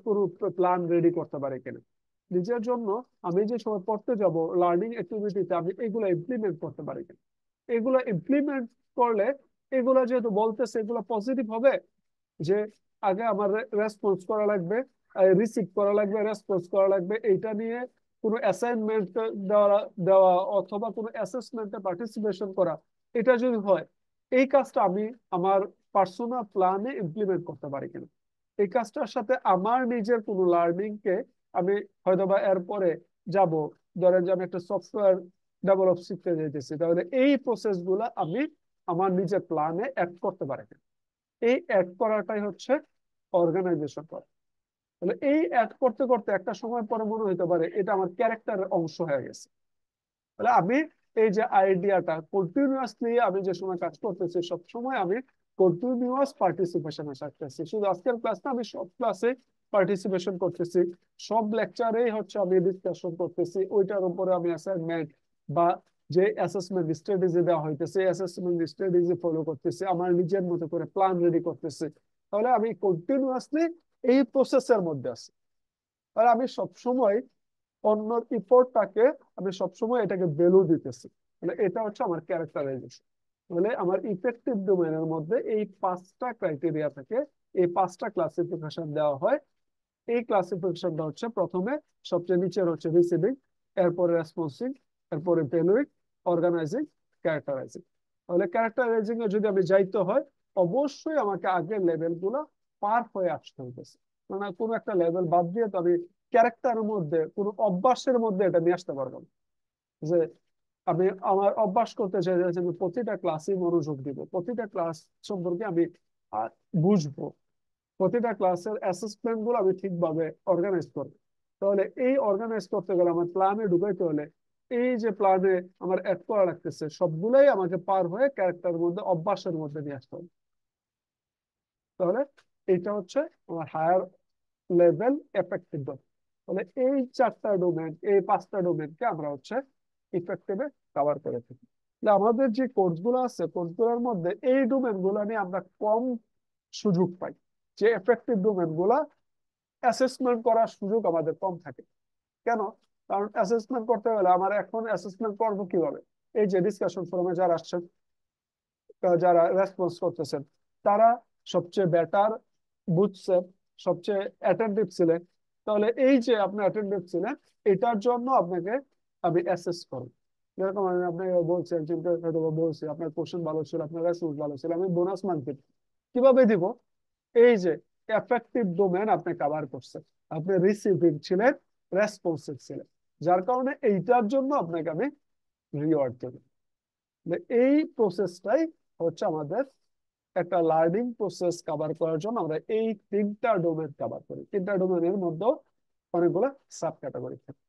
কোনো প্ল্যান রেডি করতে পারি কিনা, নিজের জন্য আমি যে সময় পড়তে যাব লার্নিং অ্যাক্টিভিটিতে আমি এগুলো ইমপ্লিমেন্ট করতে পারি কিনা। এগুলো ইমপ্লিমেন্ট করলে, এগুলো যেহেতু বলতেছে এগুলো পজিটিভ হবে, যে আগে আমার রেসপন্স করা লাগবে, রিসিভ করা লাগবে, রেসপন্স করা লাগবে, এইটা নিয়ে কোনো অ্যাসাইনমেন্ট দেওয়া দেওয়া অথবা কোনো অ্যাসেসমেন্টে পার্টিসিপেশন করা, এটা যদি হয়, এই কাজটা আমি আমার পার্সোনাল প্ল্যানে ইমপ্লিমেন্ট করতে পারি কিনা, এই কাজটার সাথে আমার নিজের কোনো লার্নিং কে আমি হয়তোবা এরপরে যাব, ধরেন যে আমি একটা সফটওয়্যার ডেভেলপ শিখতে যাইতেছি, তাহলে এই প্রসেস গুলা আমি আমার নিজের প্ল্যানে অ্যাড করতে পারি কিনা। এই অ্যাড করাটাই হচ্ছে অর্গানাইজেশন করা। তাহলে এই অ্যাড করতে করতে একটা সময় পরে মনে হতে পারে এটা আমার ক্যারেক্টারের অংশ হয়ে গেছে। তাহলে আমি এই যে আইডিয়াটা কন্টিনিউয়াসলি আমি যে সময় কাজ করতেছি, সব সময় আমি কন্টিনিউয়াস পার্টিসিপেশনে থাকতেছি, শুধু আজকের ক্লাস না, আমি সব ক্লাসে পার্টিসিপেশন করতেছি, সব লেকচারেই হচ্ছে আমি ডিসকাশন করতেছি, ওইটার উপরে আমি অ্যাসাইনমেন্ট বা যে অ্যাসেসমেন্ট স্ট্র্যাটেজি দেওয়া হইতেছে অ্যাসেসমেন্ট স্ট্র্যাটেজি ফলো করতেছি, আমার নিজের মতো করে প্ল্যান রেডি করতেছি। তাহলে আমি কন্টিনিউয়াসলি এই প্রসেসের মধ্যে আছি। আর আমি সবসময় অন্য ইফোর্টটাকে, আমি সবসময় এটাকে ভ্যালু দিতেছি, মানে এটা হচ্ছে আমার ক্যারেক্টারাইজেশন। মানে আমার ইফেক্টিভ ডোমেনের মধ্যে এই 5টা ক্রাইটেরিয়া থেকে এই 5টা ক্লাসিফিকেশন দেওয়া হয়। এই ক্লাসিফিকেশনটা হচ্ছে প্রথমে সবচেয়ে নিচের হচ্ছে রিসিভিং, এরপরে রেসপন্সিং, এরপরে ভ্যালুইং, অর্গানাইজিং, ক্যারেক্টারাইজিং। তাহলে ক্যারেক্টারাইজিং এ যদি আমি যাইতে হয়, অবশ্যই আমাকে আগের লেভেল গুলো পার হয়ে আসতে হইতেছে, মানে কোনো একটা লেভেল বাদ দিয়ে তো আমি ক্যারেক্টারের মধ্যে কোনো অভ্যাসের মধ্যে এটা নিয়ে আসতে পারবো না। যে আমি আমার অভ্যাস করতে চাই যে আমি প্রতিটা ক্লাসে মনোযোগ দিব, প্রতিটা ক্লাস সম্পর্কে আমি আহ, বুঝবো, প্রতিটা ক্লাসের অ্যাসেসমেন্ট গুলো আমি ঠিকভাবে অর্গানাইজ করবো। তাহলে এই অর্গানাইজ করতে গেলে আমার প্ল্যানে ঢুকাইতে হলে এই যে প্ল্যানে আমার অ্যাড করা লাগতেছে সবগুলাই আমাকে পার হয়ে ক্যারেক্টারের মধ্যে অভ্যাসের মধ্যে নিয়ে আসতে হবে। তাহলে এটা হচ্ছে আমার হায়ার লেভেল এফেক্টিভ ডোমেন। তাহলে এই 4টা ডোমেন, এই 5টা ডোমেনকে আমরা হচ্ছে ইফেক্টিভে কভার করে থাকি। তাহলে আমাদের যে কোর্স গুলো আছে, কোর্স গুলোর মধ্যে এই ডোমেন গুলো নিয়ে আমরা কম সুযোগ পাই, যে এফেক্টিভ ডোমেন গুলা অ্যাসেসমেন্ট করার সুযোগ আমাদের কম থাকে। কেন? কারণ অ্যাসেসমেন্ট করতে গেলে আমার এখন অ্যাসেসমেন্ট করবো কিভাবে? এই যে ডিসকাশন ফোরামে যারা আসছেন, যারা রেসপন্স করতেছেন, তারা সবচেয়ে বেটার বুঝছেন, সবচেয়ে অ্যাটেন্টিভ ছিলেন, তাহলে এই যে আপনি অ্যাটেন্টিভ ছিলেন, এটার জন্য আপনাকে আমি অ্যাসেস করব। যেরকম আমি আপনাকে বলছি, একজনকে হয়তো বলছি আপনার কোশ্চেন ভালো ছিল, আপনার রেসপন্স ভালো ছিল, আমি বোনাস মার্ক দিব। কিভাবে দিব? এই যে এফেক্টিভ ডোমেন আপনি কভার করছেন, আপনি রিসিভিং ছিলেন, রেসপন্সিভ ছিলেন, যার কারণে এইটার জন্য আপনাকে আমি রিওয়ার্ড দেব। এই প্রসেসটাই হচ্ছে আমাদের একটা লার্নিং প্রসেস কভার করার জন্য আমরা এই 3টা ডোমেন কভার করি। 3টা ডোমেনের মধ্যে অনেকগুলো সাব ক্যাটাগরি থাকে,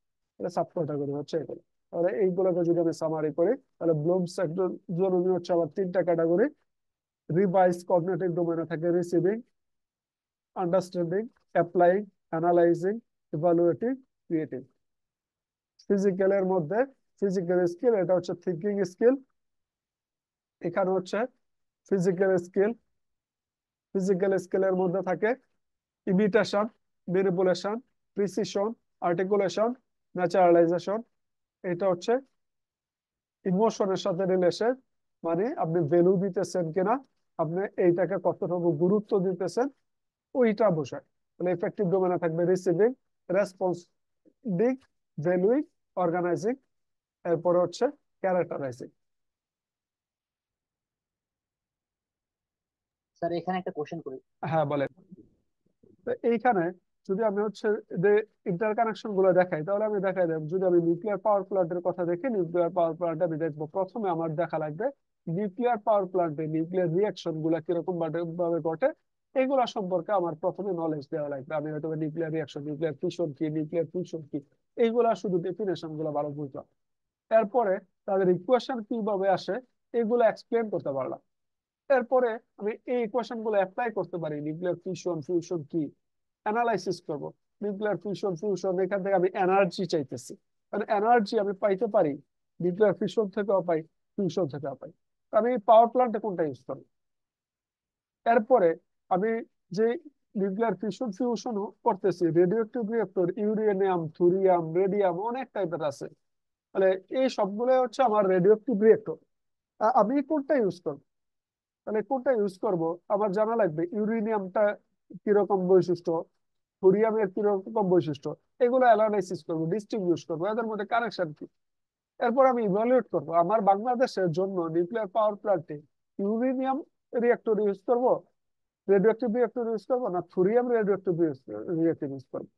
সাব ক্যাটাগরি হচ্ছে এগুলো। তাহলে এইগুলোকে যদি আমি সামারি করি, তাহলে ব্লুমস ট্যাক্সোনমি হচ্ছে আবার 3টা ক্যাটাগরি। রিভাইজ কগনিটিভ ডোমেনে থাকে receiving, understanding, applying, analysing, evaluating, creating. ফিজিক্যালের মধ্যে ফিজিক্যাল স্কিল, এটা হচ্ছে থিঙ্কিং স্কিল। এখানে হচ্ছে ফিজিক্যাল স্কিল, ফিজিক্যাল স্কিলের মধ্যে থাকে imitation, manipulation, precision, articulation, naturalisation. এটা হচ্ছে ইমোশনের সাথে রিলেশন, মানে আপনি ভ্যালু দিতেছেন কিনা, আপনি এইটাকে কতটুকু গুরুত্ব দিতেছেন, ওইটা বোঝায়। মানে ইফেক্টিভ ডোমেনে থাকবে রিসিভিং, রেসপন্স, ডিক, ভ্যালুইং, অর্গানাইজিং, এরপরে হচ্ছে ক্যারেক্টারাইজিং। স্যার এখানে একটা কোশ্চেন করি। হ্যাঁ বলেন। তো এইখানে যদি আমি হচ্ছে যে ইন্টারকানেকশন গুলো দেখাই, তাহলে আমি দেখাই দেব, যদি আমি নিউক্লিয়ার পাওয়ার প্ল্যান্টের কথা দেখি, নিউক্লিয়ার পাওয়ার প্ল্যান্ট আমি দেখবো, প্রথমে আমার দেখা লাগবে নিউক্লিয়ার পাওয়ার প্ল্যান্টে নিউক্লিয়ার রিয়াকশন গুলা কিরকম ভাবে ঘটে, এগুলা সম্পর্কে আমার প্রথমে নলেজ দেওয়া লাগবে। আমি হয়তো নিউক্লিয়ার রিয়াকশন, নিউক্লিয়ার ফিউশন কি, নিউক্লিয়ার ফিউশন কি, এইগুলা শুধু ডেফিনেশন গুলো ভালো বুঝলাম। এরপরে তাদের ইকুয়েশন কিভাবে আসে এগুলো এক্সপ্লেন করতে পারলাম। এরপরে আমি এই ইকুয়েশন গুলো অ্যাপ্লাই করতে পারি, নিউক্লিয়ার ফিউশন ফিউশন কি অ্যানালাইসিস করব। নিউক্লিয়ার ফিউশন ফিউশন এখান থেকে আমি এনার্জি চাইতেছি, মানে এনার্জি আমি পাইতে পারি নিউক্লিয়ার ফিউশন থেকেও পাই, ফিউশন থেকেও পাই। আমি পাওয়ার প্ল্যান্টে কোনটা ইউজ করব। এরপরে আমি যে নিউক্লিয়ার ফিউশন ফিউশন করতেছি, radioactive reactor, uranium, thorium, radium, অনেক টাইপের আছে। তাহলে এই সবগুলো হচ্ছে আমার রেডিও অ্যাক্টিভ রিঅ্যাক্টর। আমি কোনটা ইউজ করব? তাহলে কোনটা ইউজ করব আমার জানা লাগবে। ইউরেনিয়ামটা কিরকম বৈশিষ্ট্য, থোরিয়ামের কিরকম বৈশিষ্ট্য, এগুলো অ্যানালাইসিস করবো, ডিস্টিংগুইশ করবো এদের মধ্যে কানেকশন কি। এরপর আমি ইভালুয়েট করব আমার বাংলাদেশের জন্য নিউক্লিয়ার পাওয়ার প্ল্যান্টে ইউরেনিয়াম রিঅ্যাক্টর ইউজ করব, রেডিও অ্যাক্টিভ রিঅ্যাক্টর ইউজ করবো, না thorium radioactive reactor use করবো।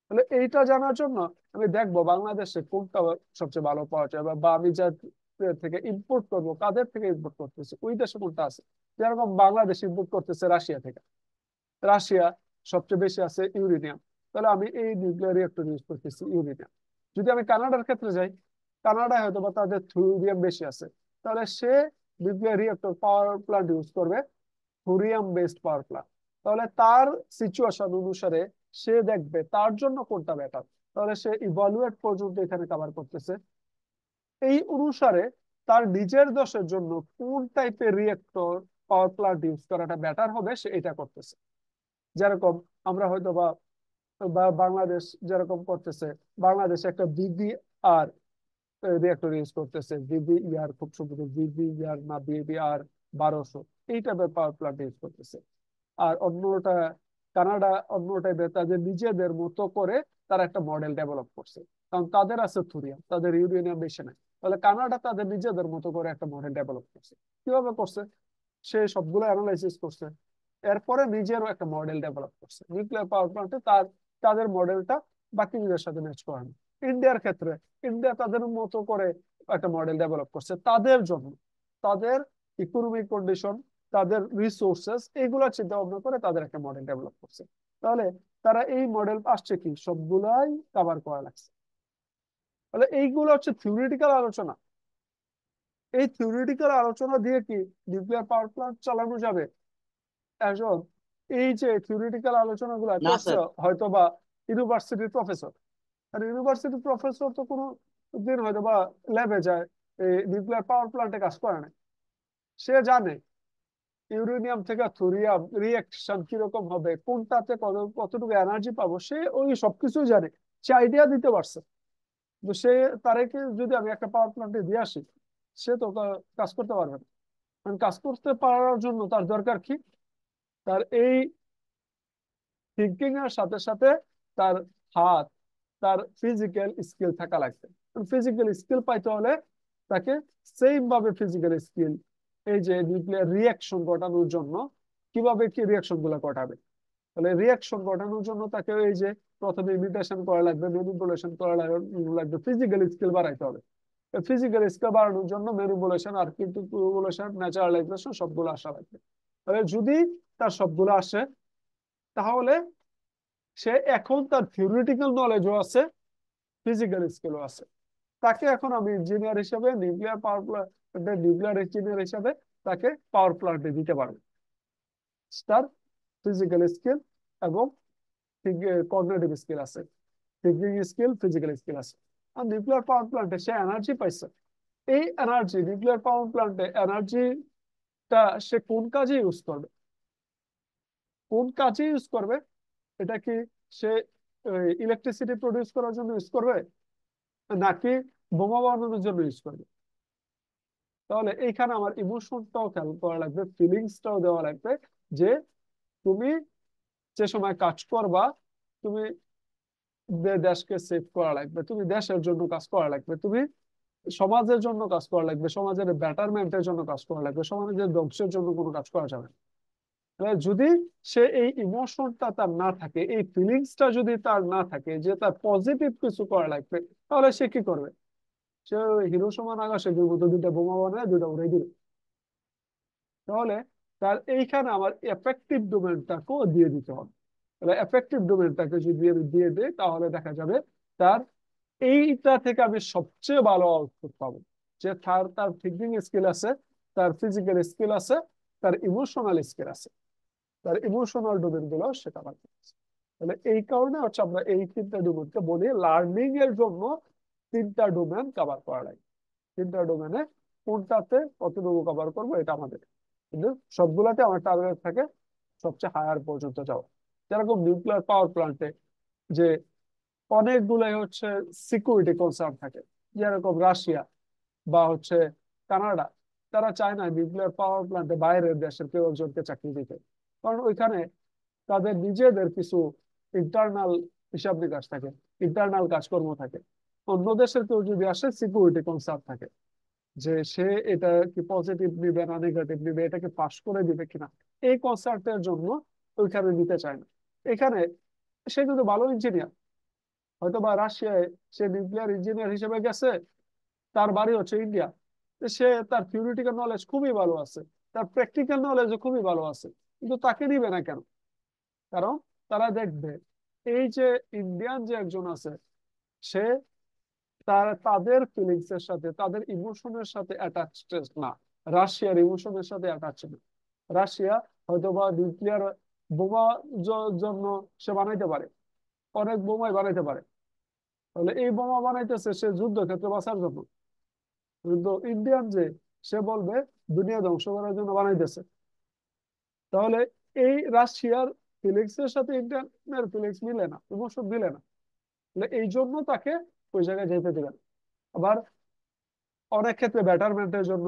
তাহলে এইটা জানার জন্য আমি দেখবো বাংলাদেশে কোনটা সবচেয়ে ভালো পাওয়া যায়, বা আমি যা থেকে ইম্পোর্ট করবো কাদের থেকে ইম্পোর্ট করতেছে, ওই দেশে কোনটা আছে। যেরকম বাংলাদেশ ইম্পোর্ট করতেছে রাশিয়া থেকে, রাশিয়া সবচেয়ে বেশি আছে ইউরেনিয়াম, তাহলে আমি এই নিউক্লিয়ার রিঅ্যাক্টর ইউজ করতেছি ইউরেনিয়াম। যদি আমি কানাডার ক্ষেত্রে যাই, কানাডায় হয়তো বা তাদের থোরিয়াম বেশি আছে, তাহলে সে nuclear reactor power plant use করবে থোরিয়াম বেসড পাওয়ার প্ল্যান্ট। তাহলে তার সিচুয়েশন অনুসারে সে দেখবে তার জন্য কোনটা বেটার, তাহলে সে ইভালুয়েট পর্যন্ত এখানে কভার করতেছে। এই অনুসারে তার নিজের দেশের জন্য কোন টাইপের রিঅ্যাক্টর পাওয়ার প্ল্যান্ট ইউজ করাটা বেটার হবে সে এটা করতেছে। যেরকম আমরা হয়তো বা বা বাংলাদেশ যেরকম করতেছে, বাংলাদেশ একটা বিবিআর রিঅ্যাক্টর ইউজ করতেছে, বিবিইআর, খুব সম্ভবত বিবিইআর না বিবিআর 1200, এই টাইপের পাওয়ার প্ল্যান্ট ইউজ করতেছে। আর অন্যটা কানাডা অন্য টাইপের তাদের নিজেদের মতো করে তারা একটা মডেল ডেভেলপ করছে, কারণ তাদের আছে থুরিয়াম, তাদের ইউরেনিয়াম বেশি নাই। তাহলে কানাডা তাদের নিজেদের মতো করে একটা মডেল ডেভেলপ করছে। কিভাবে করছে? সে সবগুলো অ্যানালাইসিস করছে, এরপরে নিজেরও একটা মডেল ডেভেলপ করছে নিউক্লিয়ার পাওয়ার প্ল্যান্টে। তাদের মডেলটা বাকিদের সাথে ম্যাচ করানো। ইন্ডিয়ার ক্ষেত্রে ইন্ডিয়া তাদের মতো করে একটা মডেল ডেভেলপ করছে তাদের জন্য, তাদের ইকোনমিক কন্ডিশন, তাদের রিসোর্সেস, এইগুলা চিন্তা ভাবনা করে তাদের একটা মডেল ডেভেলপ করছে। তাহলে তারা এই মডেল আসছে কি সবগুলাই কভার করা লাগছে। তাহলে এইগুলো হচ্ছে থিওরিটিক্যাল আলোচনা। এই থিওরিটিক্যাল আলোচনা দিয়ে কি নিউক্লিয়ার পাওয়ার প্ল্যান্ট চালানো যাবে? একজন এই যে থিওরিটিক্যাল আলোচনাগুলো না করছে স্যার। হয়তো বা ইউনিভার্সিটির প্রফেসর, আর ইউনিভার্সিটির প্রফেসর তো কোনো দিন হয়তো বা ল্যাবে যায়, এই নিউক্লিয়ার পাওয়ার প্ল্যান্টে কাজ করে না। সে জানে ইউরেনিয়াম থেকে থোরিয়াম রিয়েকশন কিরকম হবে, কোনটাতে কতটুকু এনার্জি পাবো, সে ওই সবকিছু জানে, সে আইডিয়া দিতে পারছে। তো সে তারেকে যদি আমি একটা পাওয়ার প্ল্যান্টে দিয়ে আসি, সে তো কাজ করতে পারবে না। কারণ কাজ করতে পারার জন্য তার দরকার কি, তার এই থিঙ্কিং এর সাথে সাথে তার হাত, তার ফিজিক্যাল স্কিল থাকা লাগবে। ফিজিক্যাল স্কিল পাইতে হলে তাকে সেম ভাবে ফিজিক্যাল স্কিল, এই যে নিউক্লিয়ার রিয়াকশন ঘটানোর জন্য কিভাবে কি রিয়াকশন গুলো ঘটাবে, তাহলে রিয়াকশন ঘটানোর জন্য তাকে এই যে প্রথমে ইমিটেশন করা লাগবে, ম্যানিপুলেশন করা লাগবে, ফিজিক্যাল স্কিল বাড়াইতে হবে। ফিজিক্যাল স্কিল বাড়ানোর জন্য ম্যানিপুলেশন আর ম্যানিপুলেশন ন্যাচারালাইজেশন সবগুলো আসা লাগবে। তাহলে যদি তার সবগুলো আসে, তাহলে সে এখন তার থিওরিটিক্যাল নলেজও আছে, ফিজিক্যাল স্কিলও আছে। তাকে এখন আমি ইঞ্জিনিয়ার হিসেবে নিউক্লিয়ার পাওয়ার প্ল্যান্টে নিউক্লিয়ার ইঞ্জিনিয়ার হিসেবে তাকে পাওয়ার প্ল্যান্টে দিতে পারবো। তার ফিজিক্যাল স্কিল এবং কগনিটিভ স্কিল আছে, থিঙ্কিং স্কিল, ফিজিক্যাল স্কিল আছে। আর নিউক্লিয়ার পাওয়ার প্ল্যান্টে সে এনার্জি পাইছে। এই এনার্জি নিউক্লিয়ার পাওয়ার প্ল্যান্টে এনার্জিটা সে কোন কাজে ইউজ করবে, কোন কাজে ইউজ করবে? এটা কি সে ইলেকট্রিসিটি প্রডিউস করার জন্য ইউজ করবে, নাকি বোমা বানানোর জন্য ইউজ করবে? তাহলে এইখানে আমার ইমোশনটাও খেয়াল করা লাগবে, ফিলিংসটাও দেওয়া লাগবে, যে তুমি যে সময় কাজ করবা, তুমি দেশকে সেভ করা লাগবে, তুমি দেশের জন্য কাজ করা লাগবে, তুমি সমাজের জন্য কাজ করা লাগবে, সমাজের বেটারমেন্টের জন্য কাজ করা লাগবে, সমাজের ধ্বংসের জন্য কোনো কাজ করা যাবে না। যদি সে এই ইমোশনটা তার না থাকে, এই ফিলিংসটা যদি তার না থাকে যে তার পজিটিভ কিছু করা লাগবে, তাহলে সে কি করবে? সে হিরোশিমা নাগাসাকির মতো দুইটা বোমা বানায় দুইটা উড়াই দিবে। তাহলে তার এইখানে আমার এফেক্টিভ ডোমেনটাকেও দিয়ে দিতে হবে। তাহলে এফেক্টিভ ডোমেনটাকে যদি আমি দিয়ে দিই, তাহলে দেখা যাবে তার এইটা থেকে আমি সবচেয়ে ভালো আউটপুট পাবো, যে তার তার থিঙ্কিং স্কিল আছে, তার ফিজিক্যাল স্কিল আছে, তার ইমোশনাল স্কিল আছে, তার ইমোশনাল ডোমেন গুলো সে কভার করছে। তাহলে এই কারণে হচ্ছে আমরা এই তিনটা ডোমেনকে বলি লার্নিং এর জন্য তিনটা ডোমেন কভার করা লাগে। তিনটা ডোমেনে কোনটাতে কতটুকু কভার করবো এটা আমাদের, কিন্তু সবগুলাতে আমার টার্গেট থাকে সবচেয়ে হায়ার পর্যন্ত যাওয়া। যেরকম নিউক্লিয়ার পাওয়ার প্লান্টে যে অনেকগুলাই হচ্ছে সিকিউরিটি কনসার্ন থাকে, যেরকম রাশিয়া বা হচ্ছে কানাডা, তারা চায় না নিউক্লিয়ার পাওয়ার প্লান্টে বাইরের দেশের কেউ একজনকে চাকরি দিতে, কারণ ওইখানে তাদের নিজেদের কিছু ইন্টারনাল হিসাব নিকাশ থাকে, ইন্টারনাল কাজকর্ম থাকে। অন্য দেশের কেউ যদি আসে সিকিউরিটি কনসার্ন থাকে, যে সে এটা কি পজিটিভ নিবে না নেগেটিভ নিবে, এটাকে পাস করে দিবে কিনা, এই কনসার্টের জন্য ওইখানে নিতে চায় না। এখানে সে কিন্তু ভালো ইঞ্জিনিয়ার, হয়তো বা রাশিয়ায় সে নিউক্লিয়ার ইঞ্জিনিয়ার হিসেবে গেছে, তার বাড়ি হচ্ছে ইন্ডিয়া, সে তার থিওরিটিক্যাল নলেজ খুবই ভালো আছে, তার প্র্যাকটিক্যাল নলেজ খুবই ভালো আছে, কিন্তু তাকে নিবে না কেন? কারণ তারা দেখবে এই যে ইন্ডিয়ান যে একজন আছে, সে তাদের ফিলিংস এর সাথে, তাদের ইমোশনের সাথে অ্যাটাচড না, রাশিয়ার ইমোশনের সাথে অ্যাটাচ না। রাশিয়া হয়তোবা নিউক্লিয়ার বোমা জন্য সে বানাইতে পারে, অনেক বোমাই বানাইতে পারে, তাহলে এই বোমা বানাইতেছে সে যুদ্ধক্ষেত্রে বাঁচার জন্য, কিন্তু ইন্ডিয়ান যে, সে বলবে দুনিয়া ধ্বংস করার জন্য বানাইতেছে। তাহলে এই রাশিয়ার ফিলিংস এর সাথে ইন্ডিয়ানের ফিলিংস মিলে না, ইমোশন মিলে না, তাহলে এই জন্য তাকে ওই জায়গায় যেতে দিবেন। আবার অনেক ক্ষেত্রে বেটারমেন্টের জন্য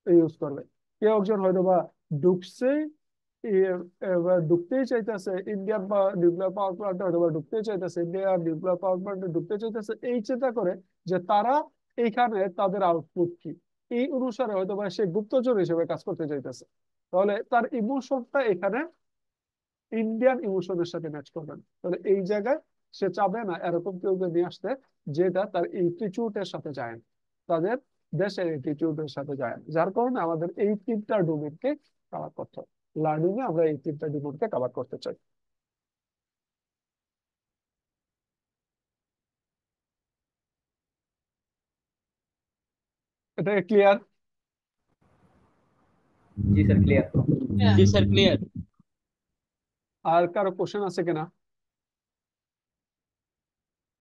ইউজ করবে। কেউ একজন হয়তো বা ঢুকছেই, ঢুকতেই চাইতেছে ইন্ডিয়ান বা নিউক্লিয়ার পাওয়ার প্লান্টে, হয়তো বা ঢুকতেই চাইতেছে ইন্ডিয়া নিউক্লিয়ার পাওয়ার প্লান্টে ঢুকতে চাইতেছে, এই চিন্তা করে যে তারা এইখানে তাদের আউটপুট কি, এই অনুসারে হয়তো বা সে গুপ্তচর হিসেবে কাজ করতে চাইতেছে। তাহলে তার ইমোশনটা এখানে ইন্ডিয়ান ইমোশনের সাথে ম্যাচ করবে না, তাহলে এই জায়গায় সে চাবে না এরকম কেউ নিয়ে আসতে, যেটা তার ইনস্টিটিউটের সাথে যায় না, তাদের দেশের ইনস্টিটিউটের সাথে যায় না। যার কারণে আমাদের এই তিনটা ডোমেনকে কভার করতে হবে। লার্নিং এ আমরা এই তিনটা ডোমেনকে কভার করতে চাই। এটা ক্লিয়ার? জি স্যার ক্লিয়ার। জি স্যার ক্লিয়ার। আর কারো কোশ্চেন আছে কিনা?